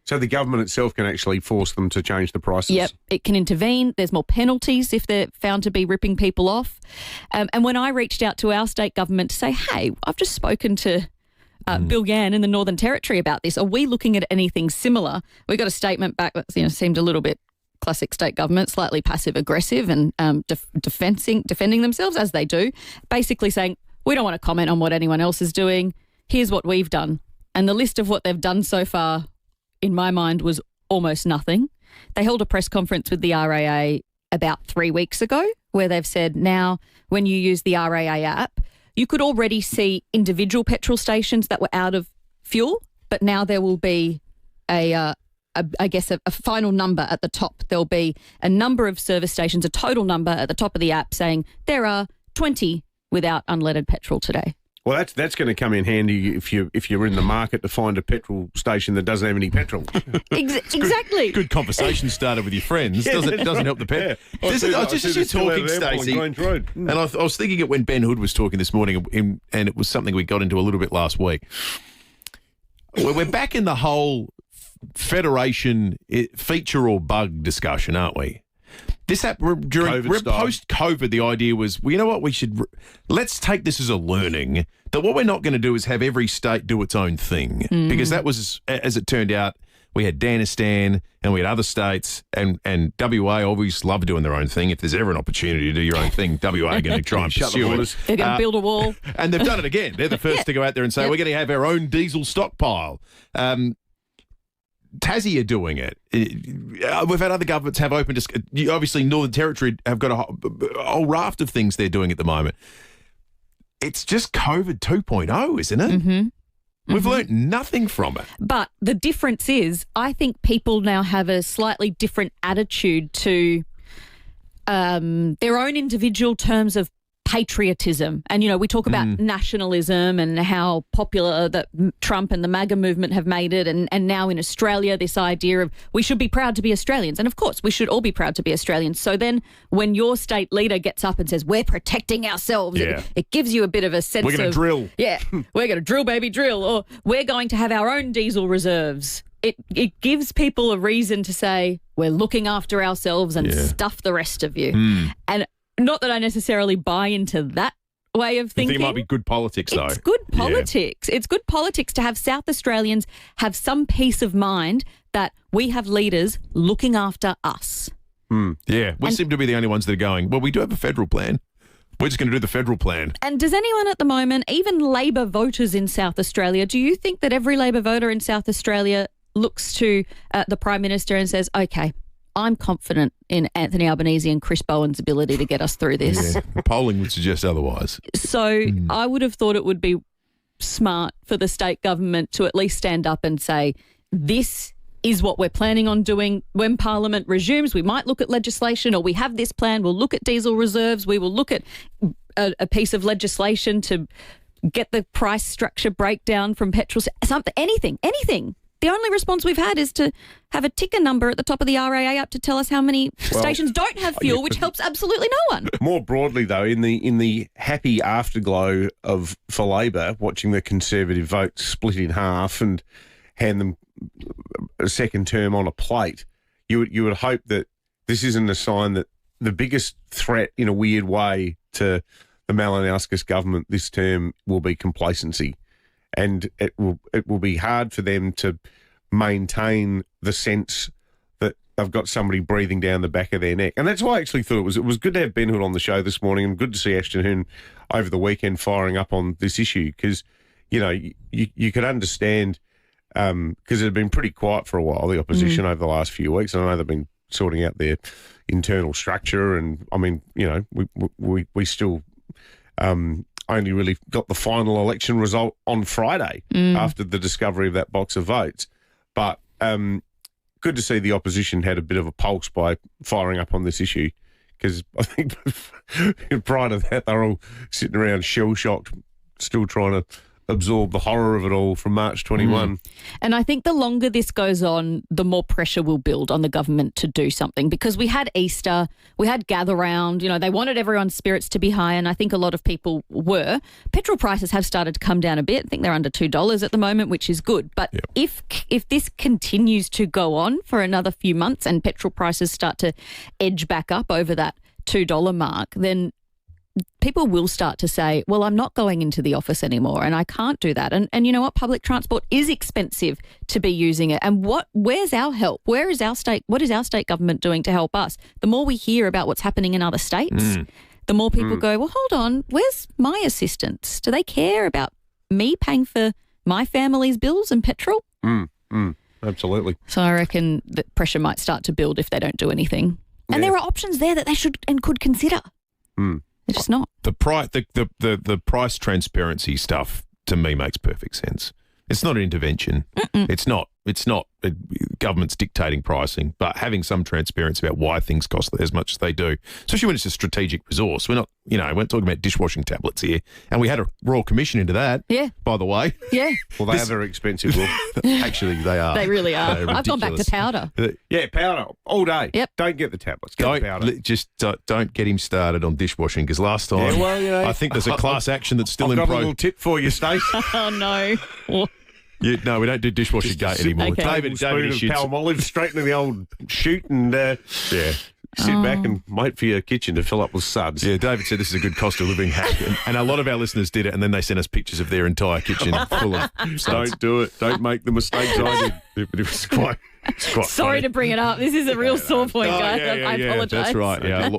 So the government itself can actually force them to change the prices? Yep, it can intervene. There's more penalties if they're found to be ripping people off. And when I reached out to our state government to say, hey, I've just spoken to Bill Yan in the Northern Territory about this. Are we looking at anything similar? We got a statement back that seemed a little bit classic state government, slightly passive-aggressive and defending themselves, as they do, basically saying, we don't want to comment on what anyone else is doing. Here's what we've done. And the list of what they've done so far, in my mind, was almost nothing. They held a press conference with the RAA about 3 weeks ago where they've said now when you use the RAA app, you could already see individual petrol stations that were out of fuel, but now there will be a final number at the top. There'll be a number of service stations, a total number at the top of the app saying there are 20 without unleaded petrol today. Well, that's going to come in handy if you're in the market to find a petrol station that doesn't have any petrol. Exactly. Good conversation started with your friends. Doesn't help the petrol. Yeah. Just as you're talking, Stacey, and I was thinking it when Ben Hood was talking this morning, and it was something we got into a little bit last week. We're back in the whole federation feature or bug discussion, aren't we? This happened during post-COVID. The idea was, well, you know what? Let's take this as a learning that what we're not going to do is have every state do its own thing, because that was, as it turned out, we had Danistan and we had other states, and WA always love doing their own thing. If there's ever an opportunity to do your own thing, WA are going to try and pursue it. They're going to build a wall, and they've done it again. They're the first to go out there and say we're going to have our own diesel stockpile. Tassie are doing it. We've had other governments have open obviously, Northern Territory have got a whole raft of things they're doing at the moment. It's just COVID 2.0, isn't it? Mm-hmm. We've learnt nothing from it. But the difference is, I think people now have a slightly different attitude to their own individual terms of patriotism. And, we talk about nationalism and how popular that Trump and the MAGA movement have made it. And now in Australia, this idea of we should be proud to be Australians. And of course, we should all be proud to be Australians. So then when your state leader gets up and says, we're protecting ourselves, it gives you a bit of a sense of... We're going to drill. Yeah, we're going to drill, baby, drill. Or we're going to have our own diesel reserves. It gives people a reason to say, we're looking after ourselves and stuff the rest of you. And not that I necessarily buy into that way of thinking. I think it might be good politics, though. It's good politics. Yeah. It's good politics to have South Australians have some peace of mind that we have leaders looking after us. Yeah, we seem to be the only ones that are going, well, we do have a federal plan. We're just going to do the federal plan. And does anyone at the moment, even Labor voters in South Australia, do you think that every Labor voter in South Australia looks to the Prime Minister and says, okay, I'm confident in Anthony Albanese and Chris Bowen's ability to get us through this? Yeah, polling would suggest otherwise. So I would have thought it would be smart for the state government to at least stand up and say, this is what we're planning on doing. When Parliament resumes, we might look at legislation, or we have this plan. We'll look at diesel reserves. We will look at a piece of legislation to get the price structure breakdown from petrol, something, anything. The only response we've had is to have a ticker number at the top of the RAA up to tell us how many stations don't have fuel, which helps absolutely no one. More broadly, though, in the happy afterglow for Labor, watching the Conservative vote split in half and hand them a second term on a plate, you would hope that this isn't a sign that the biggest threat, in a weird way, to the Malinowskis government this term will be complacency. And it will be hard for them to maintain the sense that they've got somebody breathing down the back of their neck. And that's why I actually thought it was good to have Ben Hood on the show this morning, and good to see Ashton Hearn over the weekend firing up on this issue, because, you could understand, because it had been pretty quiet for a while, the opposition over the last few weeks. And I know they've been sorting out their internal structure. And I mean, you know, we still only really got the final election result on Friday after the discovery of that box of votes. But good to see the opposition had a bit of a pulse by firing up on this issue, because I think prior to that, they're all sitting around shell-shocked, still trying to absorb the horror of it all from March 21. And I think the longer this goes on, the more pressure will build on the government to do something, because we had Easter, we had Gather Round, you know, they wanted everyone's spirits to be high, and I think a lot of people were. Petrol prices have started to come down a bit. I think they're under $2 at the moment, which is good. But if this continues to go on for another few months and petrol prices start to edge back up over that $2 mark, then people will start to say, well, I'm not going into the office anymore and I can't do that. And you know what? Public transport is expensive to be using it. And where's our help? What is our state government doing to help us? The more we hear about what's happening in other states, the more people go, well, hold on, where's my assistance? Do they care about me paying for my family's bills and petrol? Absolutely. So I reckon that pressure might start to build if they don't do anything. And there are options there that they should and could consider. It's just not. The price transparency stuff to me makes perfect sense. It's not an intervention. It's not governments dictating pricing, but having some transparency about why things cost as much as they do, especially when it's a strategic resource. We're not talking about dishwashing tablets here, and we had a Royal Commission into that. Yeah. By the way. Yeah. Well, they are very expensive. Actually, they are. They really are. I've gone back to powder. Yeah, powder all day. Yep. Don't get the tablets. Get the powder. Don't get him started on dishwashing, because last time I think there's a class action that's still I've in got a little tip for you, Stace. Oh no. No, we don't do dishwashing gate anymore. Okay. David Palmolive straight into the old chute and sit back and wait for your kitchen to fill up with suds. Yeah, David said this is a good cost of living hack, and a lot of our listeners did it, and then they sent us pictures of their entire kitchen full of suds. Don't do it. Don't make the mistakes I did. It was quite Sorry funny. to bring it up. This is a real sore point, guys. I apologise. That's right. Yeah,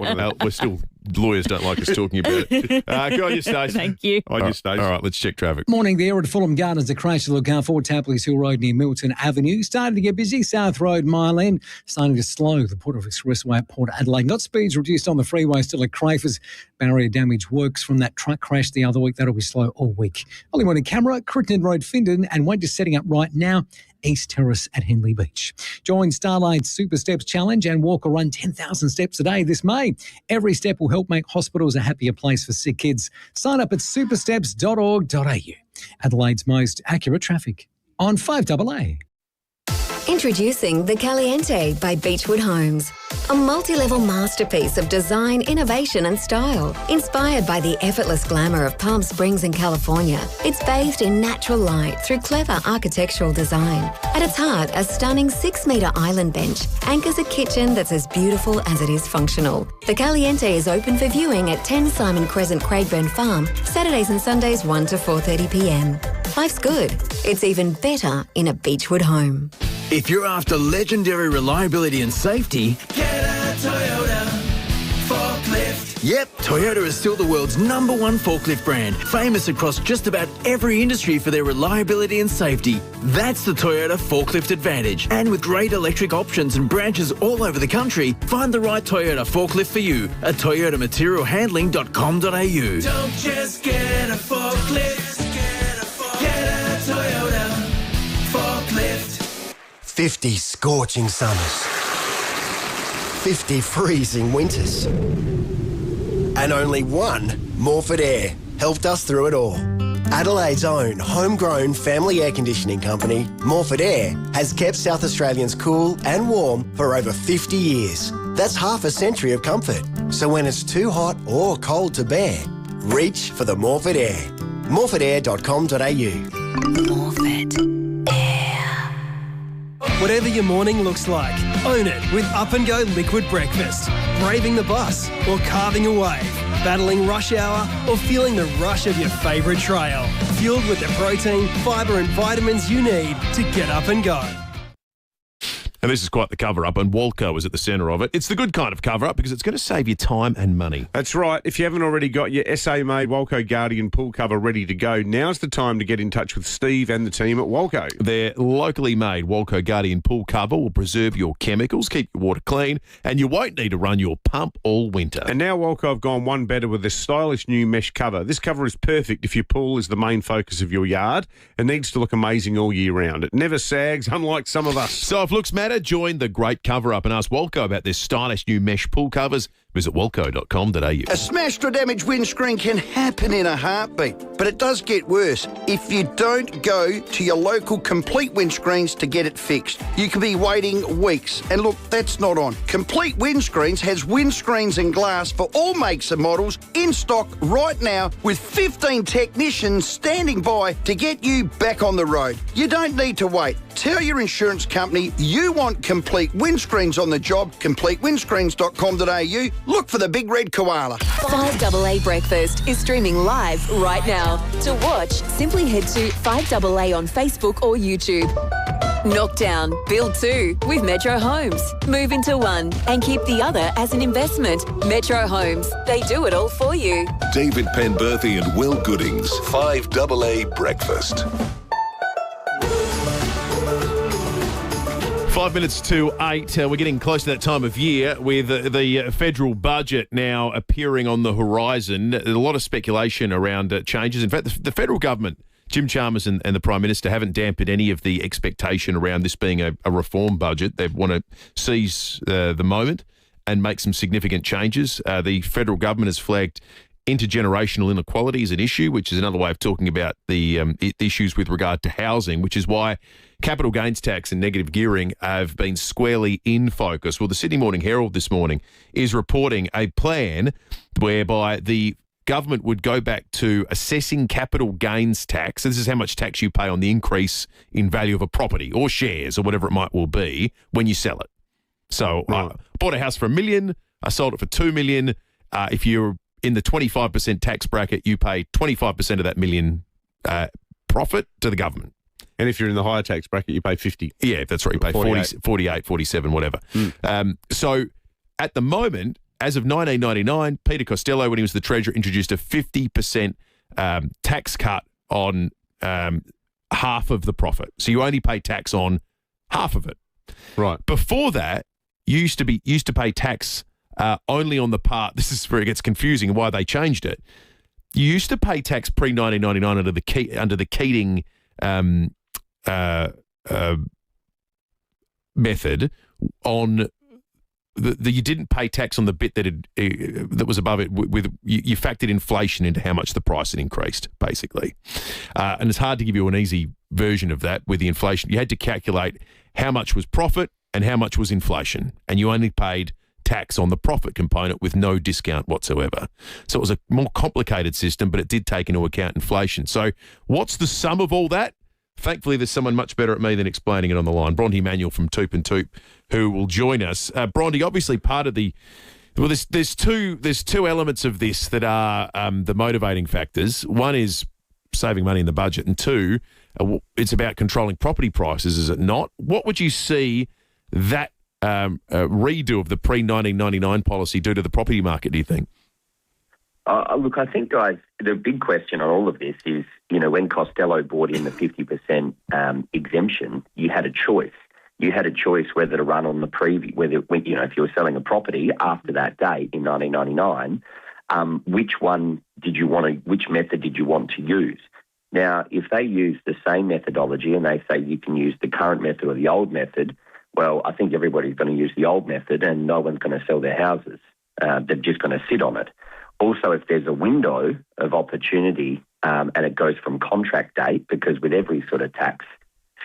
we're still lawyers don't like us talking about it. Go on, you Stace. Thank you. All right, let's check traffic. Morning there at Fulham Gardens. A crash to look out for Tapley's Hill Road near Milton Avenue. Starting to get busy. South Road, Mile End. Starting to slow. The Port of Expressway at Port Adelaide. Got speeds reduced on the freeway still at Crafers. Barrier damage works from that truck crash the other week. That'll be slow all week. Early morning camera, Crittenden Road, Findon, and one just setting up right now. East Terrace at Henley Beach. Join Starlight's Super Steps Challenge and walk or run 10,000 steps a day this May. Every step will help make hospitals a happier place for sick kids. Sign up at supersteps.org.au. Adelaide's most accurate traffic on 5AA. Introducing the Caliente by Beechwood Homes. A multi-level masterpiece of design, innovation and style. Inspired by the effortless glamour of Palm Springs in California, it's bathed in natural light through clever architectural design. At its heart, a stunning 6-metre island bench anchors a kitchen that's as beautiful as it is functional. The Caliente is open for viewing at 10 Simon Crescent, Craigburn Farm, Saturdays and Sundays 1 to 4:30pm. Life's good. It's even better in a Beechwood home. If you're after legendary reliability and safety, get a Toyota forklift. Yep, Toyota is still the world's #1 forklift brand, famous across just about every industry for their reliability and safety. That's the Toyota Forklift Advantage. And with great electric options and branches all over the country, find the right Toyota forklift for you at toyotamaterialhandling.com.au. Don't just get a forklift, get a Toyota forklift. 50 scorching summers, 50 freezing winters, and only one Morford Air helped us through it all. Adelaide's own homegrown family air conditioning company, Morford Air, has kept South Australians cool and warm for over 50 years. That's half a century of comfort. So when it's too hot or cold to bear, reach for the Morford Air. morfordair.com.au. Morford. Whatever your morning looks like, own it with Up and Go Liquid Breakfast. Braving the bus or carving a wave, battling rush hour or feeling the rush of your favourite trail. Fueled with the protein, fibre and vitamins you need to get up and go. And this is quite the cover-up, and Walco is at the centre of it. It's the good kind of cover-up because it's going to save you time and money. That's right. If you haven't already got your SA-made Walco Guardian pool cover ready to go, now's the time to get in touch with Steve and the team at Walco. Their locally made Walco Guardian pool cover will preserve your chemicals, keep your water clean, and you won't need to run your pump all winter. And now Walco have gone one better with this stylish new mesh cover. This cover is perfect if your pool is the main focus of your yard and needs to look amazing all year round. It never sags, unlike some of us. So if looks matter, join the great cover-up and ask Walco about their stylish new mesh pool covers. Visit walco.com.au. A smashed or damaged windscreen can happen in a heartbeat, but it does get worse if you don't go to your local Complete Windscreens to get it fixed. You could be waiting weeks, and look, that's not on. Complete Windscreens has windscreens and glass for all makes and models in stock right now with 15 technicians standing by to get you back on the road. You don't need to wait. Tell your insurance company you want Complete Windscreens on the job, completewindscreens.com.au. Look for the big red koala. 5AA Breakfast is streaming live right now. To watch, simply head to 5AA on Facebook or YouTube. Knockdown, build two with Metro Homes. Move into one and keep the other as an investment. Metro Homes, they do it all for you. David Penberthy and Will Goodings, 5AA Breakfast. 5 minutes to 8. We're getting close to that time of year with the federal budget now appearing on the horizon. A lot of speculation around changes. In fact, the federal government, Jim Chalmers and the Prime Minister, haven't dampened any of the expectation around this being a reform budget. They want to seize the moment and make some significant changes. The federal government has flagged intergenerational inequality is an issue, which is another way of talking about the issues with regard to housing, which is why capital gains tax and negative gearing have been squarely in focus. Well, the Sydney Morning Herald this morning is reporting a plan whereby the government would go back to assessing capital gains tax. This is how much tax you pay on the increase in value of a property or shares or whatever it might well be when you sell it. So I bought a house for $1 million. I sold it for $2 million. If you're in the 25% tax bracket, you pay 25% of that $1 million profit to the government. And if you're in the higher tax bracket, you pay 50. Yeah, that's right. You pay 48, 47, whatever. So at the moment, as of 1999, Peter Costello, when he was the Treasurer, introduced a 50% tax cut on half of the profit. So you only pay tax on half of it. Right. Before that, you used to pay tax only on the part. This is where it gets confusing and why they changed it. You used to pay tax pre-1999 under the Keating method on you didn't pay tax on the bit that was above it. You factored inflation into how much the price had increased, basically. And it's hard to give you an easy version of that with the inflation. You had to calculate how much was profit and how much was inflation, and you only paid tax on the profit component with no discount whatsoever. So it was a more complicated system, but it did take into account inflation. So what's the sum of all that? Thankfully, there's someone much better at me than explaining it on the line. Bronte Manuel from Toop and Toop, who will join us. Bronte, obviously part of the... Well, there's two elements of this that are the motivating factors. One is saving money in the budget, and two, it's about controlling property prices, is it not? What would you see that redo of the pre-1999 policy do to the property market, do you think? Look, I think, guys, the big question on all of this is, when Costello brought in the 50% exemption, you had a choice. You had a choice whether to run on the previous, if you were selling a property after that date in 1999, which method did you want to use? Now, if they use the same methodology and they say you can use the current method or the old method, well, I think everybody's going to use the old method and no one's going to sell their houses. They're just going to sit on it. Also, if there's a window of opportunity and it goes from contract date, because with every sort of tax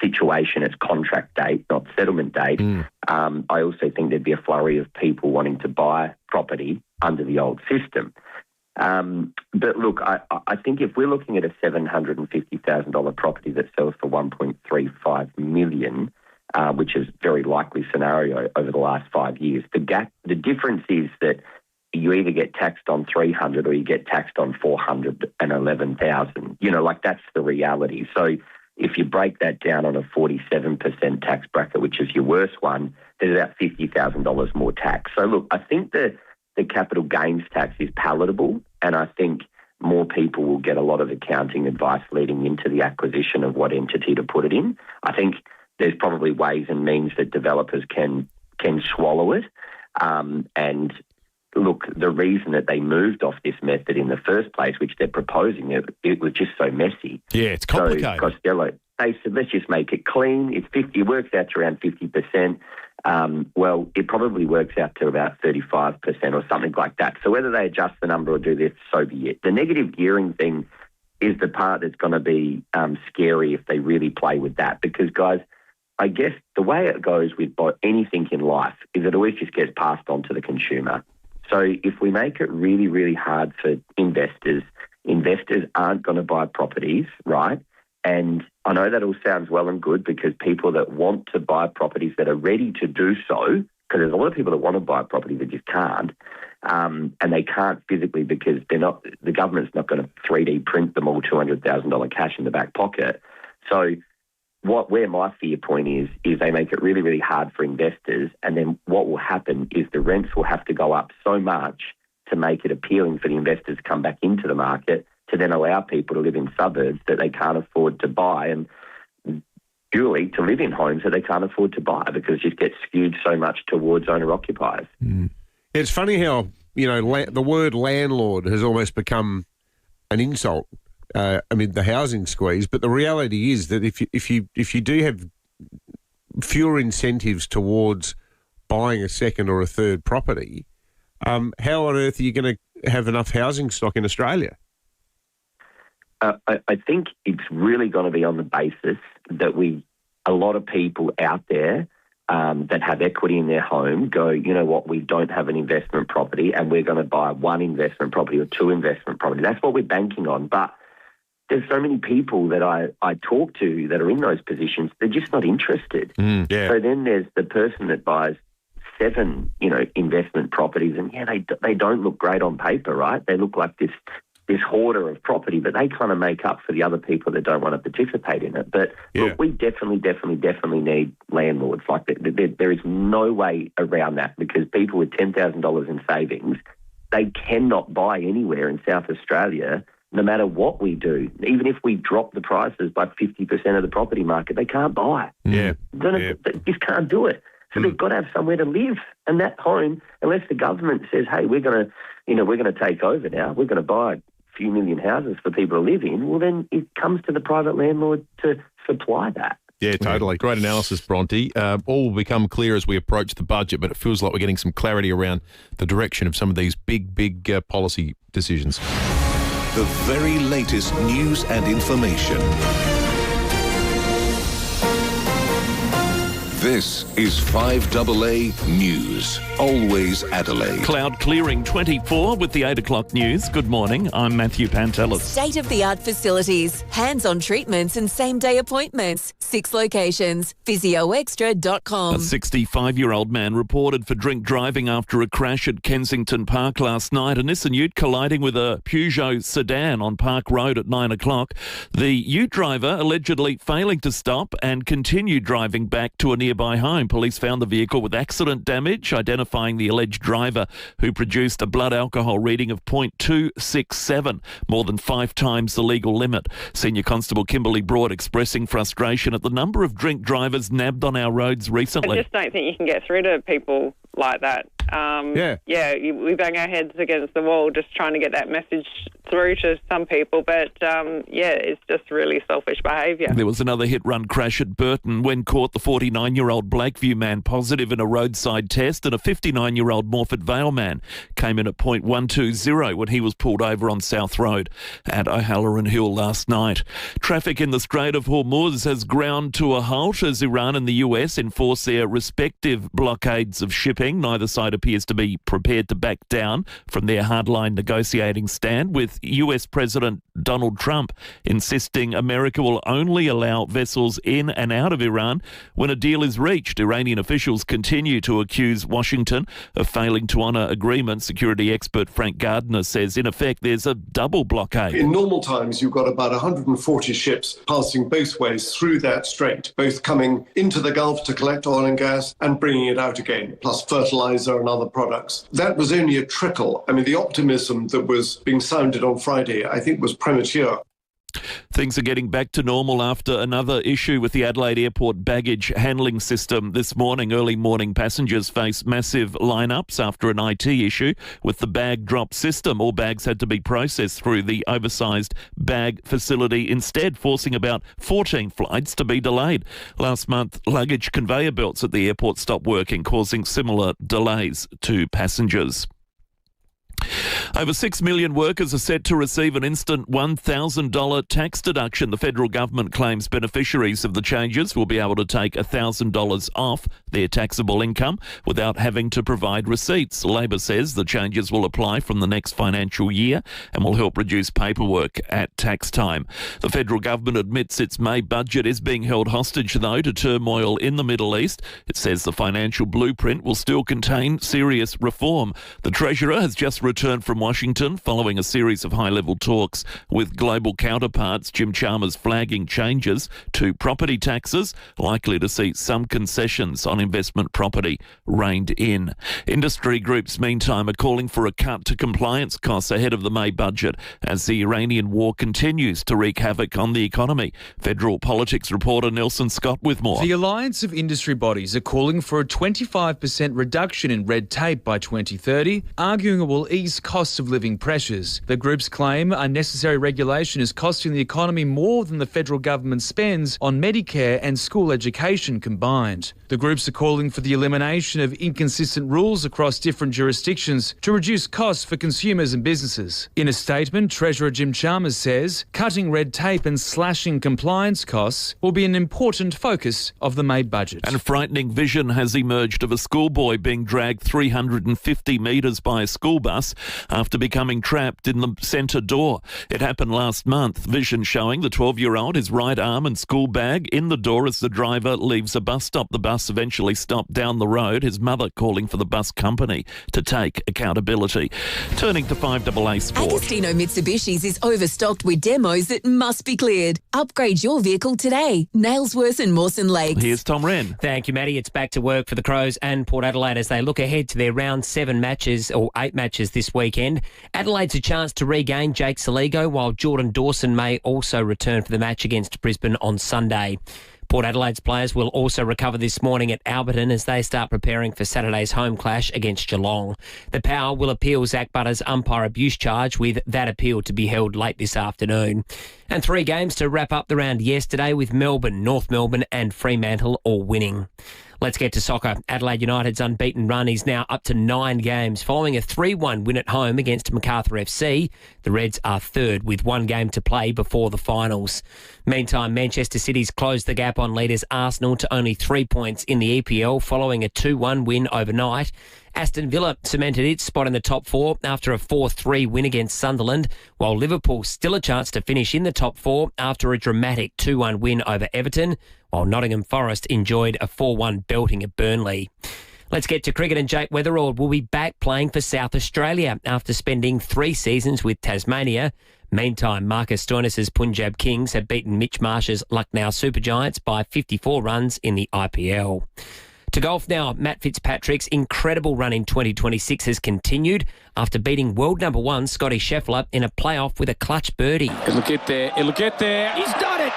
situation, it's contract date, not settlement date, I also think there'd be a flurry of people wanting to buy property under the old system. But look, I think if we're looking at a $750,000 property that sells for $1.35 million, which is a very likely scenario over the last 5 years, the difference is that you either get taxed on $300,000 or you get taxed on $411,000. That's the reality. So if you break that down on a 47% tax bracket, which is your worst one, there's about $50,000 more tax. So look, I think the capital gains tax is palatable, and I think more people will get a lot of accounting advice leading into the acquisition of what entity to put it in. I think there's probably ways and means that developers can swallow it. And look, the reason that they moved off this method in the first place, which they're proposing, it was just so messy. Yeah, it's complicated. So Costello, they said, let's just make it clean. It works out to around 50%. Well, it probably works out to about 35% or something like that. So whether they adjust the number or do this, so be it. The negative gearing thing is the part that's going to be scary if they really play with that, because, guys, I guess the way it goes with anything in life is it always just gets passed on to the consumer. So if we make it really, really hard for investors aren't going to buy properties, right? And I know that all sounds well and good, because people that want to buy properties that are ready to do so, because there's a lot of people that want to buy a property that just can't, and they can't physically because the government's not going to 3D print them all $200,000 cash in the back pocket. So where my fear point is they make it really, really hard for investors, and then what will happen is the rents will have to go up so much to make it appealing for the investors to come back into the market, to then allow people to live in suburbs that they can't afford to buy, and dually to live in homes that they can't afford to buy, because it just gets skewed so much towards owner-occupiers. It's funny how, the word landlord has almost become an insult amid the housing squeeze, but the reality is that if you do have fewer incentives towards buying a second or a third property, how on earth are you going to have enough housing stock in Australia? I think it's really going to be on the basis that a lot of people out there that have equity in their home go, you know what, we don't have an investment property and we're going to buy one investment property or two investment property. That's what we're banking on. But there's so many people that I talk to that are in those positions, they're just not interested. So then there's the person that buys 7, investment properties, and they don't look great on paper, right? They look like this hoarder of property, but they kind of make up for the other people that don't want to participate in it. But look, we definitely need landlords. Like there is no way around that, because people with $10,000 in savings, they cannot buy anywhere in South Australia, no matter what we do. Even if we drop the prices by 50% of the property market, they they just can't do it. So they've got to have somewhere to live, and that home, unless the government says, "Hey, we're going to take over now. We're going to buy a few million houses for people to live in," well, then it comes to the private landlord to supply that. Yeah, totally. Great analysis, Bronte. All will become clear as we approach the budget, but it feels like we're getting some clarity around the direction of some of these big policy decisions. The very latest news and information. This is 5AA News. Always Adelaide. Cloud clearing 24 with the 8 o'clock news. Good morning. I'm Matthew Pantelis. State-of-the-art facilities, hands-on treatments and same-day appointments. 6 locations. PhysioExtra.com. A 65-year-old man reported for drink driving after a crash at Kensington Park last night. A Nissan Ute colliding with a Peugeot sedan on Park Road at 9 o'clock. The Ute driver allegedly failing to stop and continued driving back to a nearby home. Police found the vehicle with accident damage, identifying the alleged driver, who produced a blood alcohol reading of 0.267, more than 5 times the legal limit. Senior Constable Kimberly Broad expressing frustration at the number of drink drivers nabbed on our roads recently. I just don't think you can get through to people like that. We bang our heads against the wall just trying to get that message through to some people, but it's just really selfish behaviour. There was another hit-run crash at Burton. When caught, the 49-year-old Blakeview man positive in a roadside test, and a 59-year-old Morford Vale man came in at 0.120 when he was pulled over on South Road at O'Halloran Hill last night. Traffic in the Strait of Hormuz has ground to a halt as Iran and the US enforce their respective blockades of shipping. Neither side appears to be prepared to back down from their hardline negotiating stand, with with US President Donald Trump insisting America will only allow vessels in and out of Iran when a deal is reached. Iranian officials continue to accuse Washington of failing to honour agreements. Security expert Frank Gardner says, in effect, there's a double blockade. In normal times, you've got about 140 ships passing both ways through that strait, both coming into the Gulf to collect oil and gas and bringing it out again, plus fertiliser and other products. That was only a trickle. I mean, the optimism that was being sounded on Friday, I think, was premature. Things are getting back to normal after another issue with the Adelaide Airport baggage handling system this morning. Early morning passengers face massive lineups after an IT issue with the bag drop system. All bags had to be processed through the oversized bag facility instead, forcing about 14 flights to be delayed. Last month, luggage conveyor belts at the airport stopped working, causing similar delays to passengers. Over 6 million workers are set to receive an instant $1,000 tax deduction. The federal government claims beneficiaries of the changes will be able to take $1,000 off their taxable income without having to provide receipts. Labor says the changes will apply from the next financial year and will help reduce paperwork at tax time. The federal government admits its May budget is being held hostage, though, to turmoil in the Middle East. It says the financial blueprint will still contain serious reform. The Treasurer has just returned from Washington following a series of high-level talks with global counterparts. Jim Chalmers flagging changes to property taxes, likely to see some concessions on investment property reined in. Industry groups, meantime, are calling for a cut to compliance costs ahead of the May budget as the Iranian war continues to wreak havoc on the economy. Federal politics reporter Nelson Scott with more. The Alliance of Industry Bodies are calling for a 25% reduction in red tape by 2030, arguing it will ease cost of living pressures. The groups claim unnecessary regulation is costing the economy more than the federal government spends on Medicare and school education combined. The groups are calling for the elimination of inconsistent rules across different jurisdictions to reduce costs for consumers and businesses. In a statement, Treasurer Jim Chalmers says cutting red tape and slashing compliance costs will be an important focus of the May budget. And frightening vision has emerged of a schoolboy being dragged 350 metres by a school bus after becoming trapped in the centre door. It happened last month. Vision showing the 12-year-old, his right arm and school bag in the door as the driver leaves a bus stop. The bus eventually stopped down the road, his mother calling for the bus company to take accountability. Turning to 5AA Sport. Agostino Mitsubishi's is overstocked with demos that must be cleared. Upgrade your vehicle today. Nailsworth and Mawson Lakes. Here's Tom Wren. Thank you, Maddie. It's back to work for the Crows and Port Adelaide as they look ahead to their round 7 matches or 8 matches this weekend. Adelaide's a chance to regain Jake Saligo, while Jordan Dawson may also return for the match against Brisbane on Sunday. Port Adelaide's players will also recover this morning at Alberton as they start preparing for Saturday's home clash against Geelong. The Power will appeal Zach Butter's umpire abuse charge, with that appeal to be held late this afternoon. And 3 games to wrap up the round yesterday, with Melbourne, North Melbourne and Fremantle all winning. Let's get to soccer. Adelaide United's unbeaten run is now up to 9 games. Following a 3-1 win at home against Macarthur FC, the Reds are third with 1 game to play before the finals. Meantime, Manchester City's closed the gap on leaders Arsenal to only 3 points in the EPL following a 2-1 win overnight. Aston Villa cemented its spot in the top 4 after a 4-3 win against Sunderland, while Liverpool still a chance to finish in the top 4 after a dramatic 2-1 win over Everton, while Nottingham Forest enjoyed a 4-1 belting at Burnley. Let's get to cricket, and Jake Weatherald will be back playing for South Australia after spending 3 seasons with Tasmania. Meantime, Marcus Stoinis' Punjab Kings have beaten Mitch Marsh's Lucknow Supergiants by 54 runs in the IPL. To golf now, Matt Fitzpatrick's incredible run in 2026 has continued after beating world number 1 Scotty Scheffler in a playoff with a clutch birdie. It'll get there. It'll get there. He's done it.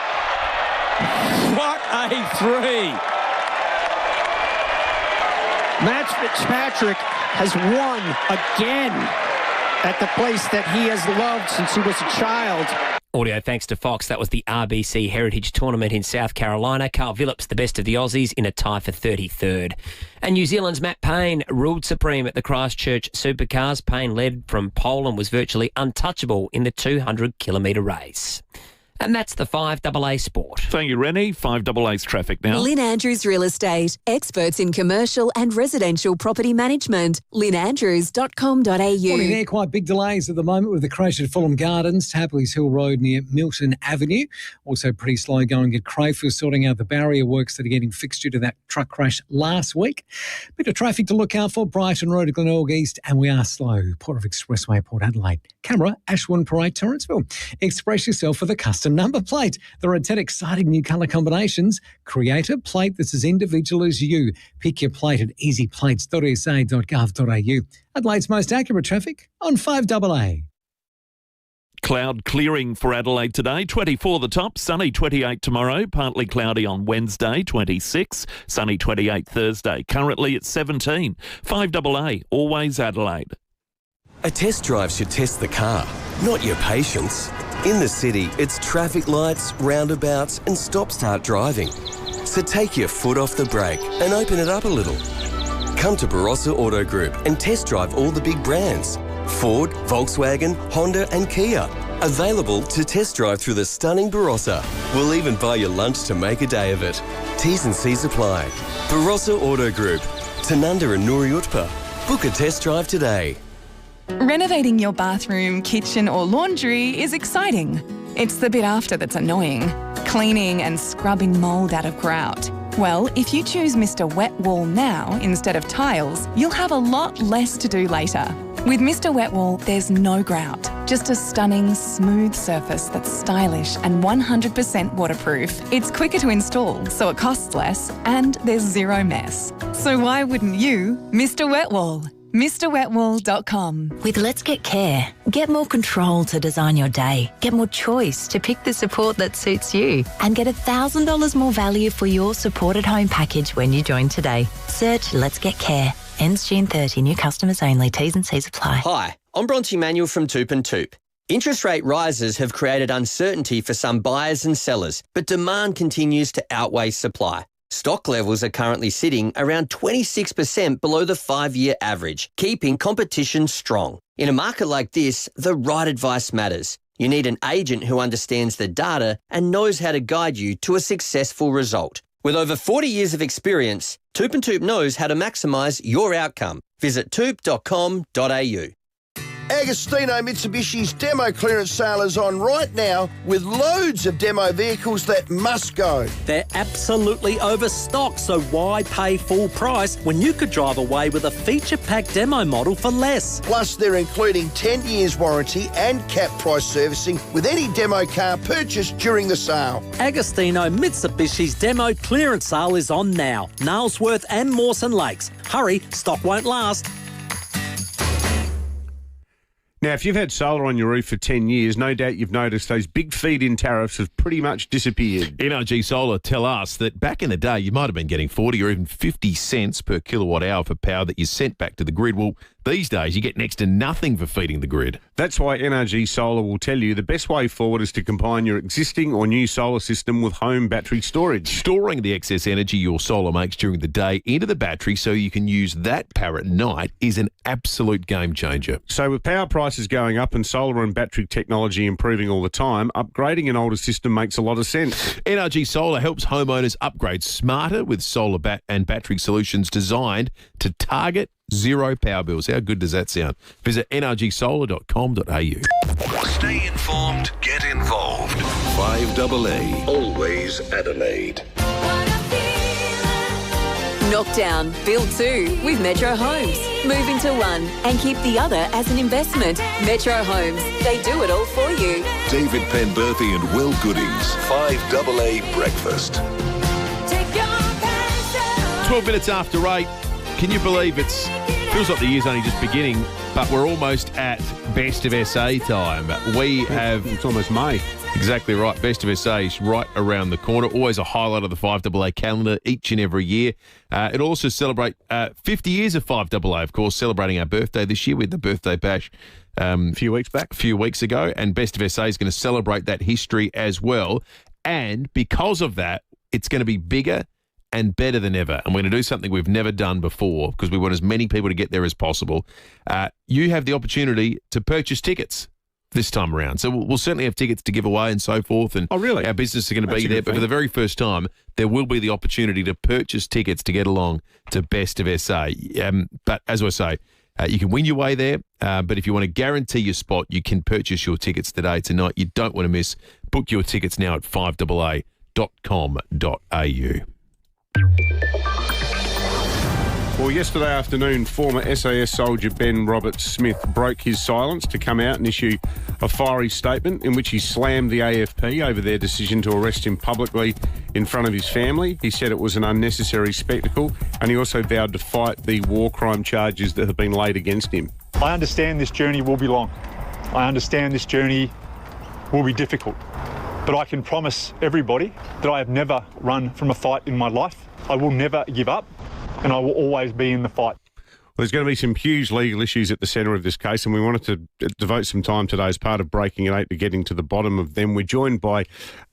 What a 3. Matt Fitzpatrick has won again at the place that he has loved since he was a child. Audio thanks to Fox. That was the RBC Heritage Tournament in South Carolina. Carl Phillips, the best of the Aussies, in a tie for 33rd. And New Zealand's Matt Payne ruled supreme at the Christchurch Supercars. Payne led from pole and was virtually untouchable in the 200-kilometre race. And that's the 5AA Sport. Thank you, Rennie. 5AA's traffic now. Lynn Andrews Real Estate. Experts in commercial and residential property management. lynnandrews.com.au. Morning there, quite big delays at the moment with the crash at Fulham Gardens, Tapley's Hill Road near Milton Avenue. Also pretty slow going at Crayfield, sorting out the barrier works that are getting fixed due to that truck crash last week. Bit of traffic to look out for, Brighton Road to Glenorg East, and we are slow. Port of Expressway, Port Adelaide. Camera, Ashwin Parade, Torrenceville. Express yourself with a custom number plate. There are 10 exciting new colour combinations. Create a plate that's as individual as you. Pick your plate at easyplates.sa.gov.au. Adelaide's most accurate traffic on 5AA. Cloud clearing for Adelaide today, 24 the top, sunny 28 tomorrow, partly cloudy on Wednesday, 26, sunny 28 Thursday, currently at 17. 5AA, always Adelaide. A test drive should test the car, not your patience. In the city, it's traffic lights, roundabouts and stop-start driving. So take your foot off the brake and open it up a little. Come to Barossa Auto Group and test drive all the big brands. Ford, Volkswagen, Honda and Kia. Available to test drive through the stunning Barossa. We'll even buy you lunch to make a day of it. T's and C's apply. Barossa Auto Group. Tanunda and Nuri Utpa. Book a test drive today. Renovating your bathroom, kitchen or laundry is exciting. It's the bit after that's annoying. Cleaning and scrubbing mould out of grout. Well, if you choose Mr. Wet Wall now instead of tiles, you'll have a lot less to do later. With Mr. Wet Wall, there's no grout, just a stunning, smooth surface that's stylish and 100% waterproof. It's quicker to install, so it costs less, and there's zero mess. So why wouldn't you? Mr. Wet Wall. MrWetWall.com. With Let's Get Care, get more control to design your day, get more choice to pick the support that suits you, and get $1,000 more value for your supported home package when you join today. Search Let's Get Care. Ends June 30. New customers only. T's and C's apply. Hi, I'm Bronte Manuel from Toop and Toop. Interest rate rises have created uncertainty for some buyers and sellers, but demand continues to outweigh supply. Stock levels are currently sitting around 26% below the 5-year average, keeping competition strong. In a market like this, the right advice matters. You need an agent who understands the data and knows how to guide you to a successful result. With over 40 years of experience, Toop and Toop knows how to maximise your outcome. Visit toop.com.au. Agostino Mitsubishi's demo clearance sale is on right now with loads of demo vehicles that must go. They're absolutely overstocked, so why pay full price when you could drive away with a feature-packed demo model for less? Plus, they're including 10 years warranty and cap price servicing with any demo car purchased during the sale. Agostino Mitsubishi's demo clearance sale is on now. Nailsworth and Mawson Lakes. Hurry, stock won't last. Now, if you've had solar on your roof for 10 years, no doubt you've noticed those big feed-in tariffs have pretty much disappeared. NRG Solar tell us that back in the day, you might have been getting 40 or even 50 cents per kilowatt hour for power that you sent back to the grid. Well, these days, you get next to nothing for feeding the grid. That's why NRG Solar will tell you the best way forward is to combine your existing or new solar system with home battery storage. Storing the excess energy your solar makes during the day into the battery so you can use that power at night is an absolute game changer. So with power prices going up and solar and battery technology improving all the time, upgrading an older system makes a lot of sense. NRG Solar helps homeowners upgrade smarter with solar and battery solutions designed to target zero power bills. How good does that sound? Visit nrgsolar.com.au. Stay informed, get involved. 5AA, always Adelaide. Knockdown, build 2 with Metro Homes. Move into one and keep the other as an investment. Metro Homes, they do it all for you. David Penberthy and Will Goodings, 5AA Breakfast. 12 minutes after 8. Can you believe feels like the year's only just beginning, but we're almost at Best of SA time. It's almost May. Exactly right. Best of SA is right around the corner. Always a highlight of the 5AA calendar each and every year. It'll also celebrate 50 years of 5AA, of course, celebrating our birthday this year with the birthday bash a few weeks ago. And Best of SA is going to celebrate that history as well. And because of that, it's going to be bigger and better than ever. And we're going to do something we've never done before because we want as many people to get there as possible. You have the opportunity to purchase tickets this time around. So we'll certainly have tickets to give away and so forth. And really? Our business are going to be there. But for the very first time, there will be the opportunity to purchase tickets to get along to Best of SA. But as I say, you can win your way there. But if you want to guarantee your spot, you can purchase your tickets today, tonight. You don't want to miss. Book your tickets now at fiveaa.com.au. Well, yesterday afternoon, former SAS soldier Ben Roberts-Smith broke his silence to come out and issue a fiery statement in which he slammed the AFP over their decision to arrest him publicly in front of his family. He said it was an unnecessary spectacle, and he also vowed to fight the war crime charges that have been laid against him. I understand this journey will be long. I understand this journey will be difficult. But I can promise everybody that I have never run from a fight in my life. I will never give up, and I will always be in the fight. Well, there's going to be some huge legal issues at the centre of this case, and we wanted to devote some time today as part of Breaking at 8 to getting to the bottom of them. We're joined by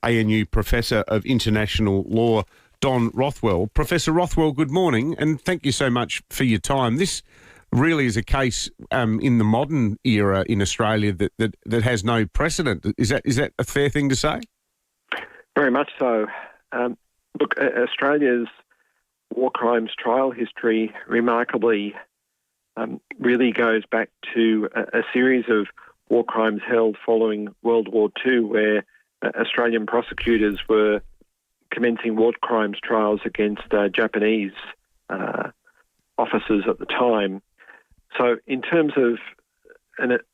ANU Professor of International Law, Don Rothwell. Professor Rothwell, good morning, and thank you so much for your time. This really is a case in the modern era in Australia that has no precedent. Is that a fair thing to say? Very much so. Look, Australia's war crimes trial history remarkably really goes back to a series of war crimes held following World War II, where Australian prosecutors were commencing war crimes trials against Japanese officers at the time. So in terms of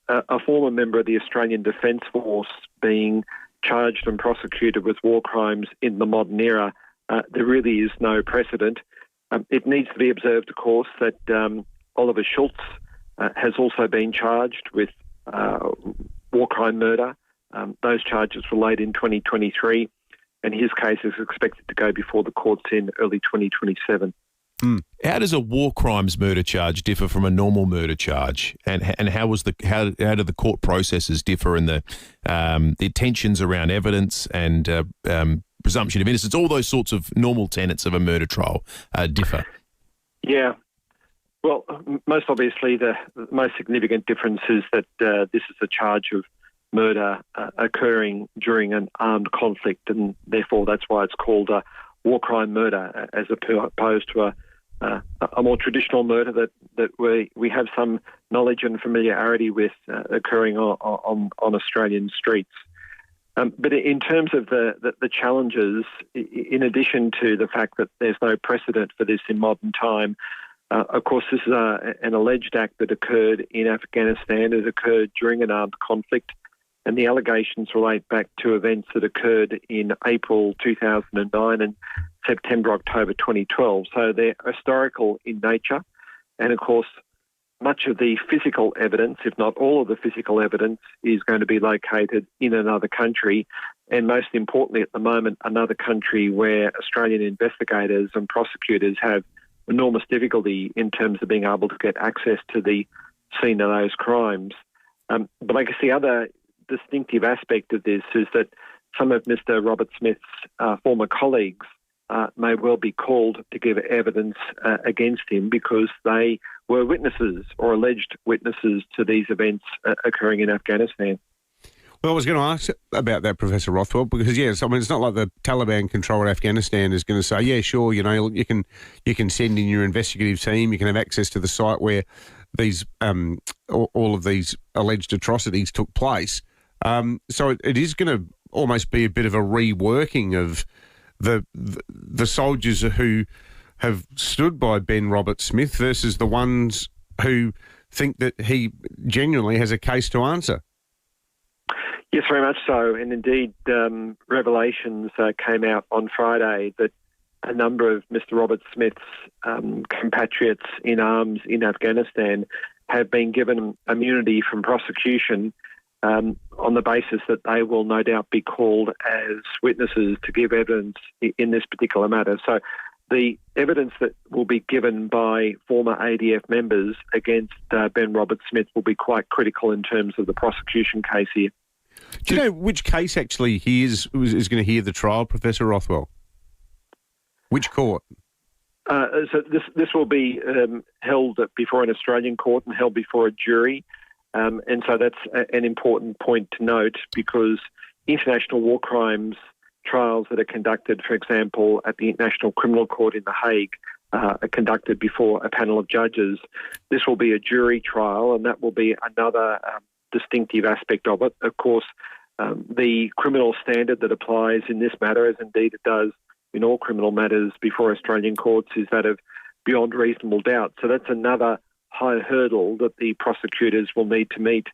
a former member of the Australian Defence Force being charged and prosecuted with war crimes in the modern era, there really is no precedent. It needs to be observed, of course, that Oliver Schultz has also been charged with war crime murder. Those charges were laid in 2023, and his case is expected to go before the courts in early 2027. How does a war crimes murder charge differ from a normal murder charge, and how do the court processes differ, and the tensions around evidence and presumption of innocence, all those sorts of normal tenets of a murder trial differ? Yeah. Well, most obviously the most significant difference is that this is a charge of murder occurring during an armed conflict, and therefore that's why it's called a war crime murder, as opposed to a more traditional murder that we have some knowledge and familiarity with occurring on Australian streets. But in terms of the challenges, in addition to the fact that there's no precedent for this in modern time, of course this is an alleged act that occurred in Afghanistan. It occurred during an armed conflict, and the allegations relate back to events that occurred in April 2009 and September, October 2012. So they're historical in nature. And of course, much of the physical evidence, if not all of the physical evidence, is going to be located in another country. And most importantly at the moment, another country where Australian investigators and prosecutors have enormous difficulty in terms of being able to get access to the scene of those crimes. But I guess the other distinctive aspect of this is that some of Mr. Roberts-Smith's former colleagues may well be called to give evidence against him because they were witnesses or alleged witnesses to these events occurring in Afghanistan. Well, I was going to ask about that, Professor Rothwell, because yes, I mean it's not like the Taliban control Afghanistan is going to say, yeah, sure, you know, you can send in your investigative team, you can have access to the site where these all of these alleged atrocities took place. So it is going to almost be a bit of a reworking of the soldiers who have stood by Ben Roberts-Smith versus the ones who think that he genuinely has a case to answer. Yes, very much so. And indeed, revelations came out on Friday that a number of Mr. Roberts-Smith's compatriots in arms in Afghanistan have been given immunity from prosecution on the basis that they will no doubt be called as witnesses to give evidence in this particular matter. So the evidence that will be given by former ADF members against Ben Roberts-Smith will be quite critical in terms of the prosecution case here. Do you know which case actually he is going to hear the trial, Professor Rothwell? Which court? So this will be held before an Australian court and held before a jury. And so that's an important point to note, because international war crimes trials that are conducted, for example, at the International Criminal Court in The Hague, are conducted before a panel of judges. This will be a jury trial, and that will be another distinctive aspect of it. Of course, the criminal standard that applies in this matter, as indeed it does in all criminal matters before Australian courts, is that of beyond reasonable doubt. So that's another high hurdle that the prosecutors will need to meet,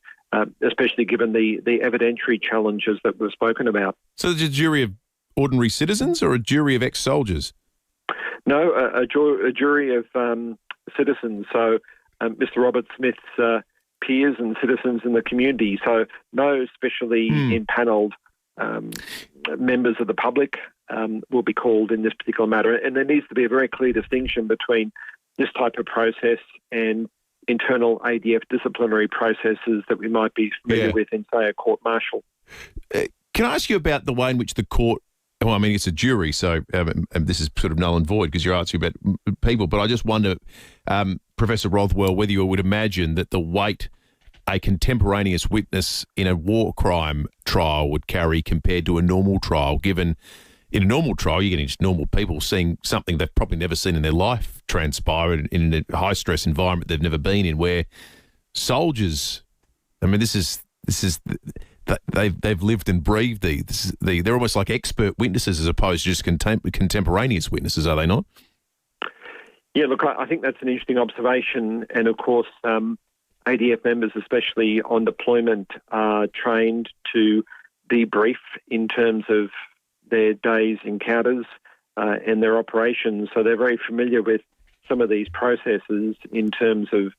especially given the evidentiary challenges that we've spoken about. So it's a jury of ordinary citizens or a jury of ex-soldiers? No, a jury of citizens. So Mr. Robert Smith's peers and citizens in the community. So no specially impanelled members of the public will be called in this particular matter. And there needs to be a very clear distinction between this type of process and internal ADF disciplinary processes that we might be familiar with in, say, a court-martial. Can I ask you about the way in which the court, well, I mean, it's a jury, so this is sort of null and void because you're asking about people, but I just wonder, Professor Rothwell, whether you would imagine that the weight a contemporaneous witness in a war crime trial would carry compared to a normal trial, given in a normal trial you're getting just normal people seeing something they've probably never seen in their life transpire in a high-stress environment they've never been in, where soldiers, I mean, they've lived and breathed they're almost like expert witnesses as opposed to just contemporaneous witnesses, are they not? Yeah, look, I think that's an interesting observation, and of course ADF members, especially on deployment, are trained to debrief in terms of their day's encounters and their operations. So they're very familiar with some of these processes in terms of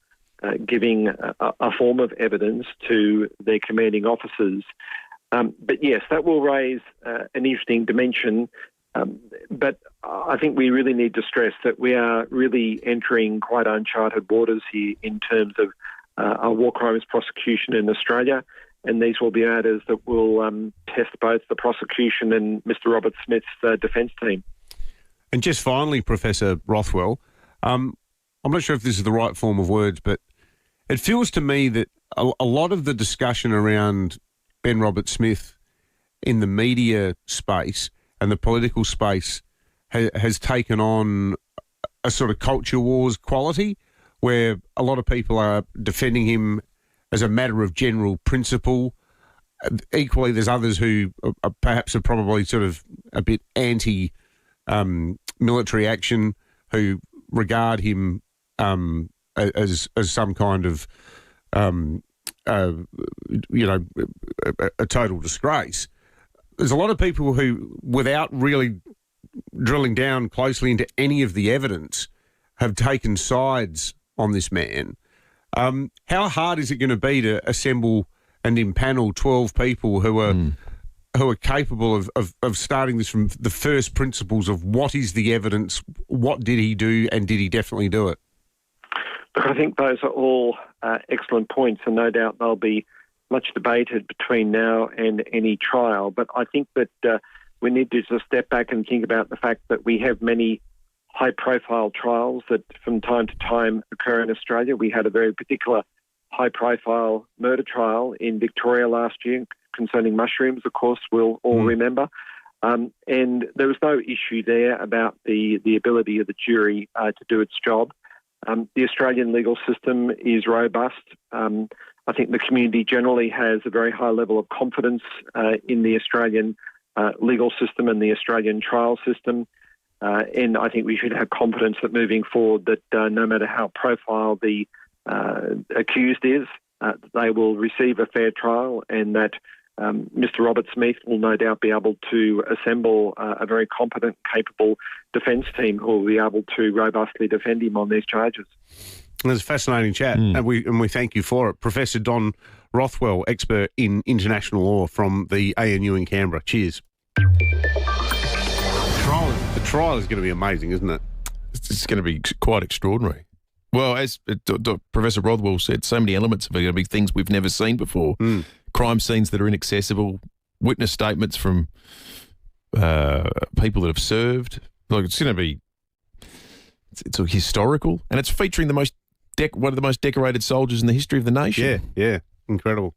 giving a form of evidence to their commanding officers. But yes, that will raise an interesting dimension. But I think we really need to stress that we are really entering quite uncharted waters here in terms of a war crimes prosecution in Australia. And these will be matters that will test both the prosecution and Mr. Robert Smith's defence team. And just finally, Professor Rothwell, I'm not sure if this is the right form of words, but it feels to me that a lot of the discussion around Ben Robert Smith in the media space and the political space has taken on a sort of culture wars quality, where a lot of people are defending him as a matter of general principle. Equally, there's others who perhaps are probably sort of a bit anti-military action, who regard him as some kind of, a total disgrace. There's a lot of people who, without really drilling down closely into any of the evidence, have taken sides on this man. How hard is it going to be to assemble and impanel 12 people who are capable of starting this from the first principles of what is the evidence, what did he do, and did he definitely do it? Look, I think those are all excellent points, and no doubt they'll be much debated between now and any trial. But I think that we need to just step back and think about the fact that we have many high-profile trials that from time to time occur in Australia. We had a very particular high-profile murder trial in Victoria last year concerning mushrooms, of course, we'll all remember. And there was no issue there about the ability of the jury to do its job. The Australian legal system is robust. I think the community generally has a very high level of confidence in the Australian legal system and the Australian trial system. And I think we should have confidence that moving forward that no matter how profile the accused is, they will receive a fair trial, and that Mr. Robert Smith will no doubt be able to assemble a very competent, capable defence team who will be able to robustly defend him on these charges. It was a fascinating chat, and we thank you for it. Professor Don Rothwell, expert in international law from the ANU in Canberra. Cheers. The trial is going to be amazing, isn't it? It's going to be quite extraordinary. Well, as Professor Rothwell said, so many elements of it are going to be things we've never seen before. Crime scenes that are inaccessible, witness statements from people that have served. Like, it's going to be, it's historical, and it's featuring one of the most decorated soldiers in the history of the nation. Yeah. Incredible.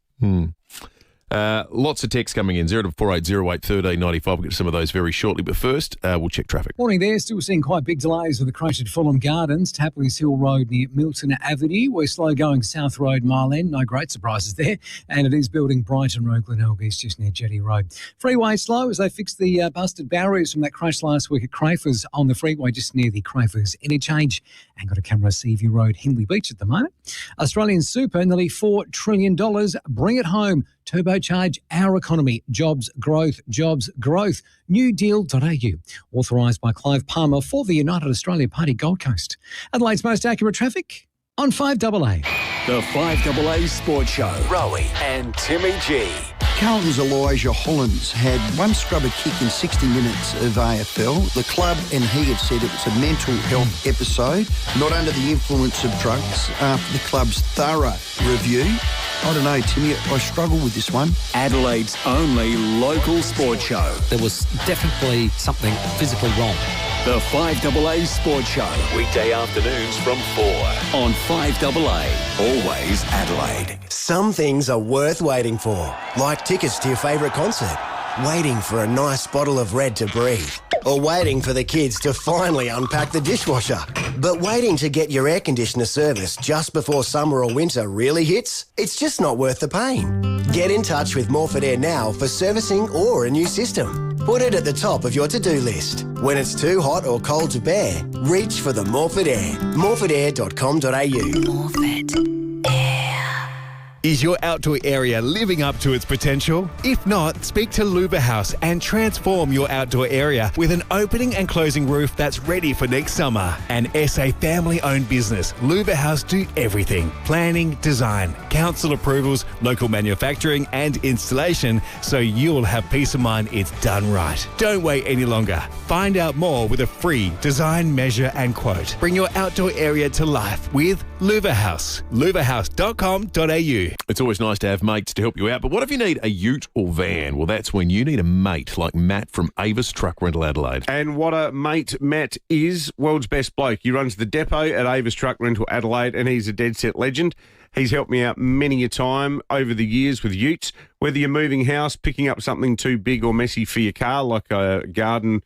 Lots of texts coming in, 0480081395. We'll get to some of those very shortly. But first, we'll check traffic. Morning there. Still seeing quite big delays with the crash at Fulham Gardens, Tapley's Hill Road near Milton Avenue. We're slow going South Road, Mile End. No great surprises there. And it is building Brighton Road, Glenelg just near Jetty Road. Freeway slow as they fix the busted barriers from that crash last week at Crafers on the freeway just near the Crafers interchange. And got a camera Seaview Road, Hindley Beach at the moment. Australian super, nearly $4 trillion. Bring it home. Turbocharge our economy. Jobs, growth, newdeal.au. Authorised by Clive Palmer for the United Australia Party Gold Coast. Adelaide's most accurate traffic on 5AA. The 5AA Sports Show. Rowie and Timmy G. Carlton's Elijah Hollins had one scrubber kick in 60 minutes of AFL. The club and he had said it was a mental health episode, not under the influence of drugs, after the club's thorough review. I don't know, Timmy, I struggle with this one. Adelaide's only local sports show. There was definitely something physically wrong. The 5AA Sports Show. Weekday afternoons from 4 on 5AA. Always Adelaide. Some things are worth waiting for, like tickets to your favourite concert, waiting for a nice bottle of Red to breathe, or waiting for the kids to finally unpack the dishwasher. But waiting to get your air conditioner serviced just before summer or winter really hits? It's just not worth the pain. Get in touch with Morford Air now for servicing or a new system. Put it at the top of your to-do list. When it's too hot or cold to bear, reach for the Morford Air. morfordair.com.au. Morford. Is your outdoor area living up to its potential? If not, speak to Luba House and transform your outdoor area with an opening and closing roof that's ready for next summer. An SA family-owned business, Luba House do everything. Planning, design, council approvals, local manufacturing and installation, so you'll have peace of mind it's done right. Don't wait any longer. Find out more with a free design, measure and quote. Bring your outdoor area to life with Luba House. lubahouse.com.au. It's always nice to have mates to help you out, but what if you need a ute or van? Well, that's when you need a mate like Matt from Avis Truck Rental Adelaide. And what a mate Matt is, world's best bloke. He runs the depot at Avis Truck Rental Adelaide, and he's a dead set legend. He's helped me out many a time over the years with utes, whether you're moving house, picking up something too big or messy for your car, like a garden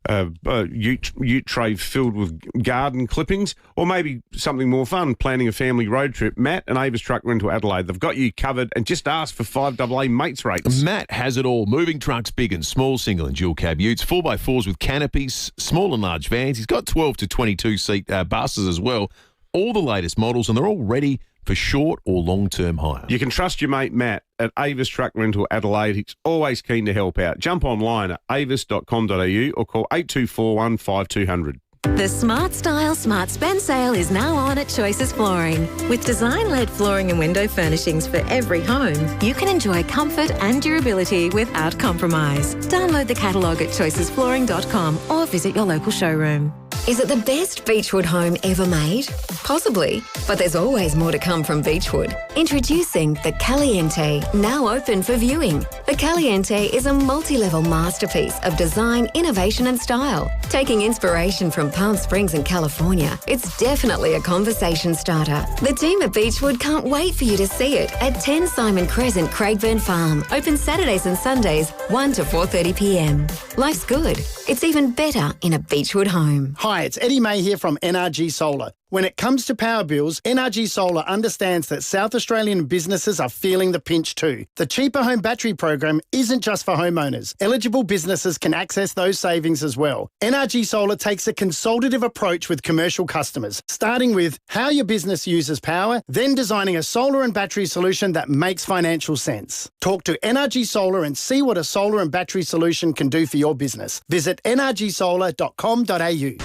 ute tray filled with garden clippings, or maybe something more fun, planning a family road trip. Matt and Avis Truck Rental Adelaide, they've got you covered, and just ask for 5AA mates rates. Matt has it all. Moving trucks, big and small, single and dual cab utes, 4x4s with canopies, small and large vans. He's got 12 to 22 seat buses as well. All the latest models, and they're all ready for short or long-term hire. You can trust your mate Matt at Avis Truck Rental Adelaide. He's always keen to help out. Jump online at avis.com.au or call 8241 5200. The Smart Style Smart Spend sale is now on at Choices Flooring. With design-led flooring and window furnishings for every home, you can enjoy comfort and durability without compromise. Download the catalogue at choicesflooring.com or visit your local showroom. Is it the best Beechwood home ever made? Possibly, but there's always more to come from Beechwood. Introducing the Caliente, now open for viewing. The Caliente is a multi-level masterpiece of design, innovation and style. Taking inspiration from Palm Springs and California, it's definitely a conversation starter. The team at Beechwood can't wait for you to see it at 10 Simon Crescent, Craigburn Farm. Open Saturdays and Sundays, 1 to 4:30pm. Life's good. It's even better in a Beechwood home. Hi, it's Eddie May here from NRG Solar. When it comes to power bills, NRG Solar understands that South Australian businesses are feeling the pinch too. The Cheaper Home Battery program isn't just for homeowners. Eligible businesses can access those savings as well. NRG Solar takes a consultative approach with commercial customers, starting with how your business uses power, then designing a solar and battery solution that makes financial sense. Talk to NRG Solar and see what a solar and battery solution can do for your business. Visit nrgsolar.com.au.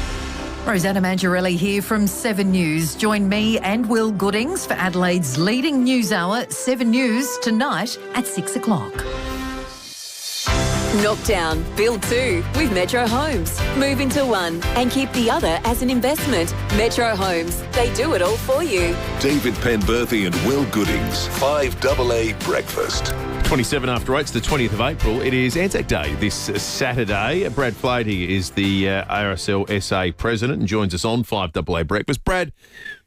Rosanna Mangiarelli here from 7 News. Join me and Will Goodings for Adelaide's leading news hour, 7 News, tonight at 6 o'clock. Knock down, build 2 with Metro Homes. Move into one and keep the other as an investment. Metro Homes, they do it all for you. David Penberthy and Will Goodings, 5AA Breakfast. 27 after 8, it's the 20th of April. It is Anzac Day this Saturday. Brad Flaherty is the RSL SA president and joins us on 5AA Breakfast. Brad,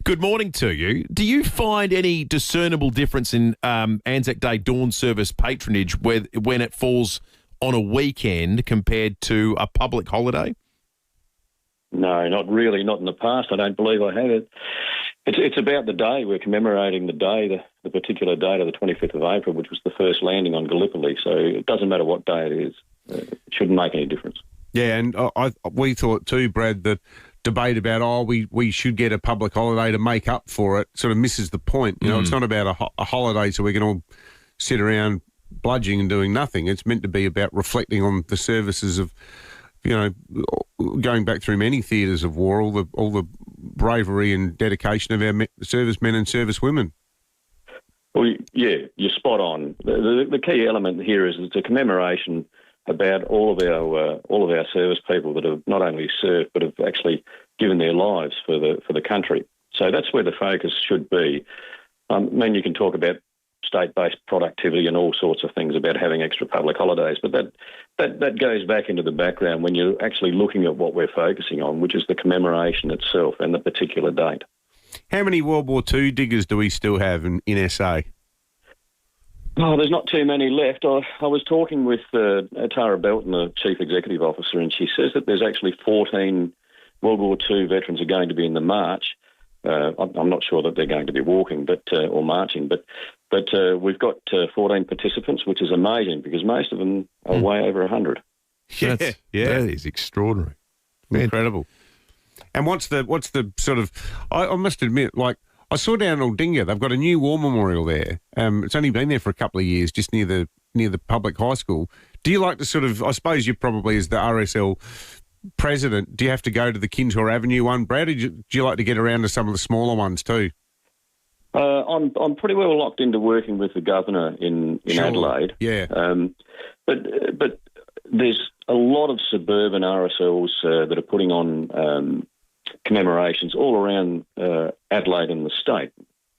Good morning to you. Do you find any discernible difference in Anzac Day dawn service patronage when it falls on a weekend compared to a public holiday? No, not really. Not in the past. I don't believe I have it. It's about the day. We're commemorating the day, the particular date of the 25th of April, which was the first landing on Gallipoli. So it doesn't matter what day it is. It shouldn't make any difference. Yeah, and we thought too, Brad, that debate about, we should get a public holiday to make up for it sort of misses the point. You know, it's not about a holiday so we can all sit around bludging and doing nothing. It's meant to be about reflecting on the services of, going back through many theatres of war, all the bravery and dedication of our servicemen and servicewomen. Well, yeah, you're spot on. The key element here is it's a commemoration about all of our service people that have not only served but have actually given their lives for the country. So that's where the focus should be. I mean, you can talk about state-based productivity and all sorts of things about having extra public holidays, but that goes back into the background when you're actually looking at what we're focusing on, which is the commemoration itself and the particular date. How many World War II diggers do we still have in SA? Oh, there's not too many left. I was talking with Tara Belton, the Chief Executive Officer, and she says that there's actually 14 World War II veterans are going to be in the march. I'm not sure that they're going to be walking or marching, but we've got 14 participants, which is amazing because most of them are way over 100. Yeah, that is extraordinary. Incredible. And what's the sort of... I must admit, like, I saw down in Aldinga, they've got a new war memorial there. It's only been there for a couple of years, just near the public high school. Do you like to sort of... I suppose you probably, as the RSL president, do you have to go to the Kintor Avenue one, Brad, or do you like to get around to some of the smaller ones too? I'm pretty well locked into working with the governor in Adelaide. Yeah. But there's a lot of suburban RSLs that are putting on commemorations all around Adelaide and the state.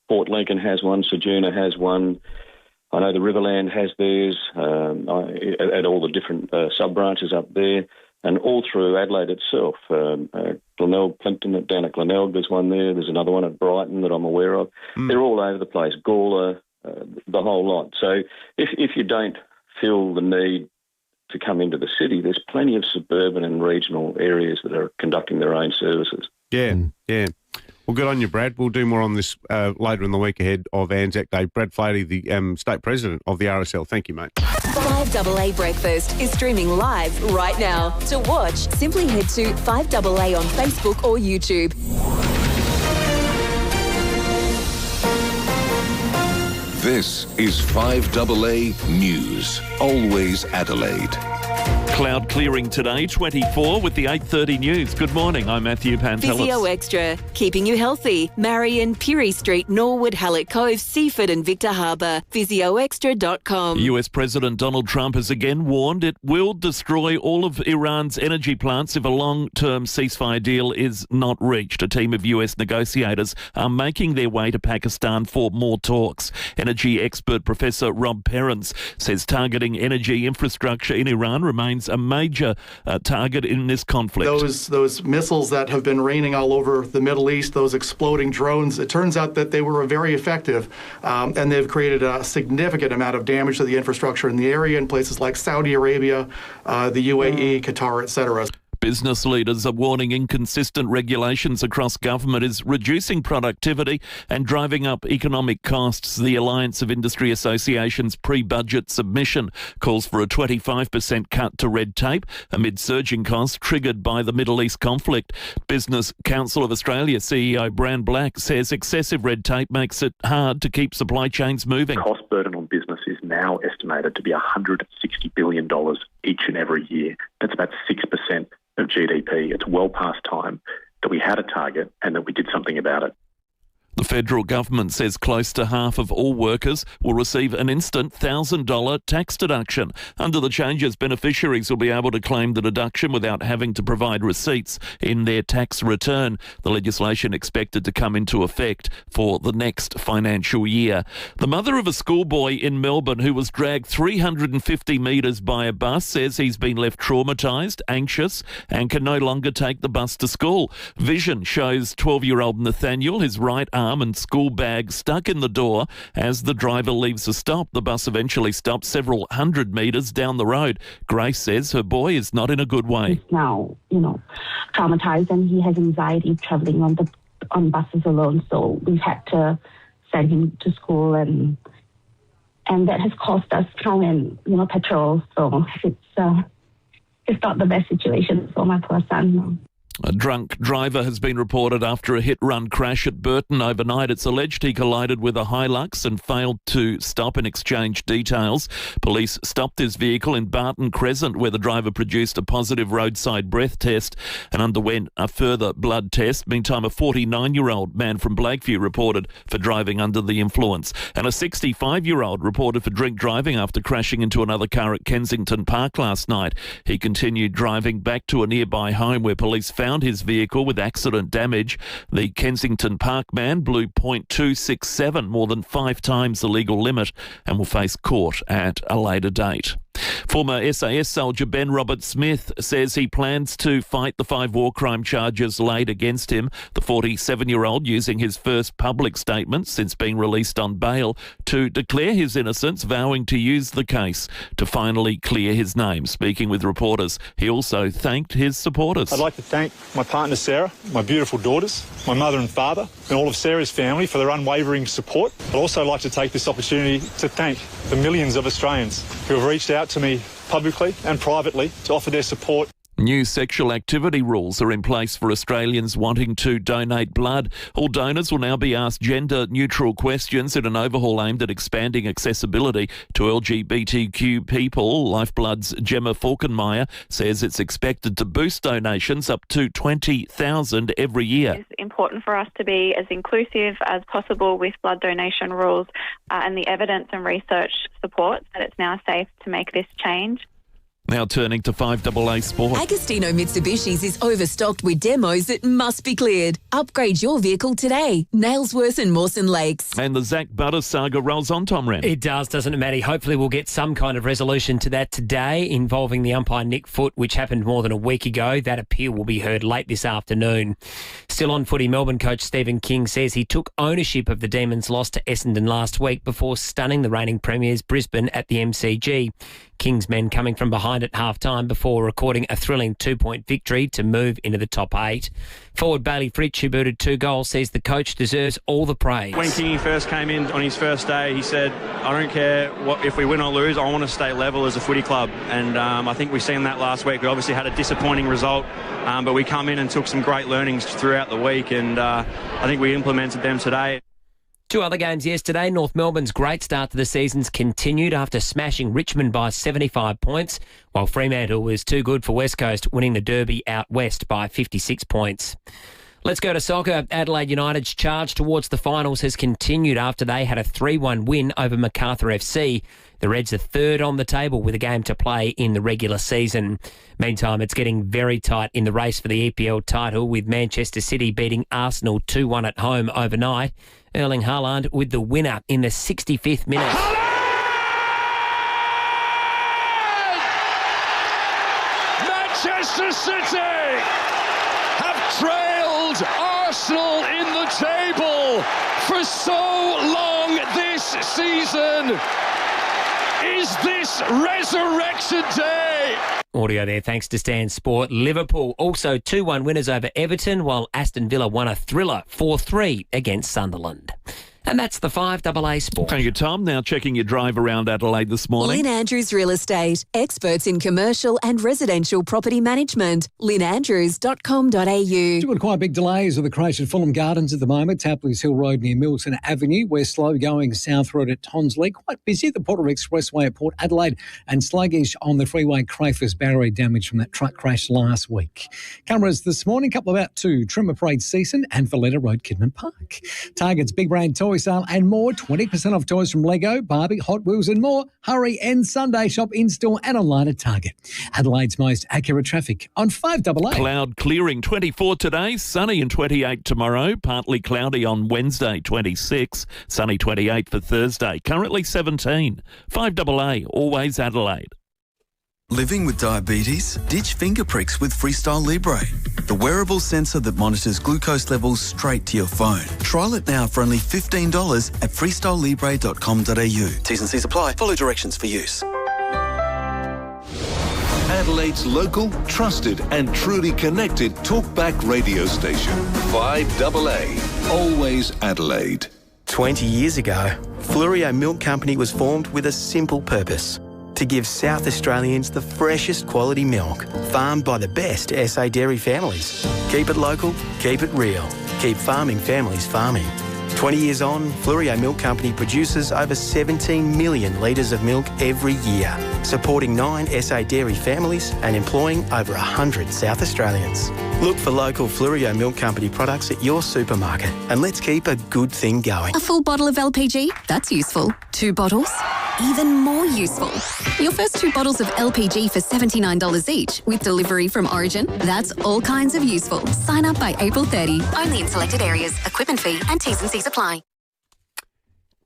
Port Lincoln has one, Ceduna has one. I know the Riverland has theirs at all the different sub-branches up there. And all through Adelaide itself, Glenelg, Plimpton, down at Glenelg, there's one there. There's another one at Brighton that I'm aware of. They're all over the place, Gawler, the whole lot. So if you don't feel the need to come into the city, there's plenty of suburban and regional areas that are conducting their own services. Yeah, yeah. Well, good on you, Brad. We'll do more on this later in the week ahead of Anzac Day. Brad Flaherty, the state president of the RSL. Thank you, mate. 5AA Breakfast is streaming live right now. To watch, simply head to 5AA on Facebook or YouTube. This is 5AA News. Always Adelaide. Cloud clearing today, 24 with the 8:30 news. Good morning, I'm Matthew Pantelis. Physio Extra, keeping you healthy. Marion, Pirie Street, Norwood, Hallett Cove, Seaford and Victor Harbour. PhysioExtra.com. US President Donald Trump has again warned it will destroy all of Iran's energy plants if a long-term ceasefire deal is not reached. A team of US negotiators are making their way to Pakistan for more talks. Energy expert Professor Rob Perrins says targeting energy infrastructure in Iran remains a major target in this conflict. Those missiles that have been raining all over the Middle East, those exploding drones, it turns out that they were very effective, and they've created a significant amount of damage to the infrastructure in the area in places like Saudi Arabia, the UAE, Qatar, etc. Business leaders are warning inconsistent regulations across government is reducing productivity and driving up economic costs. The Alliance of Industry Associations pre-budget submission calls for a 25% cut to red tape amid surging costs triggered by the Middle East conflict. Business Council of Australia CEO Brand Black says excessive red tape makes it hard to keep supply chains moving. Cost burden on business is now estimated to be $160 billion each and every year. That's about 6% of GDP. It's well past time that we had a target and that we did something about it. The federal government says close to half of all workers will receive an instant $1,000 tax deduction. Under the changes, beneficiaries will be able to claim the deduction without having to provide receipts in their tax return. The legislation expected to come into effect for the next financial year. The mother of a schoolboy in Melbourne who was dragged 350 metres by a bus says he's been left traumatised, anxious and can no longer take the bus to school. Vision shows 12-year-old Nathaniel, his right arm and school bag stuck in the door as the driver leaves a stop. The bus eventually stopped several hundred metres down the road. Grace says her boy is not in a good way. He's now, traumatised, and he has anxiety travelling on buses alone. So we've had to send him to school, and that has cost us time and petrol. So it's not the best situation for my poor son. A drunk driver has been reported after a hit-run crash at Burton overnight. It's alleged he collided with a Hilux and failed to stop and exchange details. Police stopped his vehicle in Barton Crescent, where the driver produced a positive roadside breath test and underwent a further blood test. Meantime, a 49-year-old man from Blakeview reported for driving under the influence, and a 65-year-old reported for drink driving after crashing into another car at Kensington Park last night. He continued driving back to a nearby home where police found his vehicle with accident damage. The Kensington Park man blew .267, more than 5 times the legal limit, and will face court at a later date. Former SAS soldier Ben Robert Smith says he plans to fight the 5 war crime charges laid against him. The 47-year-old using his first public statement since being released on bail to declare his innocence, vowing to use the case to finally clear his name. Speaking with reporters, he also thanked his supporters. I'd like to thank my partner Sarah, my beautiful daughters, my mother and father, and all of Sarah's family for their unwavering support. I'd also like to take this opportunity to thank the millions of Australians who have reached out to me publicly and privately to offer their support. New sexual activity rules are in place for Australians wanting to donate blood. All donors will now be asked gender-neutral questions in an overhaul aimed at expanding accessibility to LGBTQ people. Lifeblood's Gemma Falkenmeyer says it's expected to boost donations up to 20,000 every year. It's important for us to be as inclusive as possible with blood donation rules, and the evidence and research supports that it's now safe to make this change. Now turning to 5AA Sport. Agostino Mitsubishi's is overstocked with demos that must be cleared. Upgrade your vehicle today. Nailsworth and Mawson Lakes. And the Zach Butter saga rolls on, Tom Wren. It does, doesn't it, Matty? Hopefully we'll get some kind of resolution to that today involving the umpire Nick Foote, which happened more than a week ago. That appeal will be heard late this afternoon. Still on footy, Melbourne coach Stephen King says he took ownership of the Demons' loss to Essendon last week before stunning the reigning premiers Brisbane at the MCG. King's men coming from behind at half-time before recording a thrilling 2-point victory to move into the top 8. Forward Bailey Fritsch, who booted 2 goals, says the coach deserves all the praise. When Kingy first came in on his first day, he said, I don't care if we win or lose, I want to stay level as a footy club. And I think we've seen that last week. We obviously had a disappointing result, but we come in and took some great learnings throughout the week, and I think we implemented them today. 2 other games yesterday. North Melbourne's great start to the season's continued after smashing Richmond by 75 points, while Fremantle was too good for West Coast, winning the Derby out west by 56 points. Let's go to soccer. Adelaide United's charge towards the finals has continued after they had a 3-1 win over Macarthur FC. The Reds are third on the table with a game to play in the regular season. Meantime, it's getting very tight in the race for the EPL title, with Manchester City beating Arsenal 2-1 at home overnight. Erling Haaland with the winner in the 65th minute. Manchester City have trailed Arsenal in the table for so long this season. Is this Resurrection Day? Audio there thanks to Stan Sport. Liverpool also 2-1 winners over Everton, while Aston Villa won a thriller 4-3 against Sunderland. And that's the 5AA Sport. Thank you, Tom. Now checking your drive around Adelaide this morning. Lynn Andrews Real Estate, experts in commercial and residential property management. lynnandrews.com.au. Doing quite big delays with the crash at Fulham Gardens at the moment. Tapley's Hill Road near Milton Avenue. We're slow going South Road at Tonsley. Quite busy at the Porter Expressway at Port Adelaide and sluggish on the freeway Crayfors barrier damage from that truck crash last week. Cameras this morning, couple about 2, Trimmer Parade Season and Valletta Road, Kidman Park. Target's Big Brand Toy Sale and more. 20% off toys from Lego, Barbie, Hot Wheels and more. Hurry and Sunday shop in-store and online at Target. Adelaide's most accurate traffic on 5AA. Cloud clearing, 24 today, sunny and 28 tomorrow. Partly cloudy on Wednesday, 26. Sunny 28 for Thursday. Currently 17. 5AA, always Adelaide. Living with diabetes? Ditch finger pricks with Freestyle Libre, the wearable sensor that monitors glucose levels straight to your phone. Trial it now for only $15 at freestylelibre.com.au. T's and C's apply. Follow directions for use. Adelaide's local, trusted and truly connected talkback radio station. 5AA, always Adelaide. 20 years ago, FIVEAA Milk Company was formed with a simple purpose: to give South Australians the freshest quality milk, farmed by the best SA dairy families. Keep it local, keep it real. Keep farming families farming. 20 years on, FIVEAA Milk Company produces over 17 million litres of milk every year, supporting 9 SA dairy families and employing over 100 South Australians. Look for local FIVEAA Milk Company products at your supermarket and let's keep a good thing going. A full bottle of LPG? That's useful. 2 bottles? Even more useful. Your first 2 bottles of LPG for $79 each with delivery from Origin? That's all kinds of useful. Sign up by April 30. Only in selected areas. Equipment fee and T's and C's apply.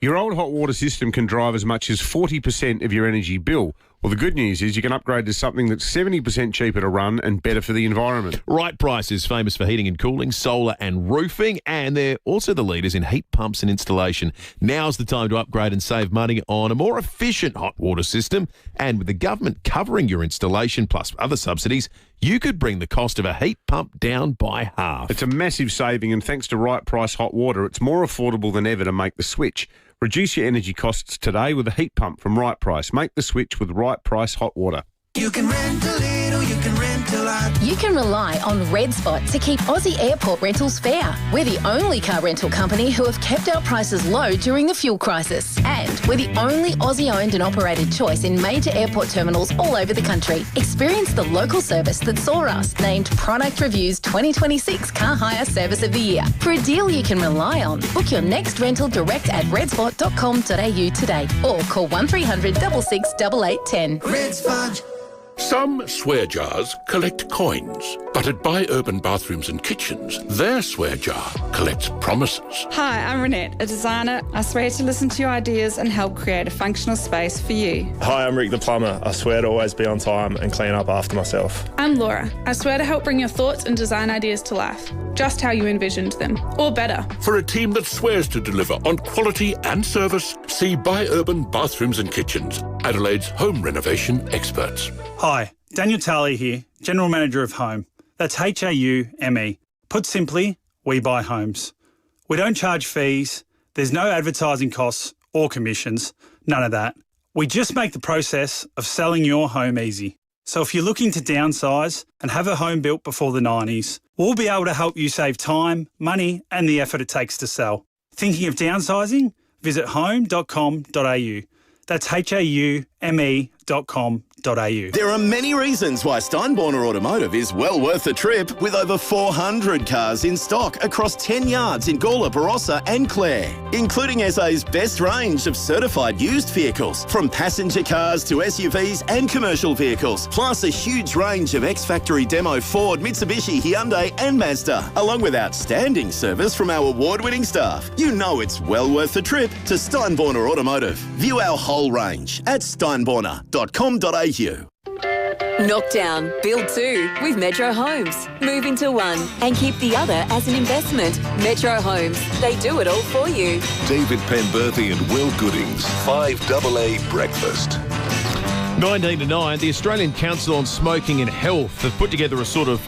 Your old hot water system can drive as much as 40% of your energy bill. Well, the good news is you can upgrade to something that's 70% cheaper to run and better for the environment. Right Price is famous for heating and cooling, solar and roofing, and they're also the leaders in heat pumps and installation. Now's the time to upgrade and save money on a more efficient hot water system. And with the government covering your installation plus other subsidies, you could bring the cost of a heat pump down by half. It's a massive saving, and thanks to Right Price Hot Water, it's more affordable than ever to make the switch. Reduce your energy costs today with a heat pump from Right Price. Make the switch with Right Price Hot Water. You can rent a little, you can rent a lot. You can rely on Red Spot to keep Aussie airport rentals fair. We're the only car rental company who have kept our prices low during the fuel crisis. And we're the only Aussie-owned and operated choice in major airport terminals all over the country. Experience the local service that saw us named Product Review's 2026 Car Hire Service of the Year. For a deal you can rely on, book your next rental direct at redspot.com.au today or call 1300 66 8810. Red Spot. Some swear jars collect coins, but at Buy Urban Bathrooms and Kitchens, their swear jar collects promises. Hi, I'm Renette, a designer. I swear to listen to your ideas and help create a functional space for you. Hi, I'm Rick the plumber. I swear to always be on time and clean up after myself. I'm Laura. I swear to help bring your thoughts and design ideas to life, just how you envisioned them, or better. For a team that swears to deliver on quality and service, see Buy Urban Bathrooms and Kitchens, Adelaide's home renovation experts. Hi, Daniel Talley here, General Manager of Home. That's HAUME. Put simply, we buy homes. We don't charge fees, there's no advertising costs or commissions, none of that. We just make the process of selling your home easy. So if you're looking to downsize and have a home built before the 90s, we'll be able to help you save time, money and the effort it takes to sell. Thinking of downsizing? Visit home.com.au. That's HAUME.com.au. There are many reasons why Steinborner Automotive is well worth the trip, with over 400 cars in stock across 10 yards in Gawler, Barossa and Clare, including SA's best range of certified used vehicles, from passenger cars to SUVs and commercial vehicles, plus a huge range of ex-factory demo Ford, Mitsubishi, Hyundai and Mazda, along with outstanding service from our award-winning staff. You know it's well worth the trip to Steinborner Automotive. View our whole range at steinborner.com.au. Knock down, build 2 with Metro Homes. Move into one and keep the other as an investment. Metro Homes, they do it all for you. David Penberthy and Will Goodings, 5AA Breakfast. 19 to 9, the Australian Council on Smoking and Health have put together a sort of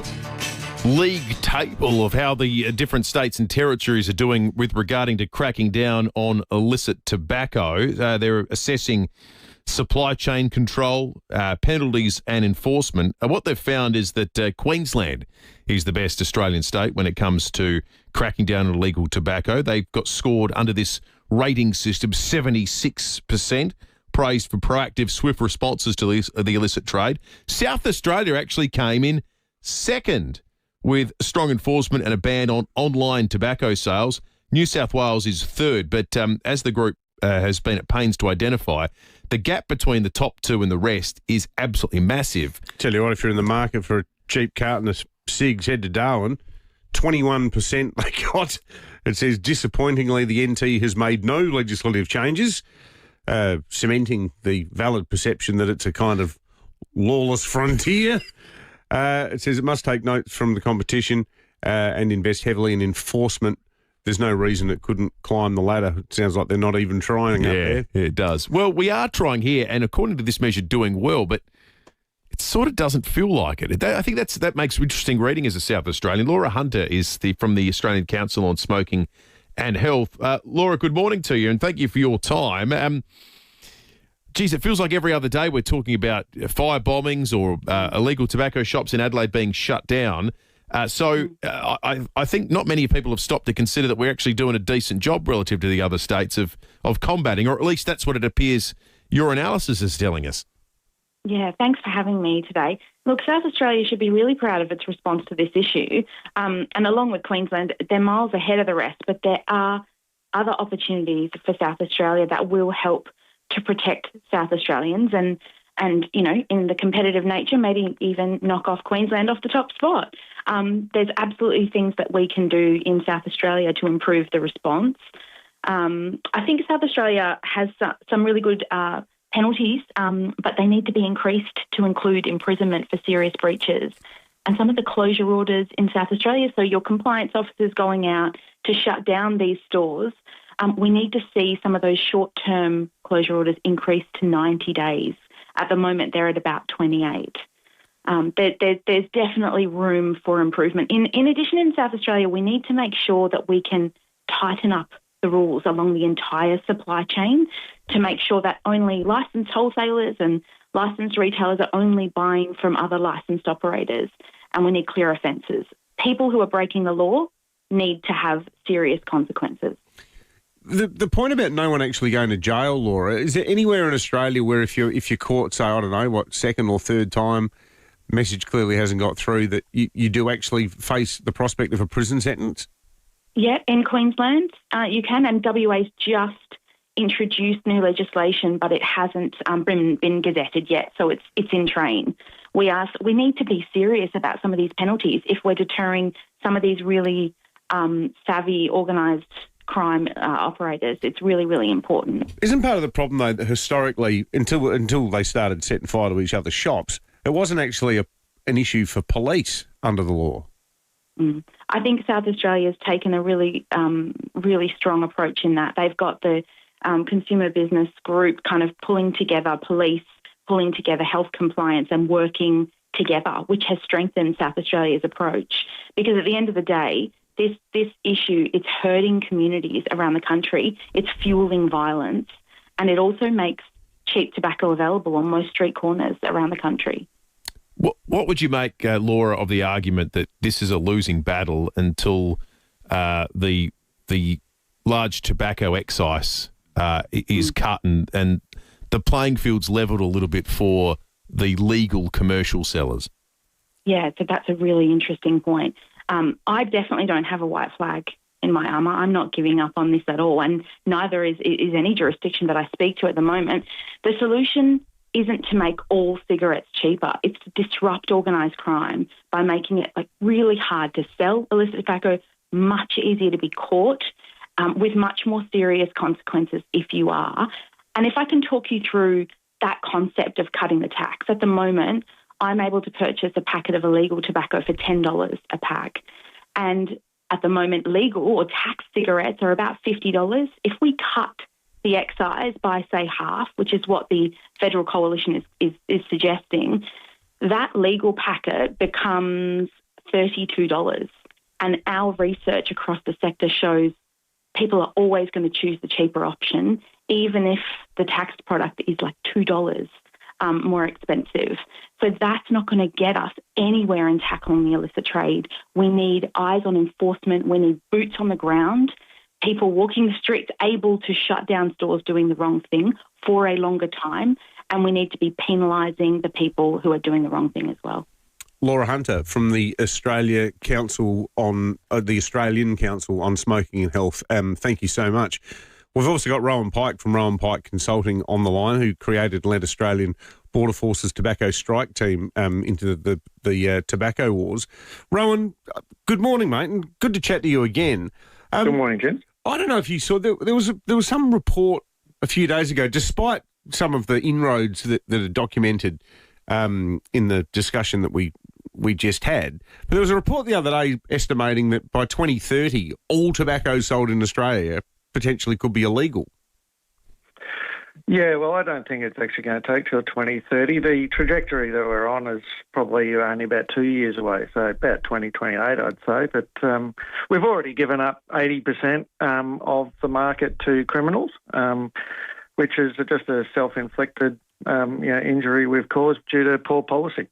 league table of how the different states and territories are doing with regarding to cracking down on illicit tobacco. They're assessing supply chain control, penalties and enforcement. What they've found is that Queensland is the best Australian state when it comes to cracking down on illegal tobacco. They've got scored under this rating system 76%, praised for proactive, swift responses to the illicit trade. South Australia actually came in second with strong enforcement and a ban on online tobacco sales. New South Wales is third, but as the group has been at pains to identify, the gap between the top two and the rest is absolutely massive. Tell you what, if you're in the market for a cheap carton of cigs, head to Darwin. 21% they got. It says, disappointingly, the NT has made no legislative changes, cementing the valid perception that it's a kind of lawless frontier. It says it must take notes from the competition and invest heavily in enforcement. There's no reason it couldn't climb the ladder. It sounds like they're not even trying up there. Yeah, it does. Well, we are trying here, and according to this measure, doing well, but it sort of doesn't feel like it. I think that makes interesting reading as a South Australian. Laura Hunter is from the Australian Council on Smoking and Health. Laura, good morning to you, and thank you for your time. Geez, it feels like every other day we're talking about fire bombings or illegal tobacco shops in Adelaide being shut down. So I think not many people have stopped to consider that we're actually doing a decent job relative to the other states of combating, or at least that's what it appears your analysis is telling us. Yeah, thanks for having me today. Look, South Australia should be really proud of its response to this issue. And along with Queensland, they're miles ahead of the rest, but there are other opportunities for South Australia that will help to protect South Australians and you know, in the competitive nature, maybe even knock off Queensland off the top spot. There's absolutely things that we can do in South Australia to improve the response. I think South Australia has some really good penalties, but they need to be increased to include imprisonment for serious breaches. And some of the closure orders in South Australia, so your compliance officers going out to shut down these stores, we need to see some of those short-term closure orders increased to 90 days. At the moment, they're at about 28. There's definitely room for improvement. In addition, in South Australia, we need to make sure that we can tighten up the rules along the entire supply chain to make sure that only licensed wholesalers and licensed retailers are only buying from other licensed operators, and we need clear offences. People who are breaking the law need to have serious consequences. The point about no one actually going to jail, Laura, is there anywhere in Australia where if you're caught, say, I don't know, what, second or third time, message clearly hasn't got through, that you do actually face the prospect of a prison sentence? Yeah, in Queensland you can, and WA's just introduced new legislation, but it hasn't been gazetted yet, so it's in train. We need to be serious about some of these penalties if we're deterring some of these really savvy, organised crime operators. It's really, really important. Isn't part of the problem, though, that historically, until they started setting fire to each other's shops, it wasn't actually an issue for police under the law? I think South Australia's taken a really, really strong approach in that. They've got the consumer business group kind of pulling together police, pulling together health compliance and working together, which has strengthened South Australia's approach. Because at the end of the day, this issue, it's hurting communities around the country, it's fueling violence, and it also makes cheap tobacco available on most street corners around the country. What would you make, Laura, of the argument that this is a losing battle until the large tobacco excise is cut and the playing field's levelled a little bit for the legal commercial sellers? Yeah, so that's a really interesting point. I definitely don't have a white flag in my armour. I'm not giving up on this at all, and neither is any jurisdiction that I speak to at the moment. The solution isn't to make all cigarettes cheaper. It's to disrupt organised crime by making it really hard to sell illicit tobacco, much easier to be caught, with much more serious consequences if you are. And if I can talk you through that concept of cutting the tax, at the moment, I'm able to purchase a packet of illegal tobacco for $10 a pack. And at the moment, legal or tax cigarettes are about $50. If we cut the excise by, say, half, which is what the Federal Coalition is suggesting, that legal packet becomes $32. And our research across the sector shows people are always going to choose the cheaper option, even if the taxed product is like $2 more expensive. So that's not going to get us anywhere in tackling the illicit trade. We need eyes on enforcement. We need boots on the ground, people walking the streets able to shut down stores doing the wrong thing for a longer time. And we need to be penalising the people who are doing the wrong thing as well. Laura Hunter from the Australian Council on Smoking and Health. Thank you so much. We've also got Rowan Pike from Rowan Pike Consulting on the line, who created and led Australian Border Force's tobacco strike team into the tobacco wars. Rowan, good morning, mate, and good to chat to you again. Good morning, Jim. I don't know if you saw there was some report a few days ago, despite some of the inroads that are documented in the discussion that we just had. But there was a report the other day estimating that by 2030, all tobacco sold in Australia potentially could be illegal. Yeah, well, I don't think it's actually going to take till 2030. The trajectory that we're on is probably only about 2 years away, so about 2028, I'd say. But we've already given up 80% of the market to criminals, which is just a self-inflicted injury we've caused due to poor policy.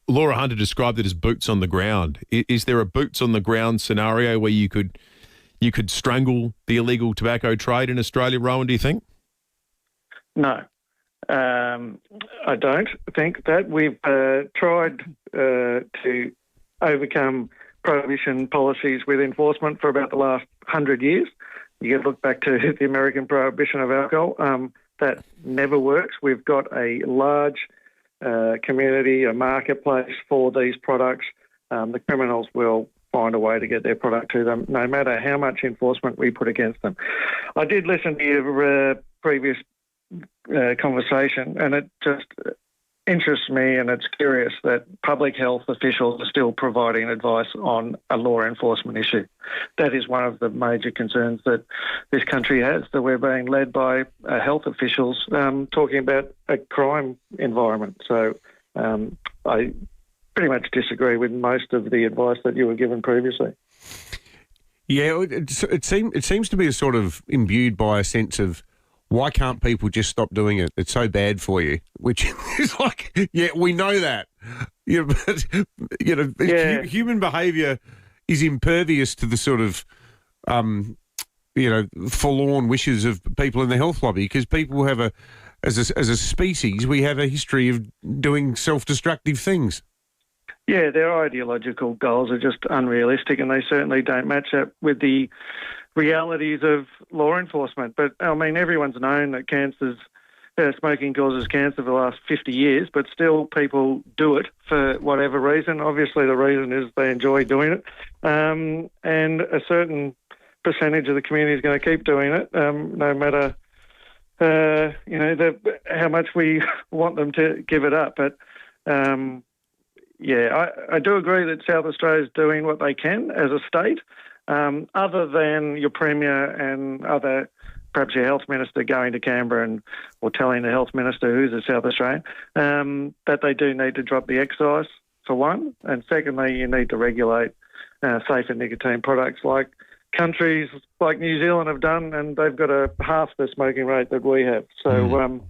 Laura Hunter described it as boots on the ground. Is there a boots on the ground scenario where you could strangle the illegal tobacco trade in Australia, Rowan, do you think? No. I don't think that. We've tried to overcome prohibition policies with enforcement for about the last 100 years. You can look back to the American prohibition of alcohol. That never works. We've got a large community, a marketplace for these products. The criminals will find a way to get their product to them, no matter how much enforcement we put against them. I did listen to your previous conversation, and it just interests me, and it's curious that public health officials are still providing advice on a law enforcement issue. That is one of the major concerns that this country has, that we're being led by health officials talking about a crime environment. So I pretty much disagree with most of the advice that you were given previously. Yeah, it seems to be a sort of imbued by a sense of, why can't people just stop doing it? It's so bad for you, which is like, yeah, we know that. But human behaviour is impervious to the sort of, forlorn wishes of people in the health lobby, because people have as a species, we have a history of doing self-destructive things. Yeah, their ideological goals are just unrealistic, and they certainly don't match up with the realities of law enforcement. But, I mean, everyone's known that smoking causes cancer for the last 50 years, but still people do it for whatever reason. Obviously, the reason is they enjoy doing it, and a certain percentage of the community is going to keep doing it, no matter how much we want them to give it up. But I do agree that South Australia is doing what they can as a state, other than your Premier and perhaps your Health Minister going to Canberra or telling the Health Minister, who's a South Australian, that they do need to drop the excise, for one, and secondly, you need to regulate safer nicotine products like countries like New Zealand have done, and they've got half the smoking rate that we have. So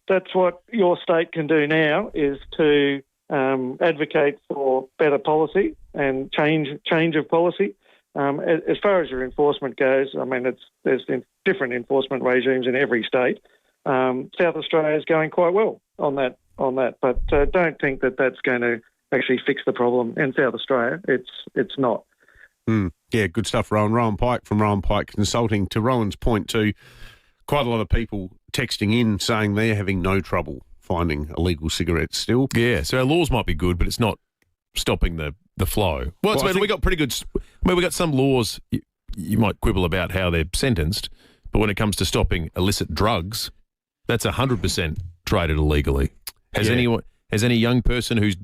that's what your state can do now, is to advocate for better policy and change of policy. As far as your enforcement goes, I mean, there's different enforcement regimes in every state. South Australia is going quite well on that, but don't think that that's going to actually fix the problem in South Australia. It's not. Yeah, good stuff, Rowan. Rowan Pike from Rowan Pike Consulting. To Rowan's point too, quite a lot of people texting in saying they're having no trouble finding illegal cigarettes still. Yeah, so our laws might be good, but it's not stopping the flow. Well, we got pretty good. We got some laws. You might quibble about how they're sentenced, but when it comes to stopping illicit drugs, that's 100% traded illegally. Has any young person who's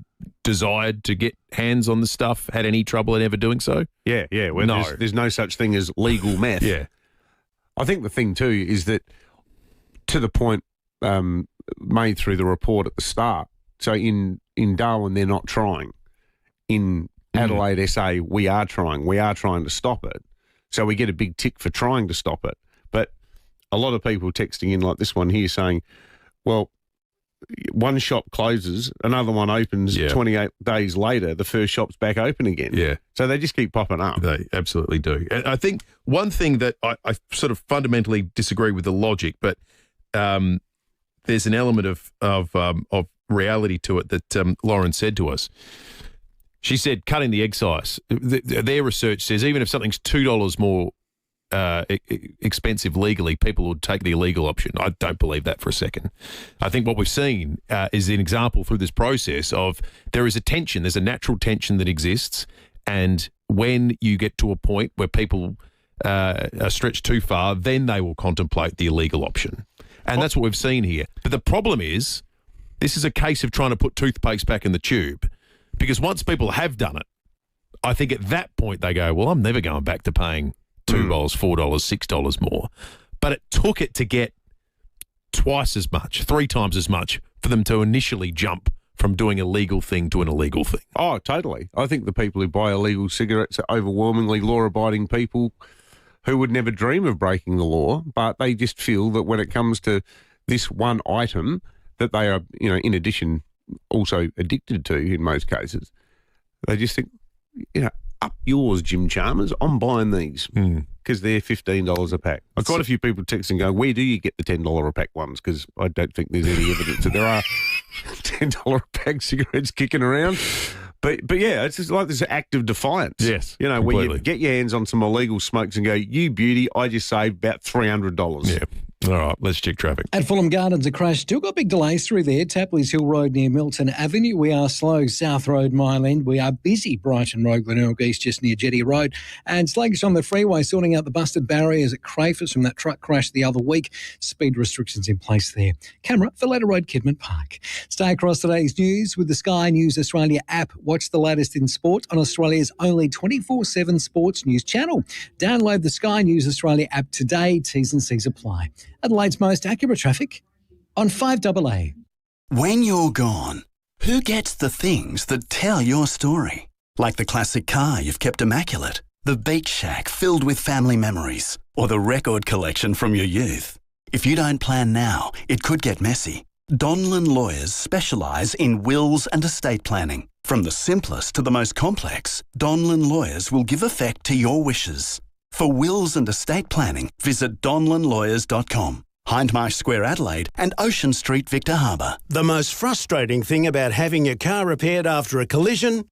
desired to get hands on the stuff had any trouble in ever doing so? Yeah. Well, no. There's no such thing as legal meth. Yeah. I think the thing too is that, to the point made through the report at the start, so in Darwin they're not trying. in Adelaide SA, we are trying to stop it. So we get a big tick for trying to stop it. But a lot of people texting in like this one here saying, well, one shop closes, another one opens 28 days later, the first shop's back open again. Yeah. So they just keep popping up. They absolutely do. And I think one thing that I sort of fundamentally disagree with the logic, but there's an element of reality to it that Lauren said to us. She said cutting the excise. Their research says even if something's $2 more expensive legally, people would take the illegal option. I don't believe that for a second. I think what we've seen is an example through this process of there is a tension, there's a natural tension that exists, and when you get to a point where people are stretched too far, then they will contemplate the illegal option. And that's what we've seen here. But the problem is, this is a case of trying to put toothpaste back in the tube, because once people have done it, I think at that point they go, well, I'm never going back to paying $2, $4, $6 more. But it took it to get twice as much, 3 times as much for them to initially jump from doing a legal thing to an illegal thing. Oh, totally. I think the people who buy illegal cigarettes are overwhelmingly law-abiding people who would never dream of breaking the law, but they just feel that when it comes to this one item that they are, in addition, also addicted to in most cases, they just think, up yours, Jim Chalmers. I'm buying these because they're $15 a pack. I've got a few people text and go, where do you get the $10 a pack ones? Because I don't think there's any evidence that there are $10 a pack cigarettes kicking around. But yeah, it's just like this act of defiance. Yes, where you get your hands on some illegal smokes and go, you beauty, I just saved about $300. Yeah. All right, let's check traffic. At Fulham Gardens, a crash. Still got big delays through there. Tapley's Hill Road near Milton Avenue. We are slow. South Road, Mile End. We are busy. Brighton Road, Glenelg East, just near Jetty Road. And sluggish on the freeway, sorting out the busted barriers at Crayford from that truck crash the other week. Speed restrictions in place there. Camera, Valletta Road, Kidman Park. Stay across today's news with the Sky News Australia app. Watch the latest in sport on Australia's only 24/7 sports news channel. Download the Sky News Australia app today. T's and C's apply. Adelaide's most accurate traffic on 5AA. When you're gone, who gets the things that tell your story? Like the classic car you've kept immaculate, the beach shack filled with family memories, or the record collection from your youth. If you don't plan now, it could get messy. Donlan Lawyers specialise in wills and estate planning. From the simplest to the most complex, Donlan Lawyers will give effect to your wishes. For wills and estate planning, visit donlanlawyers.com. Hindmarsh Square, Adelaide and Ocean Street, Victor Harbour. The most frustrating thing about having your car repaired after a collision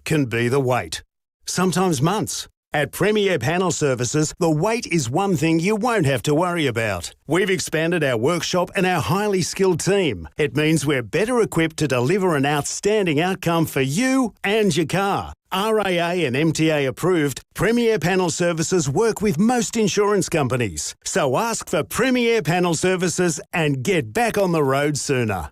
can be the wait. Sometimes months. At Premier Panel Services, the wait is one thing you won't have to worry about. We've expanded our workshop and our highly skilled team. It means we're better equipped to deliver an outstanding outcome for you and your car. RAA and MTA approved, Premier Panel Services work with most insurance companies. So ask for Premier Panel Services and get back on the road sooner.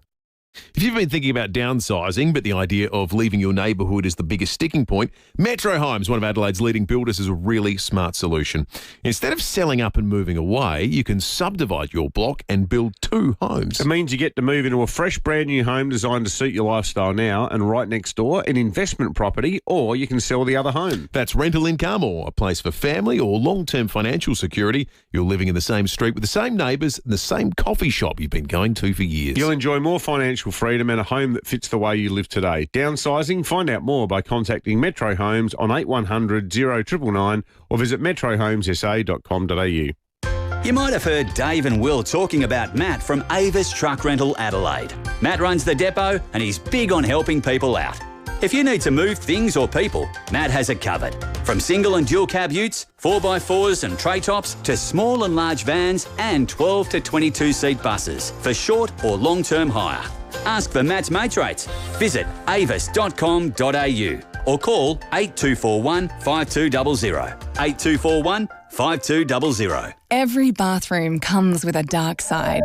If you've been thinking about downsizing, but the idea of leaving your neighbourhood is the biggest sticking point, Metro Homes, one of Adelaide's leading builders, is a really smart solution. Instead of selling up and moving away, you can subdivide your block and build 2 homes. It means you get to move into a fresh, brand new home designed to suit your lifestyle now, and right next door, an investment property, or you can sell the other home. That's rental income or a place for family or long-term financial security. You're living in the same street with the same neighbours and the same coffee shop you've been going to for years. You'll enjoy more financial freedom and a home that fits the way you live today. Downsizing? Find out more by contacting Metro Homes on 8100 0999 or visit metrohomessa.com.au. You might have heard Dave and Will talking about Matt from Avis Truck Rental Adelaide. Matt runs the depot and he's big on helping people out. If you need to move things or people, Matt has it covered. From single and dual cab utes, 4x4s and tray tops, to small and large vans and 12 to 22 seat buses for short or long-term hire. Ask for Matt's mate rates. Visit avis.com.au or call 8241 5200. 8241 5200. Every bathroom comes with a dark side.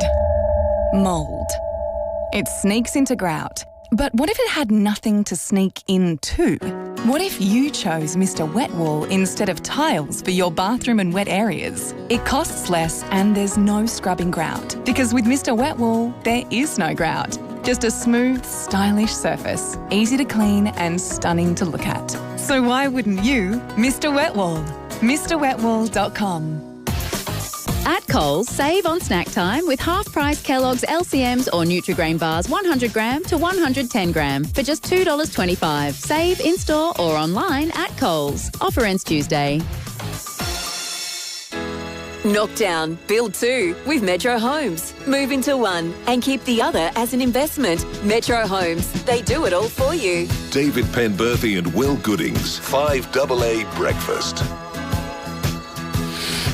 Mould. It sneaks into grout. But what if it had nothing to sneak into? What if you chose Mr. Wet Wall instead of tiles for your bathroom and wet areas? It costs less and there's no scrubbing grout. Because with Mr. Wet Wall, there is no grout. Just a smooth, stylish surface, easy to clean and stunning to look at. So why wouldn't you Mr. Wetwall? MrWetwall.com. At Coles, save on snack time with half-price Kellogg's LCMs or Nutri-Grain bars 100 gram to 110 gram for just $2.25. Save in-store or online at Coles. Offer ends Tuesday. Knock down, build two with Metro Homes. Move into one and keep the other as an investment. Metro Homes, they do it all for you. David Penberthy and Will Goodings, 5AA Breakfast.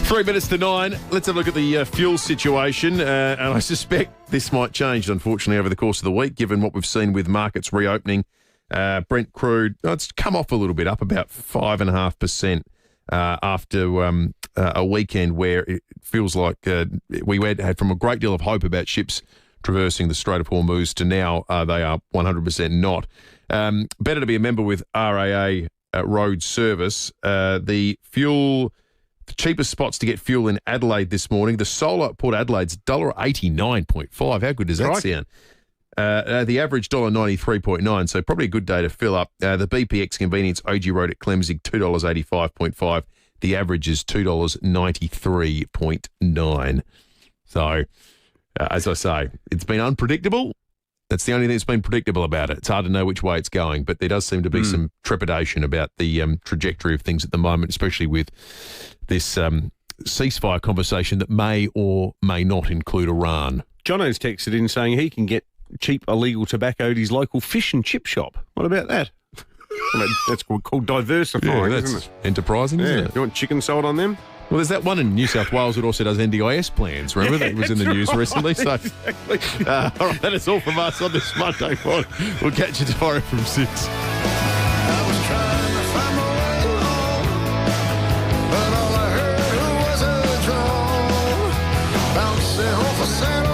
3 minutes to 9. Let's have a look at the fuel situation. And I suspect this might change, unfortunately, over the course of the week, given what we've seen with markets reopening. Brent crude, it's come off a little bit, up about 5.5% after a weekend where it feels like we had from a great deal of hope about ships traversing the Strait of Hormuz to now they are 100% not. Better to be a member with RAA Road Service. The cheapest spots to get fuel in Adelaide this morning. The Solar at Port Adelaide's $1.89.5. How good does that sound? The average $1.93.9, so probably a good day to fill up. The BPX Convenience OG Road at Clemsig, $2.85.5. The average is $2.93.9. So, as I say, it's been unpredictable. That's the only thing that's been predictable about it. It's hard to know which way it's going, but there does seem to be some trepidation about the trajectory of things at the moment, especially with this ceasefire conversation that may or may not include Iran. Jono's texted in saying he can get cheap illegal tobacco at his local fish and chip shop. What about that? Well, that's called diversifying, isn't it? Enterprising, isn't it? You want chicken sold on them? Well, there's that one in New South Wales that also does NDIS plans. Remember that was in the news recently. So, exactly. All right, that is all from us on this Monday morning. We'll catch you tomorrow from 6. But all I heard was a drum bouncing off a saddle.